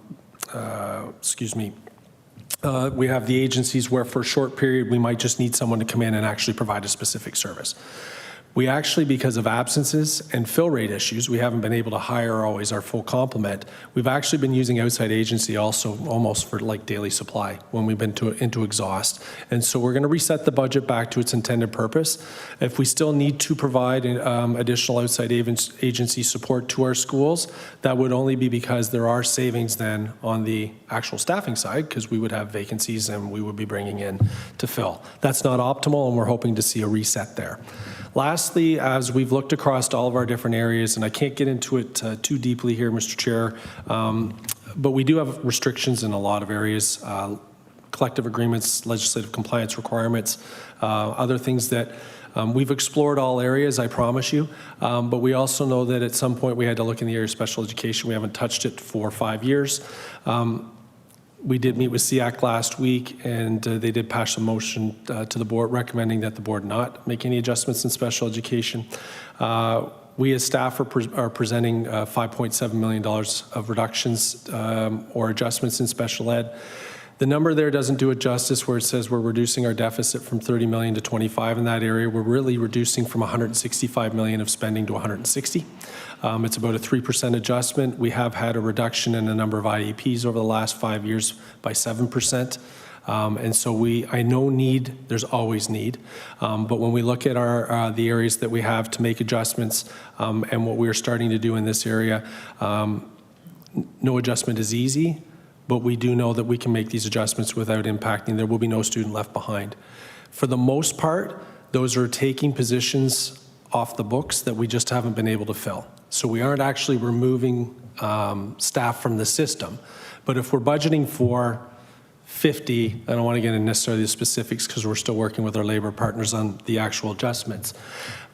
we have the agencies where for a short period we might just need someone to come in and actually provide a specific service. We actually, because of absences and fill rate issues, we haven't been able to hire always our full complement. We've actually been using outside agency also almost for like daily supply when we've been into exhaust. And so we're going to reset the budget back to its intended purpose. If we still need to provide additional outside agency support to our schools, that would only be because there are savings then on the actual staffing side, because we would have vacancies and we would be bringing in to fill. That's not optimal, and we're hoping to see a reset there. Lastly, as we've looked across all of our different areas, and I can't get into it too deeply here, Mr. Chair, but we do have restrictions in a lot of areas, collective agreements, legislative compliance requirements, other things that we've explored all areas, I promise you, but we also know that at some point we had to look in the area of special education. We haven't touched it for 5 years. We did meet with CPIC last week, and they did pass a motion to the board recommending that the board not make any adjustments in special education. We as staff are presenting $5.7 million of reductions or adjustments in special ed. The number there doesn't do it justice where it says we're reducing our deficit from 30 million to 25 in that area. We're really reducing from 165 million of spending to 160. It's about a 3% adjustment. We have had a reduction in the number of IEPs over the last 5 years by 7%. And so I know need, there's always need. But when we look at the areas that we have to make adjustments and what we're starting to do in this area, no adjustment is easy, but we do know that we can make these adjustments without impacting. There will be no student left behind. For the most part, those are taking positions off the books that we just haven't been able to fill. So we aren't actually removing staff from the system. But if we're budgeting for 50, I don't want to get into necessarily the specifics because we're still working with our labor partners on the actual adjustments.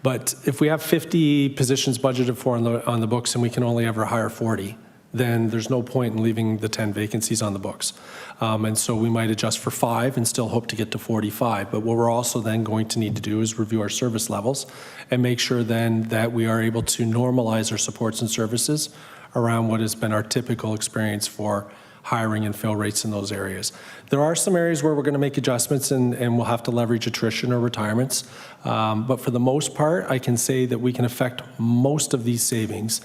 But if we have 50 positions budgeted for on the books and we can only ever hire 40, then there's no point in leaving the 10 vacancies on the books. And so we might adjust for 5 and still hope to get to 45. But what we're also then going to need to do is review our service levels and make sure then that we are able to normalize our supports and services around what has been our typical experience for hiring and fill rates in those areas. There are some areas where we're going to make adjustments and we'll have to leverage attrition or retirements. But for the most part, I can say that we can affect most of these savings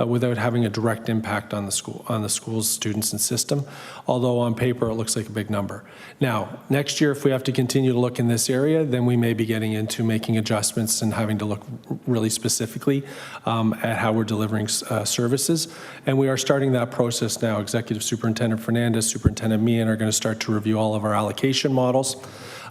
without having a direct impact on the school's students and system, although on paper it looks like a big number. Now, next year, if we have to continue to look in this area, then we may be getting into making adjustments and having to look really specifically at how we're delivering services. And we are starting that process now. Executive Superintendent Superintendent Fernandez, Superintendent Meehan are going to start to review all of our allocation models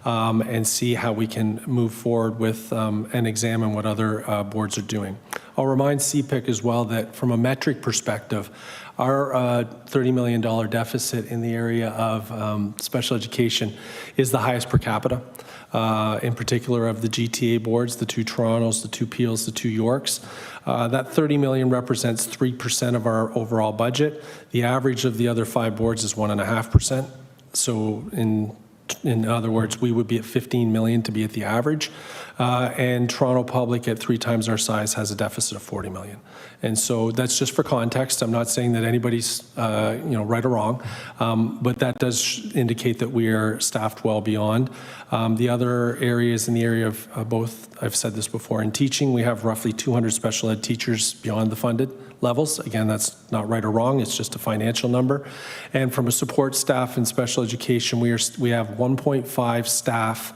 and see how we can move forward with and examine what other boards are doing. I'll remind CPIC as well that from a metric perspective, our $30 million deficit in the area of special education is the highest per capita, in particular of the GTA boards, the 2 Torontos, the 2 Peels, the 2 Yorks. That $30 million represents 3% of our overall budget. The average of the other 5 boards is 1.5%. So in other words, we would be at 15 million to be at the average. And Toronto Public at 3 times our size has a deficit of 40 million. And so that's just for context. I'm not saying that anybody's right or wrong, but that does indicate that we are staffed well beyond. The other areas in the area of both, I've said this before, in teaching, we have roughly 200 special ed teachers beyond the funded levels. Again, that's not right or wrong, it's just a financial number. And from a support staff in special education, we have 1.5 staff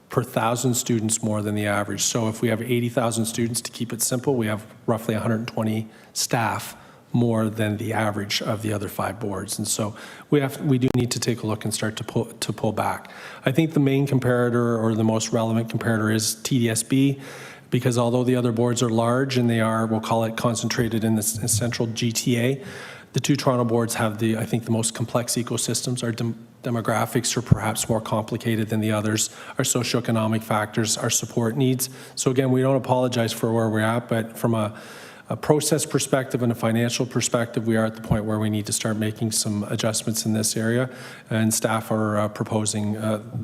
per 1,000 students more than the average. So if we have 80,000 students, to keep it simple, we have roughly 120 staff more than the average of the other 5 boards. And so we do need to take a look and start to pull back. I think the main comparator, or the most relevant comparator, is TDSB, because although the other boards are large and they are, we'll call it, concentrated in the central GTA, the 2 Toronto boards have I think the most complex ecosystems. Our demographics are perhaps more complicated than the others, our socioeconomic factors, our support needs. So again, we don't apologize for where we're at, but from a process perspective and a financial perspective, we are at the point where we need to start making some adjustments in this area, and staff are proposing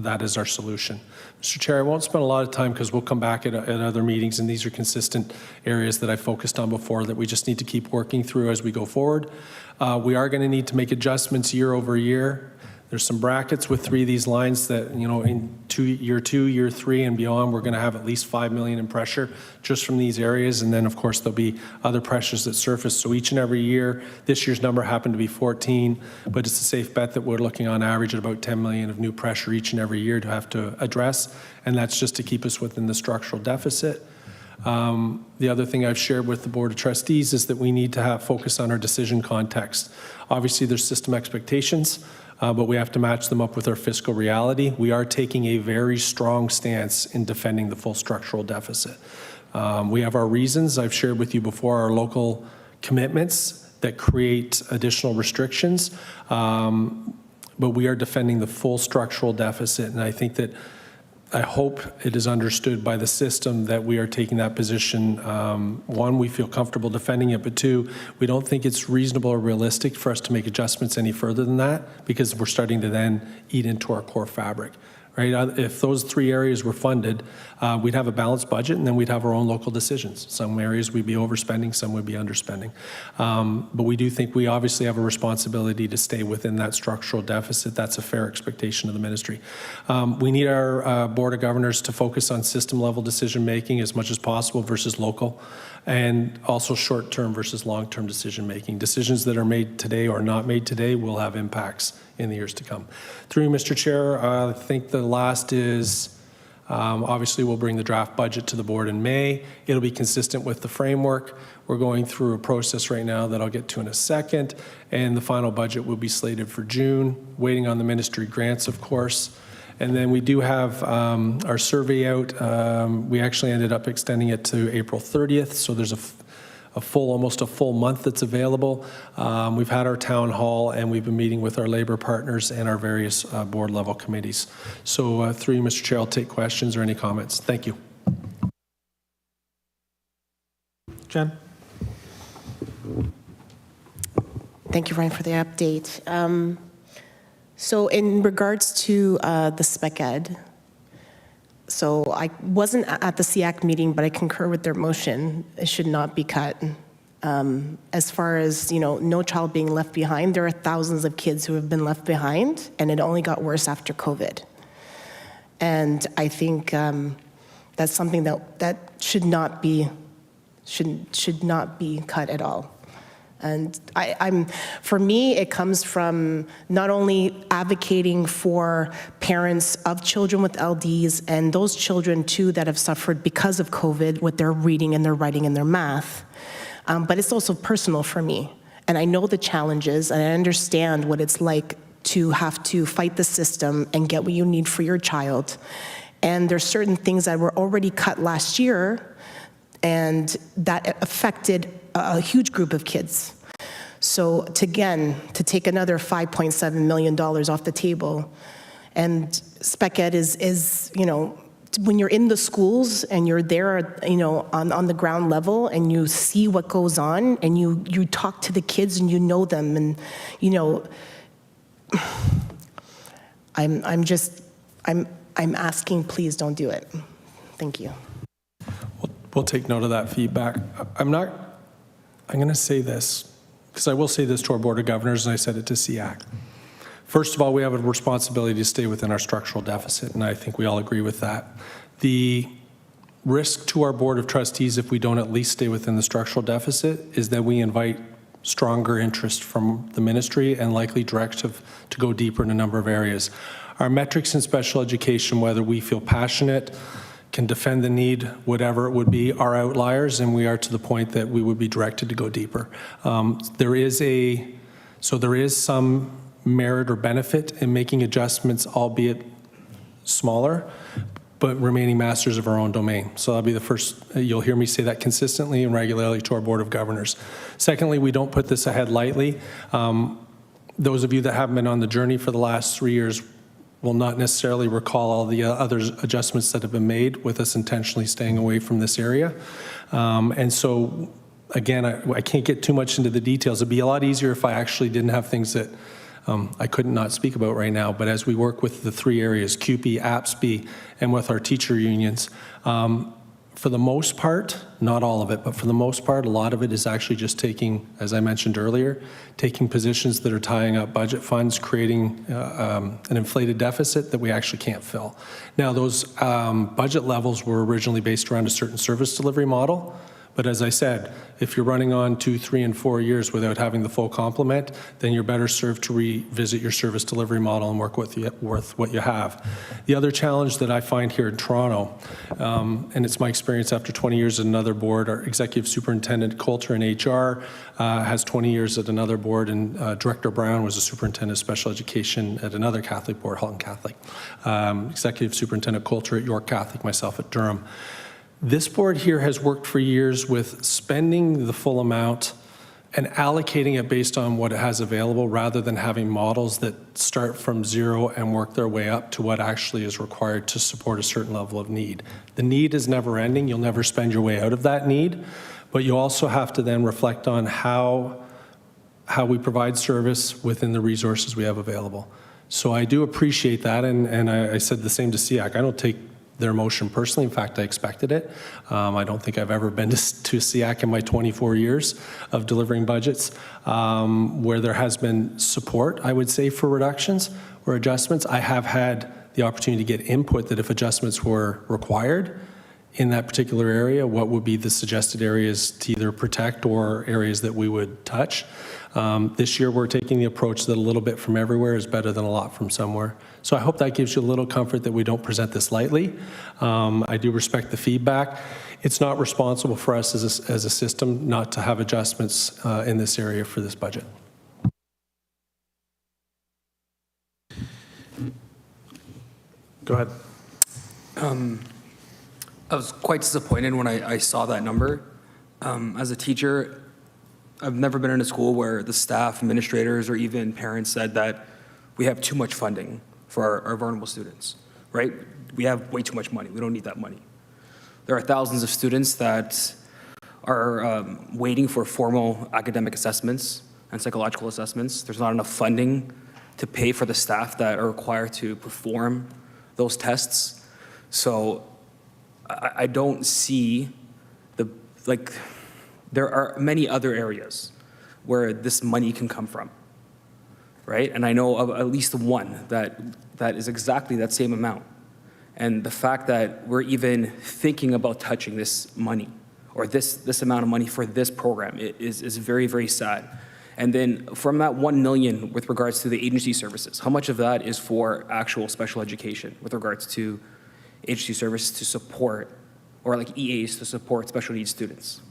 that as our solution. Mr. Chair, I won't spend a lot of time because we'll come back at other meetings, and these are consistent areas that I focused on before that we just need to keep working through as we go forward. We are going to need to make adjustments year over year. There's some brackets with 3 of these lines that, in year 2, year 3, and beyond, we're going to have at least $5 million in pressure just from these areas. And then, of course, there'll be other pressures that surface. So each and every year, this year's number happened to be 14, but it's a safe bet that we're looking on average at about 10 million of new pressure each and every year to have to address. And that's just to keep us within the structural deficit. The other thing I've shared with the Board of Trustees is that we need to focus on our decision context. Obviously, there's system expectations, but we have to match them up with our fiscal reality. We are taking a very strong stance in defending the full structural deficit. We have our reasons. I've shared with you before our local commitments that create additional restrictions, but we are defending the full structural deficit, and I think that I hope it is understood by the system that we are taking that position. 1, we feel comfortable defending it, but 2, we don't think it's reasonable or realistic for us to make adjustments any further than that, because we're starting to then eat into our core fabric. Right? If those 3 areas were funded, we'd have a balanced budget, and then we'd have our own local decisions. Some areas we'd be overspending, some would be underspending. But we do think we obviously have a responsibility to stay within that structural deficit. That's a fair expectation of the ministry. We need our Board of Governors to focus on system-level decision-making as much as possible versus local, and also short-term versus long-term decision-making. Decisions that are made today or not made today will have impacts in the years to come. Through you, Mr. Chair, I think the last is, obviously we'll bring the draft budget to the board in May. It'll be consistent with the framework. We're going through a process right now that I'll get to in a second, and the final budget will be slated for June, waiting on the ministry grants, of course. And then we do have our survey out. We actually ended up extending it to April 30th, so there's almost a full month that's available. We've had our town hall, and we've been meeting with our labor partners and our various board level committees. So through you, Mr. Chair, I'll take questions or any comments. Thank you. Jen? Thank you, Ryan, for the update. So in regards to the spec ed, so I wasn't at the CIAC meeting, but I concur with their motion. It should not be cut. As far as, no child being left behind, there are thousands of kids who have been left behind, and it only got worse after COVID. And I think that's something that should not be cut at all. And for me, it comes from not only advocating for parents of children with LDs and those children too that have suffered because of COVID with their reading and their writing and their math, but it's also personal for me. and I know the challenges, and I understand what it's like to have to fight the system and get what you need for your child. And there's certain things that were already cut last year, and that affected a huge group of kids. So to take another $5.7 million off the table, and Spec Ed is, you know, when you're in the schools and you're there, you know, on the ground level, and you see what goes on, and you talk to the kids and you know them, and, you know, I'm asking, please don't do it. Thank you. We'll take note of that feedback. I'm going to say this, because I will say this to our Board of Governors, and I said it to CPIC. First of all, we have a responsibility to stay within our structural deficit, and I think we all agree with that. The risk to our Board of Trustees, if we don't at least stay within the structural deficit, is that we invite stronger interest from the ministry and likely directive to go deeper in a number of areas. Our metrics in special education, whether we feel passionate, can defend the need, whatever it would be, are outliers, and we are to the point that we would be directed to go deeper. There is some merit or benefit in making adjustments, albeit smaller, but remaining masters of our own domain. So that'll be the first, you'll hear me say that consistently and regularly to our Board of Governors. Secondly, we don't put this ahead lightly. Those of you that haven't been on the journey for the last 3 years will not necessarily recall all the other adjustments that have been made with us intentionally staying away from this area. And so, again, I can't get too much into the details. It'd be a lot easier if I actually didn't have things that I couldn't not speak about right now, but as we work with the 3 areas, CUPE, APSB, and with our teacher unions, for the most part, not all of it, but for the most part, a lot of it is actually just taking, as I mentioned earlier, taking positions that are tying up budget funds, creating an inflated deficit that we actually can't fill. Now, those budget levels were originally based around a certain service delivery model. But as I said, if you're running on 2, 3, and 4 years without having the full complement, then you're better served to revisit your service delivery model and work with what you have. The other challenge that I find here in Toronto, and it's my experience after 20 years at another board, our executive superintendent Coulter in HR has 20 years at another board, and Director Brown was a superintendent of special education at another Catholic board, Halton Catholic. Executive Superintendent Coulter at York Catholic, myself at Durham. This board here has worked for years with spending the full amount and allocating it based on what it has available rather than having models that start from zero and work their way up to what actually is required to support a certain level of need. The need is never ending. You'll never spend your way out of that need, but you also have to then reflect on how we provide service within the resources we have available. So I do appreciate that, and I said the same to CPIC. I don't take their motion personally. In fact, I expected it. I don't think I've ever been to CPIC in my 24 years of delivering budgets where there has been support, I would say, for reductions or adjustments. I have had the opportunity to get input that if adjustments were required in that particular area, what would be the suggested areas to either protect or areas that we would touch. This year, we're taking the approach that a little bit from everywhere is better than a lot from somewhere. So I hope that gives you a little comfort that we don't present this lightly. I do respect the feedback. It's not responsible for us as a system not to have adjustments in this area for this budget. Go ahead. I was quite disappointed when I saw that number. As a teacher, I've never been in a school where the staff, administrators, or even parents said that we have too much funding for our vulnerable students, right? We have way too much money. We don't need that money. There are thousands of students that are waiting for formal academic assessments and psychological assessments. There's not enough funding to pay for the staff that are required to perform those tests. So I don't see there are many other areas where this money can come from, right? And I know of at least one that is exactly that same amount. And the fact that we're even thinking about touching this money or this amount of money for this program is very, very sad. And then from that 1 million with regards to the agency services, how much of that is for actual special education with regards to agency service to support, or like EAs to support special needs students?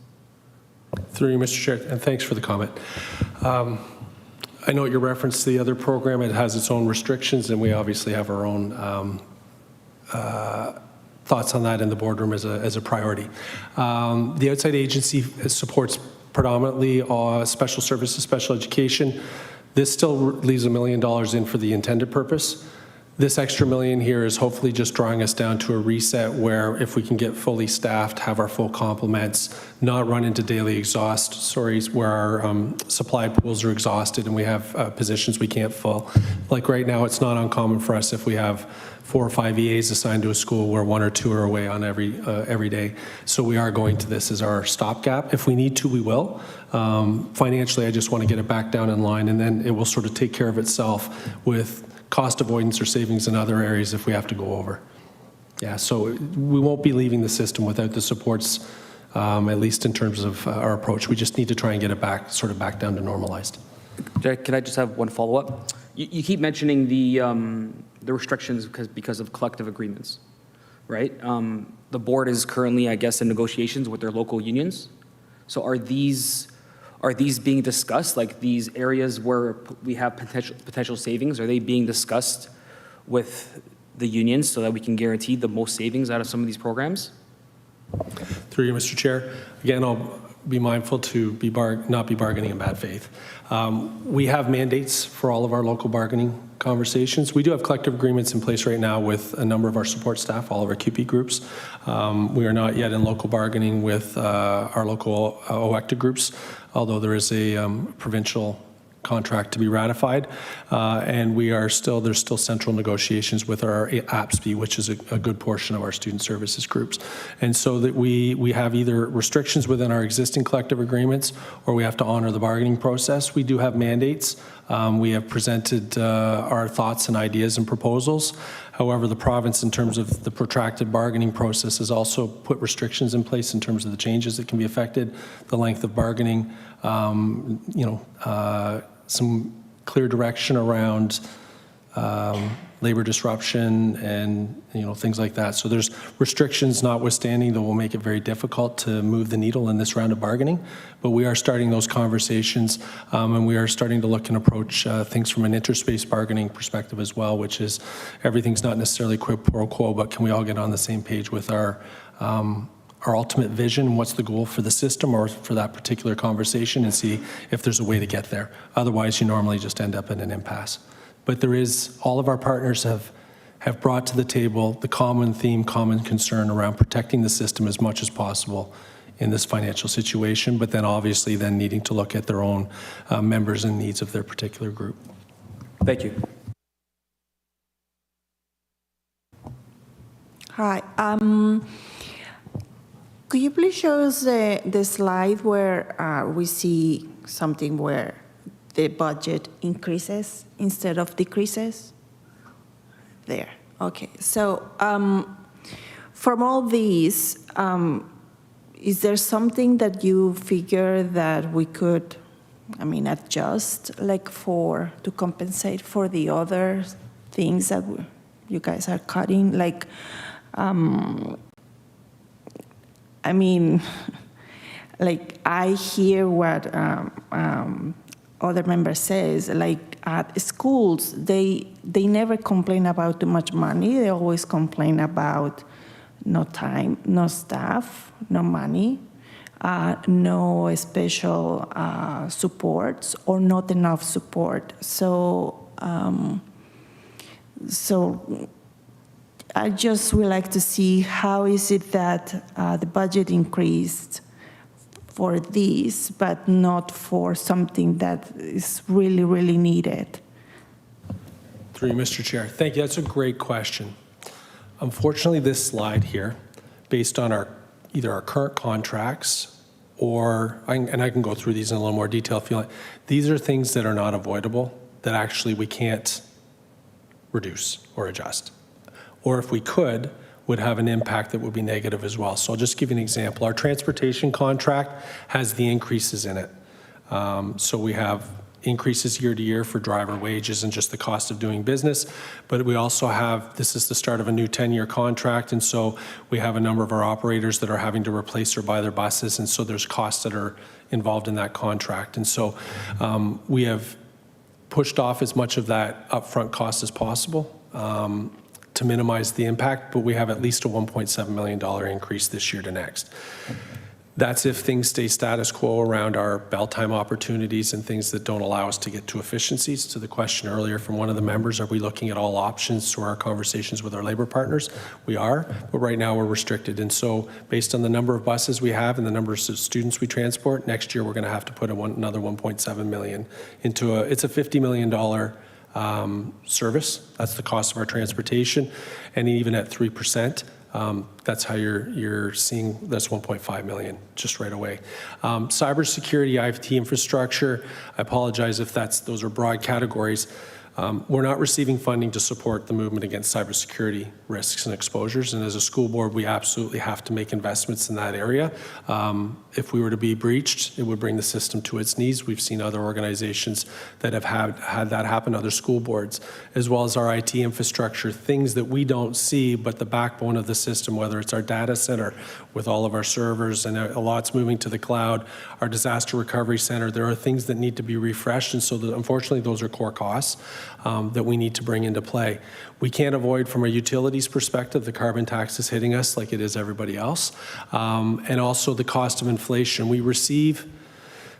Through you, Mr. Chair, and thanks for the comment. I know your reference to the other program, it has its own restrictions, and we obviously have our own thoughts on that in the boardroom as a priority. The outside agency supports predominantly special services, special education. This still leaves $1 million in for the intended purpose. This extra million here is hopefully just drawing us down to a reset where if we can get fully staffed, have our full complements, not run into daily exhaust stories where our supply pools are exhausted and we have positions we can't fill. Like right now, it's not uncommon for us if we have 4 or 5 EAs assigned to a school where 1 or 2 are away on every day. So we are going to this as our stopgap. If we need to, we will. Financially, I just want to get it back down in line, and then it will sort of take care of itself with cost avoidance or savings in other areas if we have to go over. Yeah, so we won't be leaving the system without the supports, at least in terms of our approach. We just need to try and get it back, sort of back down to normalized. Can I just have one follow-up? You keep mentioning the restrictions because of collective agreements, right? The board is currently, I guess, in negotiations with their local unions. So are these being discussed, like these areas where we have potential savings, are they being discussed with the unions so that we can guarantee the most savings out of some of these programs? Through you, Mr. Chair. Again, I'll be mindful to not be bargaining in bad faith. We have mandates for all of our local bargaining conversations. We do have collective agreements in place right now with a number of our support staff, all of our QP groups. We are not yet in local bargaining with our local OECTA groups, although there is a provincial contract to be ratified, and there's still central negotiations with our APSB, which is a good portion of our student services groups. And so that we have either restrictions within our existing collective agreements or we have to honor the bargaining process. We do have mandates. We have presented our thoughts and ideas and proposals. However, the province, in terms of the protracted bargaining process, has also put restrictions in place in terms of the changes that can be affected, the length of bargaining, some clear direction around labor disruption and things like that. So there's restrictions notwithstanding that will make it very difficult to move the needle in this round of bargaining. But we are starting those conversations, and we are starting to look and approach things from an interspace bargaining perspective as well, which is everything's not necessarily quid pro quo, but can we all get on the same page with our ultimate vision, what's the goal for the system or for that particular conversation, and see if there's a way to get there. Otherwise, you normally just end up in an impasse. But all of our partners have brought to the table the common theme, common concern around protecting the system as much as possible in this financial situation, but then obviously then needing to look at their own members and needs of their particular group. Thank you. Hi. Could you please show us the slide where we see something where the budget increases instead of decreases? There. Okay. So from all these, is there something that you figure that we could, adjust, to compensate for the other things that you guys are cutting? I hear what other members says, at schools, they never complain about too much money. They always complain about no time, no staff, no money, no special supports, or not enough support. So I just would like to see how is it that the budget increased for these, but not for something that is really, really needed. Through you, Mr. Chair. Thank you. That's a great question. Unfortunately, this slide here, based on either our current contracts or, and I can go through these in a little more detail if you like, these are things that are not avoidable, that actually we can't reduce or adjust. Or if we could, would have an impact that would be negative as well. So I'll just give you an example. Our transportation contract has the increases in it. So we have increases year to year for driver wages and just the cost of doing business. But we also have, this is the start of a new 10-year contract, and so we have a number of our operators that are having to replace or buy their buses, and so there's costs that are involved in that contract. And so we have pushed off as much of that upfront cost as possible to minimize the impact, but we have at least a $1.7 million increase this year to next. That's if things stay status quo around our bell time opportunities and things that don't allow us to get to efficiencies. To the question earlier from one of the members, are we looking at all options through our conversations with our labor partners? We are, but right now we're restricted. And so based on the number of buses we have and the numbers of students we transport, next year we're going to have to put another $1.7 million into it's a $50 million service. That's the cost of our transportation. And even at 3%, that's how you're seeing that's 1.5 million just right away. Cybersecurity, IT infrastructure, I apologize if those are broad categories. We're not receiving funding to support the movement against cybersecurity risks and exposures, and as a school board, we absolutely have to make investments in that area. If we were to be breached, it would bring the system to its knees. We've seen other organizations that have had that happen, other school boards, as well as our IT infrastructure, things that we don't see, but the backbone of the system, whether it's our data center with all of our servers, and a lot's moving to the cloud, our disaster recovery center, there are things that need to be refreshed, and so unfortunately those are core costs that we need to bring into play. We can't avoid, from a utilities perspective, the carbon tax is hitting us like it is everybody else, and also the cost of inflation. We receive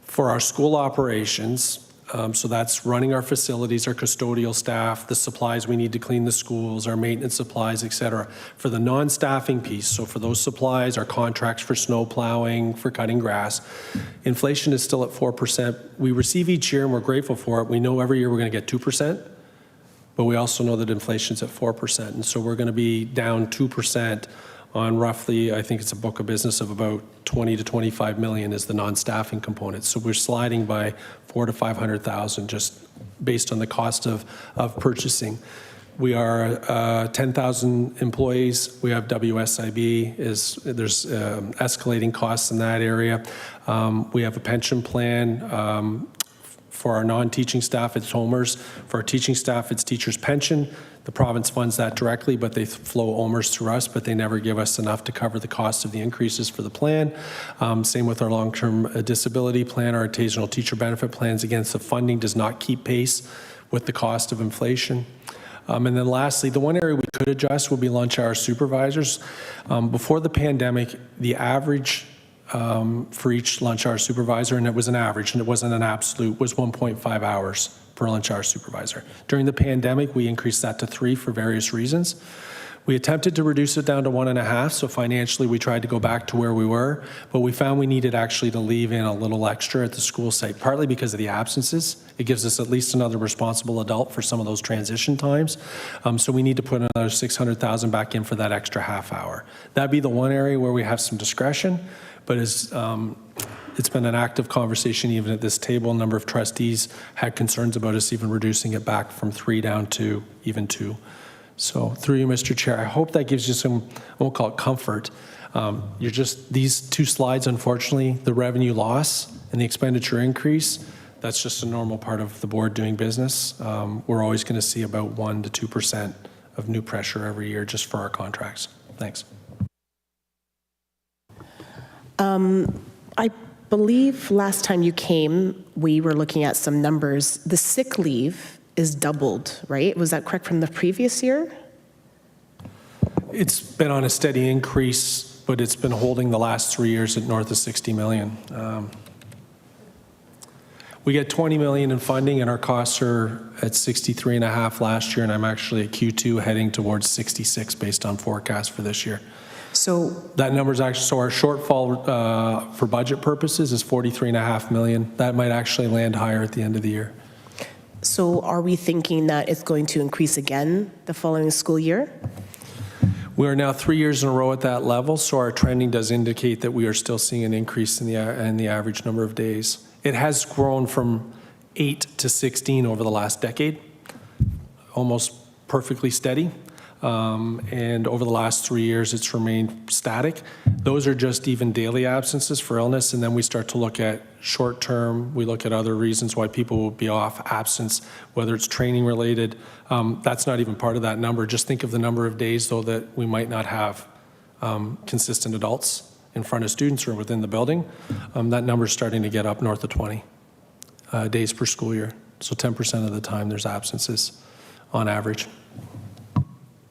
for our school operations, so that's running our facilities, our custodial staff, the supplies we need to clean the schools, our maintenance supplies, et cetera. For the non-staffing piece, so for those supplies, our contracts for snow plowing, for cutting grass, inflation is still at 4%. We receive each year and we're grateful for it. We know every year we're going to get 2%, but we also know that inflation's at 4%. And so we're going to be down 2% on roughly, I think it's a book of business of about 20 to 25 million is the non-staffing component. So we're sliding by 400 to 500,000 just based on the cost of purchasing. We are 10,000 employees. We have WSIB. There's escalating costs in that area. We have a pension plan. For our non-teaching staff, it's OMERS. For our teaching staff, it's teachers' pension. The province funds that directly, but they flow OMERS through us, but they never give us enough to cover the cost of the increases for the plan. Same with our long-term disability plan, our artisanal teacher benefit plans. Again, the funding does not keep pace with the cost of inflation. And then lastly, the one area we could adjust would be lunch hour supervisors. Before the pandemic, the average for each lunch hour supervisor, and it was an average and it wasn't an absolute, was 1.5 hours per lunch hour supervisor. During the pandemic, we increased that to 3 for various reasons. We attempted to reduce it down to 1.5, so financially we tried to go back to where we were, but we found we needed actually to leave in a little extra at the school site, partly because of the absences. It gives us at least another responsible adult for some of those transition times. So we need to put another 600,000 back in for that extra half hour. That'd be the one area where we have some discretion, but it's been an active conversation even at this table. A number of trustees had concerns about us even reducing it back from 3 down to even 2. So through you, Mr. Chair, I hope that gives you some, I won't call it comfort. You're just, these 2 slides, unfortunately, the revenue loss and the expenditure increase, that's just a normal part of the board doing business. We're always going to see about 1 to 2% of new pressure every year just for our contracts. Thanks. I believe last time you came, we were looking at some numbers. The sick leave is doubled, right? Was that correct from the previous year? It's been on a steady increase, but it's been holding the last 3 years at north of 60 million. We get 20 million in funding and our costs are at 63.5 last year, and I'm actually at Q2 heading towards 66 based on forecast for this year. So that number is actually, so our shortfall for budget purposes is 43.5 million. That might actually land higher at the end of the year. So are we thinking that it's going to increase again the following school year? We are now 3 years in a row at that level, so our trending does indicate that we are still seeing an increase in the average number of days. It has grown from 8 to 16 over the last decade, almost perfectly steady. and over the last 3 years, it's remained static. Those are just even daily absences for illness, and then we start to look at short-term. We look at other reasons why people will be off, absence, whether it's training related. That's not even part of that number. Just think of the number of days, though, that we might not have consistent adults in front of students or within the building. That number is starting to get up north of 20 days per school year. So 10% of the time there's absences on average.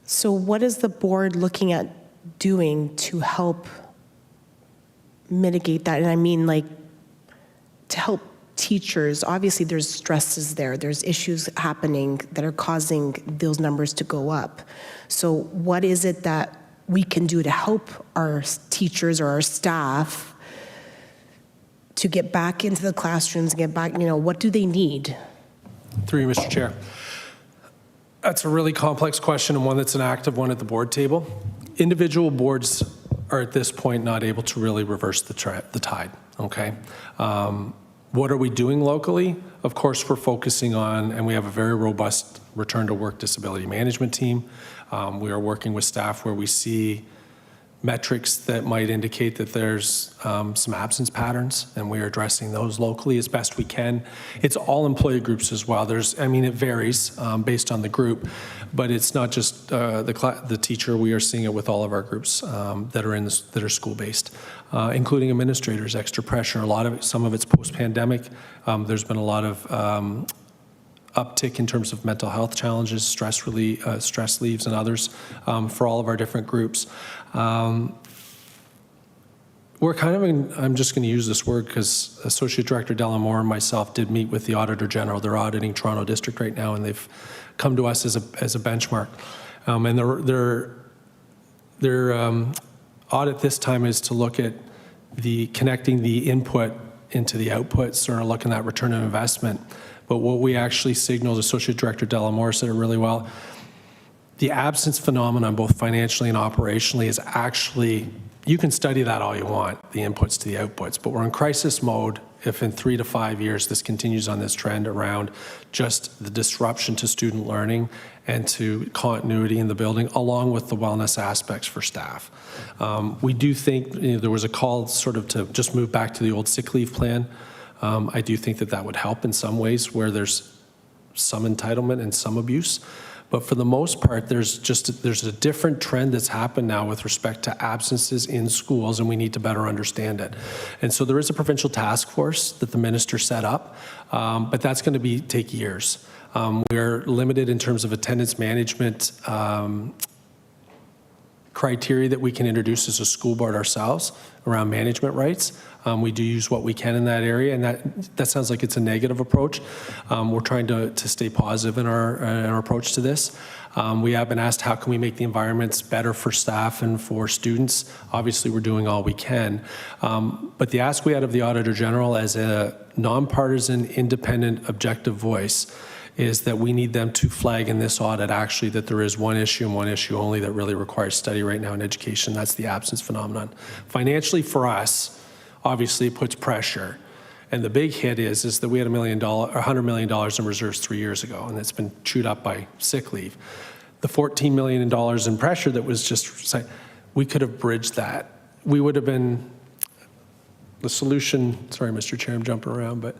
So what is the board looking at doing to help mitigate that? And I mean, like, to help teachers. Obviously, there's stresses there. There's issues happening that are causing those numbers to go up. So what is it that we can do to help our teachers or our staff to get back into the classrooms, get back, what do they need? Through you, Mr. Chair. That's a really complex question and one that's an active one at the board table. Individual boards are at this point not able to really reverse the tide, okay? What are we doing locally? Of course, we're focusing on, and we have a very robust return to work disability management team. We are working with staff where we see metrics that might indicate that there's some absence patterns, and we are addressing those locally as best we can. It's all employee groups as well. It varies based on the group, but it's not just the teacher. We are seeing it with all of our groups that are school-based, including administrators. Extra pressure. Some of it's post-pandemic. There's been a lot of uptick in terms of mental health challenges, stress leaves, and others for all of our different groups. We're kind of I'm just going to use this word because Associate Director Delamore and myself did meet with the Auditor General. They're auditing Toronto District right now, and they've come to us as a benchmark. And their audit this time is to look at connecting the input into the output, sort of looking at return on investment. But what we actually signaled, Associate Director Delamore said it really well, the absence phenomenon, both financially and operationally, is actually, you can study that all you want, the inputs to the outputs, but we're in crisis mode if in 3 to 5 years this continues on this trend around just the disruption to student learning and to continuity in the building, along with the wellness aspects for staff. We do think, there was a call sort of to just move back to the old sick leave plan. I do think that would help in some ways where there's some entitlement and some abuse. But for the most part, there's a different trend that's happened now with respect to absences in schools, and we need to better understand it. And so there is a provincial task force that the minister set up, but that's going to take years. We are limited in terms of attendance management criteria that we can introduce as a school board ourselves around management rights. We do use what we can in that area, and that sounds like it's a negative approach. We're trying to stay positive in our approach to this. We have been asked, how can we make the environments better for staff and for students? Obviously, we're doing all we can. But the ask we had of the Auditor General as a nonpartisan, independent, objective voice is that we need them to flag in this audit actually that there is one issue and one issue only that really requires study right now in education. That's the absence phenomenon. Financially for us, obviously it puts pressure. And the big hit is that we had $100 million in reserves 3 years ago, and it's been chewed up by sick leave. The $14 million in pressure that was just, we could have bridged that. We would have been, the solution, sorry, Mr. Chair, I'm jumping around, but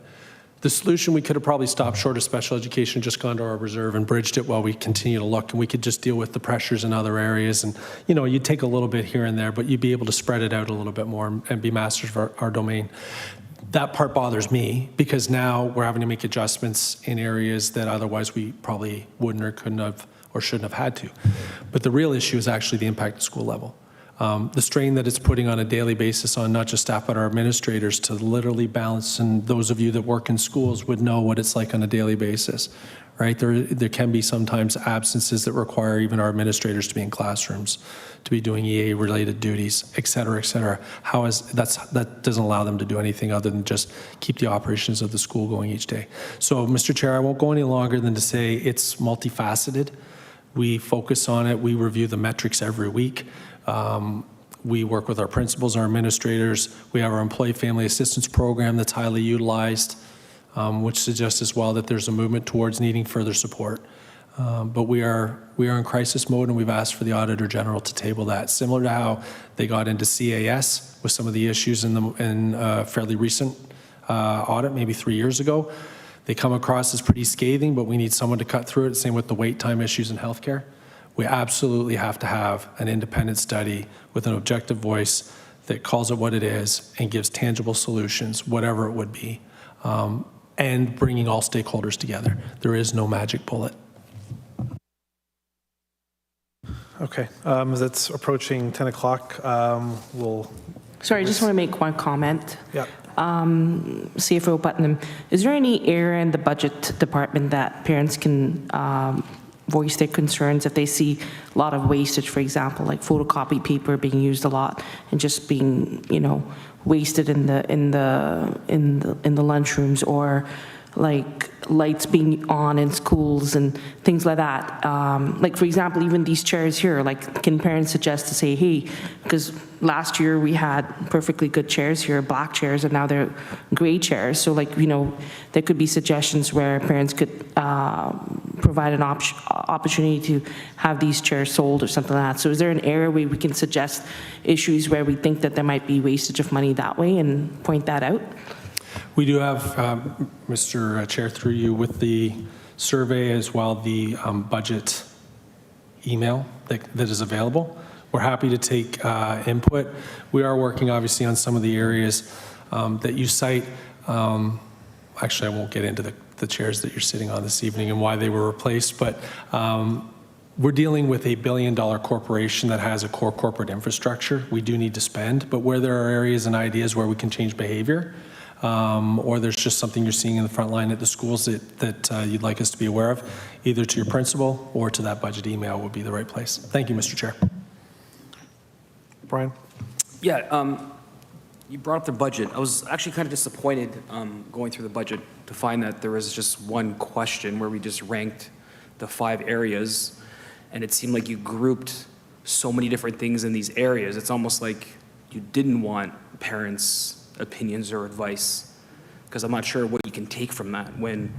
the solution, we could have probably stopped short of special education, just gone to our reserve and bridged it while we continue to look, and we could just deal with the pressures in other areas. And, you'd take a little bit here and there, but you'd be able to spread it out a little bit more and be masters of our domain. That part bothers me because now we're having to make adjustments in areas that otherwise we probably wouldn't or couldn't have or shouldn't have had to. But the real issue is actually the impact at school level. The strain that it's putting on a daily basis on not just staff but our administrators to literally balance, and those of you that work in schools would know what it's like on a daily basis, right? There can be sometimes absences that require even our administrators to be in classrooms, to be doing EA-related duties, et cetera, et cetera. That doesn't allow them to do anything other than just keep the operations of the school going each day. So, Mr. Chair, I won't go any longer than to say it's multifaceted. We focus on it. We review the metrics every week. We work with our principals, our administrators. We have our employee family assistance program that's highly utilized, which suggests as well that there's a movement towards needing further support. But we are in crisis mode, and we've asked for the Auditor General to table that, similar to how they got into CAS with some of the issues in fairly recent audit, maybe 3 years ago. They come across as pretty scathing, but we need someone to cut through it. Same with the wait time issues in healthcare. We absolutely have to have an independent study with an objective voice that calls it what it is and gives tangible solutions, whatever it would be, and bringing all stakeholders together. There is no magic bullet. Okay, as it's approaching 10 o'clock, we'll... Sorry, I just want to make one comment. Yeah. CFO Putnam, is there any area in the budget department that parents can voice their concerns if they see a lot of wastage, for example, like photocopy paper being used a lot and just being, wasted in the lunchrooms, or like lights being on in schools and things like that. Like, for example, even these chairs here, like, can parents suggest to say, hey, because last year we had perfectly good chairs here, black chairs, and now they're gray chairs. So, like, there could be suggestions where parents could provide an opportunity to have these chairs sold or something like that. So is there an area where we can suggest issues where we think that there might be wastage of money that way and point that out? We do have, Mr. Chair, through you, with the survey as well, the budget email that is available. We're happy to take input. We are working, obviously, on some of the areas that you cite. Actually, I won't get into the chairs that you're sitting on this evening and why they were replaced, but we're dealing with $1 billion corporation that has a core corporate infrastructure. We do need to spend, but where there are areas and ideas where we can change behavior, or there's just something you're seeing in the front line at the schools that you'd like us to be aware of, either to your principal or to that budget email would be the right place. Thank you, Mr. Chair. Brian? Yeah, you brought up the budget. I was actually kind of disappointed going through the budget to find that there was just one question where we just ranked the 5 areas, and it seemed like you grouped so many different things in these areas. It's almost like you didn't want parents' opinions or advice, because I'm not sure what you can take from that when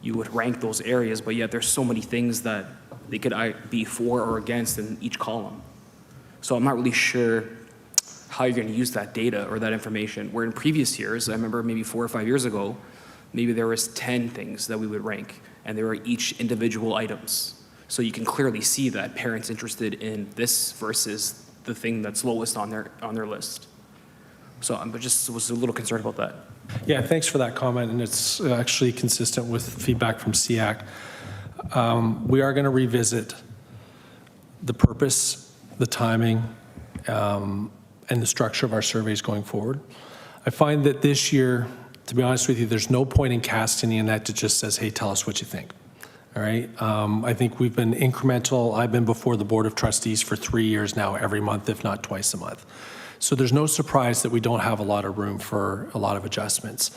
you would rank those areas, but yet there's so many things that they could be for or against in each column. So I'm not really sure how you're going to use that data or that information, where in previous years, I remember maybe 4 or 5 years ago, maybe there was 10 things that we would rank, and they were each individual items. So you can clearly see that parents interested in this versus the thing that's lowest on their list. So I was a little concerned about that. Yeah, thanks for that comment, and it's actually consistent with feedback from CPIC. We are going to revisit the purpose, the timing, and the structure of our surveys going forward. I find that this year, to be honest with you, there's no point in casting a net that just says, hey, tell us what you think. All right. I think we've been incremental. I've been before the Board of Trustees for 3 years now, every month, if not twice a month. So there's no surprise that we don't have a lot of room for a lot of adjustments.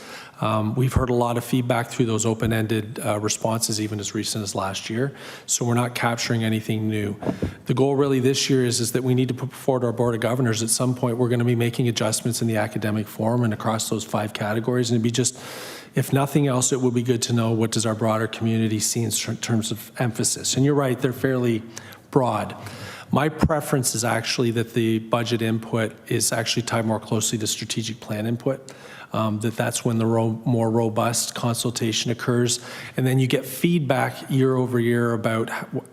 We've heard a lot of feedback through those open-ended responses, even as recent as last year. So we're not capturing anything new. The goal really this year is that we need to put forward our Board of Governors. At some point, we're going to be making adjustments in the academic forum and across those 5 categories. And it'd be just, if nothing else, it would be good to know what does our broader community see in terms of emphasis. And you're right, they're fairly broad. My preference is actually that the budget input is actually tied more closely to strategic plan input, that's when the more robust consultation occurs. And then you get feedback year over year about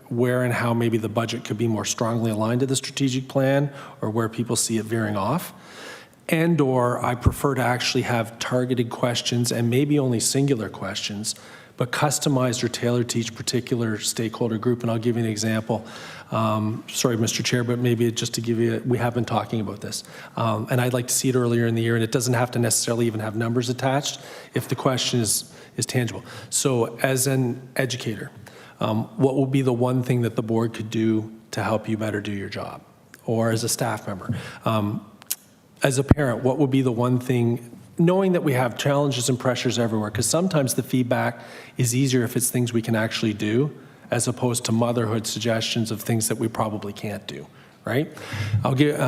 where and how maybe the budget could be more strongly aligned to the strategic plan, or where people see it veering off. And/or I prefer to actually have targeted questions, and maybe only singular questions, but customized or tailored to each particular stakeholder group. And I'll give you an example. Sorry, Mr. Chair, but maybe just to give you, we have been talking about this. And I'd like to see it earlier in the year, and it doesn't have to necessarily even have numbers attached if the question is tangible. So as an educator, what will be the one thing that the board could do to help you better do your job? Or as a staff member, as a parent, what would be the one thing, knowing that we have challenges and pressures everywhere, because sometimes the feedback is easier if it's things we can actually do, as opposed to motherhood suggestions of things that we probably can't do, right? I'll give,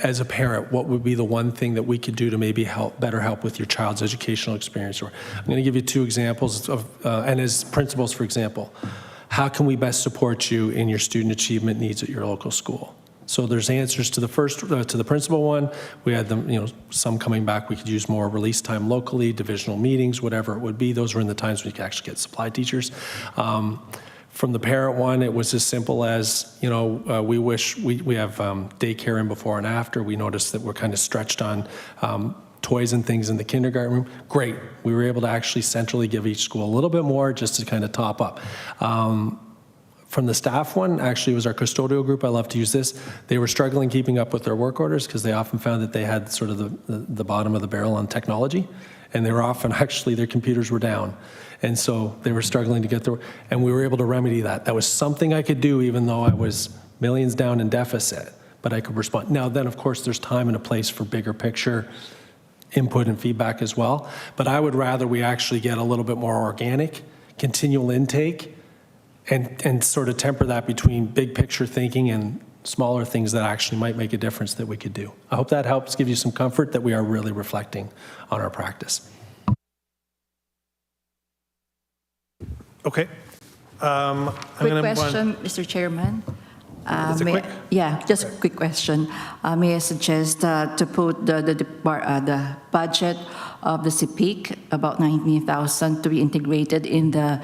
as a parent, what would be the one thing that we could do to maybe better help with your child's educational experience? Or I'm going to give you 2 examples of, and as principals, for example, how can we best support you in your student achievement needs at your local school? So there's answers to the first, to the principal one. We had them, some coming back, we could use more release time locally, divisional meetings, whatever it would be. Those were in the times when you could actually get supply teachers. From the parent one, it was as simple as, we wish, we have daycare in before and after. We noticed that we're kind of stretched on toys and things in the kindergarten room. Great. We were able to actually centrally give each school a little bit more just to kind of top up. From the staff one, actually, it was our custodial group. I love to use this. They were struggling keeping up with their work orders because they often found that they had sort of the bottom of the barrel on technology, and they were often actually, their computers were down. And so they were struggling to get through, and we were able to remedy that. That was something I could do even though I was millions down in deficit, but I could respond. Now then, of course, there's time and a place for bigger picture input and feedback as well, but I would rather we actually get a little bit more organic, continual intake, and sort of temper that between big picture thinking and smaller things that actually might make a difference that we could do. I hope that helps give you some comfort that we are really reflecting on our practice. Okay. Quick question, Mr. Chairman. Is it quick? Yeah, just a quick question. May I suggest to put the budget of the CPIC, about 19,000, to be integrated in the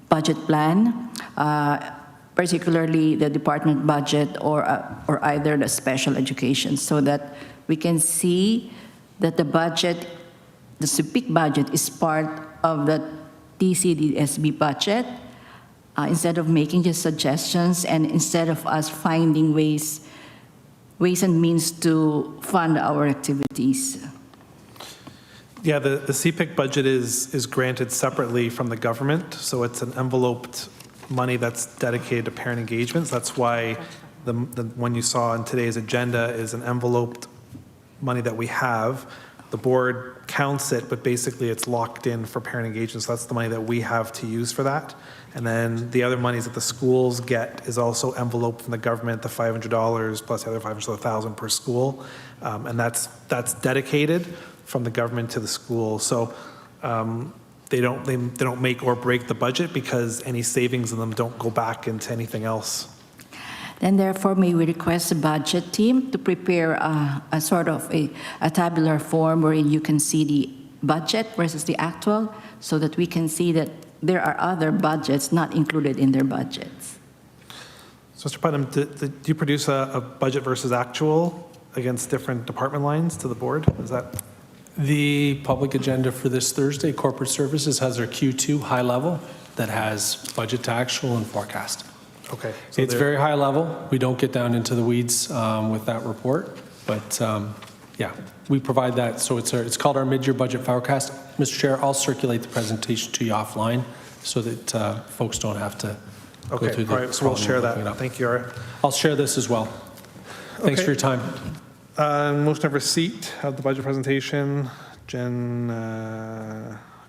budget plan, particularly the department budget or either the special education, so that we can see that the budget, the CPIC budget, is part of the TCDSB budget, instead of making just suggestions and instead of us finding ways and means to fund our activities. Yeah, the CPIC budget is granted separately from the government, so it's an enveloped money that's dedicated to parent engagements. That's why the one you saw on today's agenda is an enveloped money that we have. The board counts it, but basically it's locked in for parent engagement, so that's the money that we have to use for that. And then the other monies that the schools get is also enveloped from the government, the $500 plus the other $500, so $1,000 per school, and that's dedicated from the government to the school. So they don't make or break the budget because any savings in them don't go back into anything else. Then therefore, may we request the budget team to prepare a sort of a tabular form wherein you can see the budget versus the actual, so that we can see that there are other budgets not included in their budgets. So Mr. Putnam, do you produce a budget versus actual against different department lines to the board? Is that? The public agenda for this Thursday, Corporate Services, has their Q2 high level that has budget to actual and forecast. Okay. So it's very high level. We don't get down into the weeds with that report, but yeah, we provide that. So it's called our mid-year budget forecast. Mr. Chair, I'll circulate the presentation to you offline so that folks don't have to go through the. All right, so we'll share that. Thank you, Art. I'll share this as well. Thanks for your time. Motion of receipt of the budget presentation. Jen,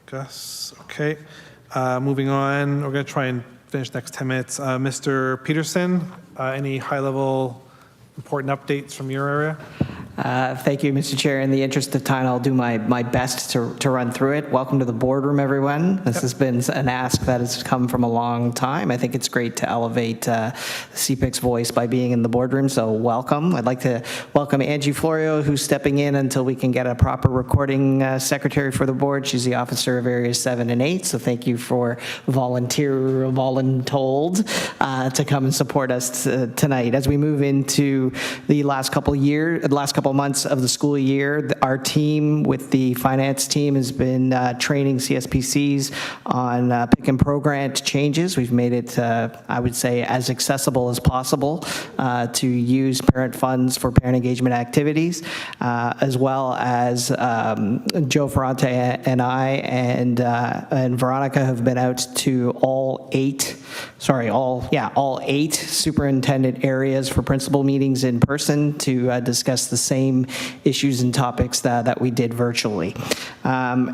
Gus, okay. Moving on, we're going to try and finish next 10 minutes. Mr. Peterson, any high-level important updates from your area? Thank you, Mr. Chair. In the interest of time, I'll do my best to run through it. Welcome to the boardroom, everyone. This has been an ask that has come from a long time. I think it's great to elevate CPIC's voice by being in the boardroom, so welcome. I'd like to welcome Angie Florio, who's stepping in until we can get a proper recording secretary for the board. She's the officer of Areas 7 and 8, so thank you for voluntold to come and support us tonight. As we move into the last couple months of the school year, our team with the finance team has been training CSPCs on pick and program changes. We've made it, I would say, as accessible as possible to use parent funds for parent engagement activities, as well as Joe Ferrante and I and Veronica have been out to all eight superintendent areas for principal meetings in person to discuss the same same issues and topics that we did virtually.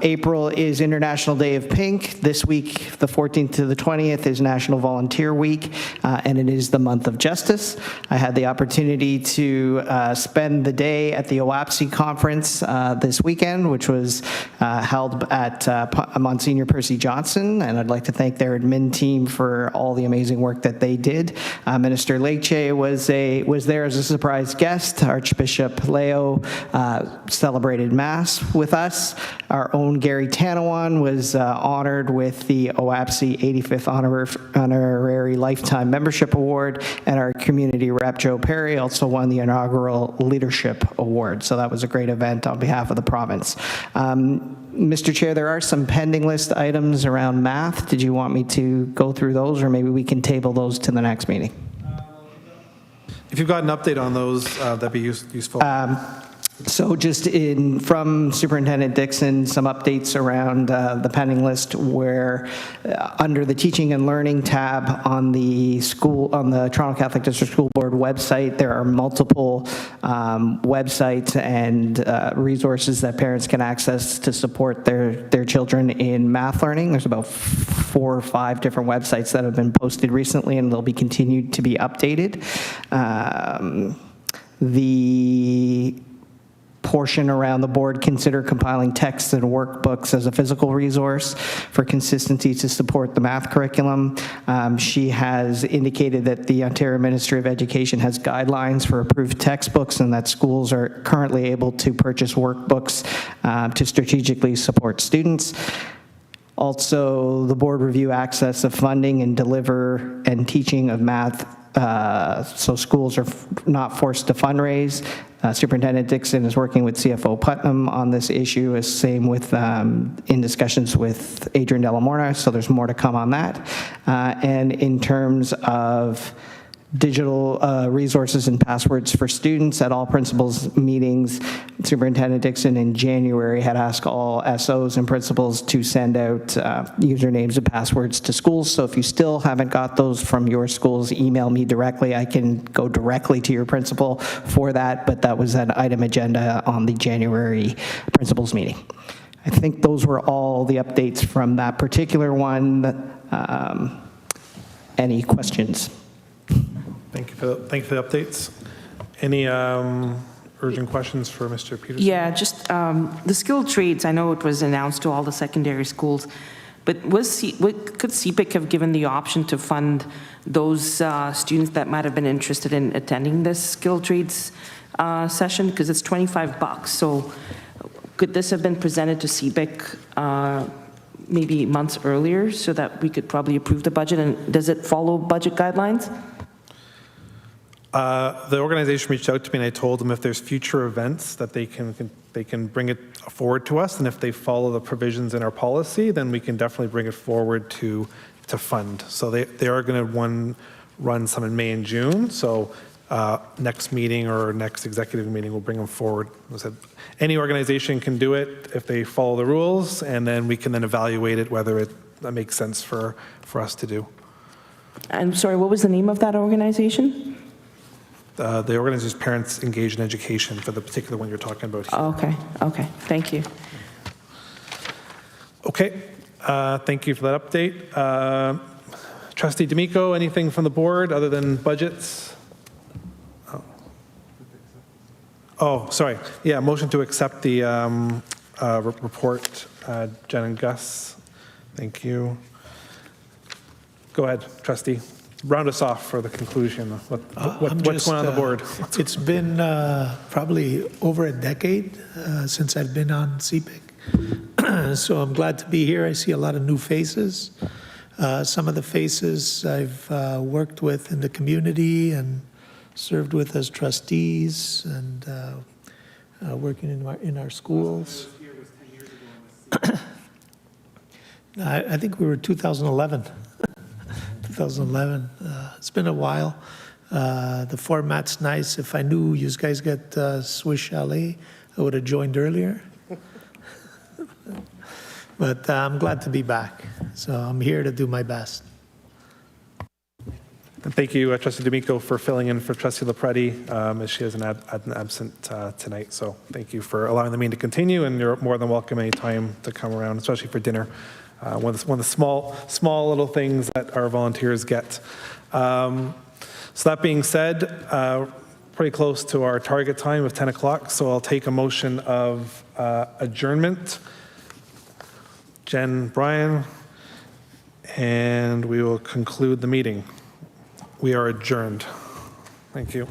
April is International Day of Pink. This week, the 14th to the 20th, is National Volunteer Week, and it is the month of justice. I had the opportunity to spend the day at the OAPSE conference this weekend, which was held at Monsignor Percy Johnson, and I'd like to thank their admin team for all the amazing work that they did. Minister Leche was there as a surprise guest. Archbishop Leo celebrated Mass with us. Our own Gary Tanawan was honored with the OAPSE 85th Honorary Lifetime Membership Award, and our community rep, Joe Perry, also won the inaugural Leadership Award. So that was a great event on behalf of the province. Mr. Chair, there are some pending list items around math. Did you want me to go through those, or maybe we can table those to the next meeting? If you've got an update on those, that'd be useful. So just from Superintendent Dixon, some updates around the pending list where under the Teaching and Learning tab on the Toronto Catholic District School Board website, there are multiple websites and resources that parents can access to support their children in math learning. There's about 4 or 5 different websites that have been posted recently, and they'll be continued to be updated. The portion around the board consider compiling texts and workbooks as a physical resource for consistency to support the math curriculum. She has indicated that the Ontario Ministry of Education has guidelines for approved textbooks and that schools are currently able to purchase workbooks to strategically support students. Also, the board review access of funding and deliver and teaching of math so schools are not forced to fundraise. Superintendent Dixon is working with CFO Putnam on this issue, as same with in discussions with Adrian Delamorna, so there's more to come on that. And in terms of digital resources and passwords for students at all principals meetings, Superintendent Dixon in January had asked all SOs and principals to send out usernames and passwords to schools. So if you still haven't got those from your schools, email me directly. I can go directly to your principal for that, but that was an item agenda on the January principals meeting. I think those were all the updates from that particular one. Any questions? Thank you for the updates. Any urgent questions for Mr. Peterson? Yeah, just the skilled trades, I know it was announced to all the secondary schools, but could CPIC have given the option to fund those students that might have been interested in attending this skilled trades session? Because it's $25. So could this have been presented to CPIC maybe months earlier so that we could probably approve the budget? And does it follow budget guidelines? The organization reached out to me and I told them if there's future events that they can bring it forward to us, and if they follow the provisions in our policy, then we can definitely bring it forward to fund. So they are going to run some in May and June. So next meeting or next executive meeting, we'll bring them forward. I said, any organization can do it if they follow the rules, and then we can then evaluate it whether that makes sense for us to do. I'm sorry, what was the name of that organization? The organization is Parents Engaged in Education, for the particular one you're talking about here. Oh, okay, thank you. Okay, thank you for that update. Trustee D'Amico, anything from the board other than budgets? Oh, sorry. Yeah, motion to accept the report, Jen and Gus. Thank you. Go ahead, Trustee. Round us off for the conclusion. What's going on the board? It's been probably over a decade since I've been on CPIC. So I'm glad to be here. I see a lot of new faces. Some of the faces I've worked with in the community and served with as trustees and working in our schools. I think we were 2011. 2011. It's been a while. The format's nice. If I knew you guys get Swiss Chalet, I would have joined earlier. But I'm glad to be back. So I'm here to do my best. And thank you, Trustee D'Amico, for filling in for Trustee LaPretti, as she has an absent tonight. So thank you for allowing the meeting to continue, and you're more than welcome anytime to come around, especially for dinner. One of the small little things that our volunteers get. So that being said, pretty close to our target time of 10 o'clock, so I'll take a motion of adjournment. Jen, Brian, and we will conclude the meeting. We are adjourned. Thank you.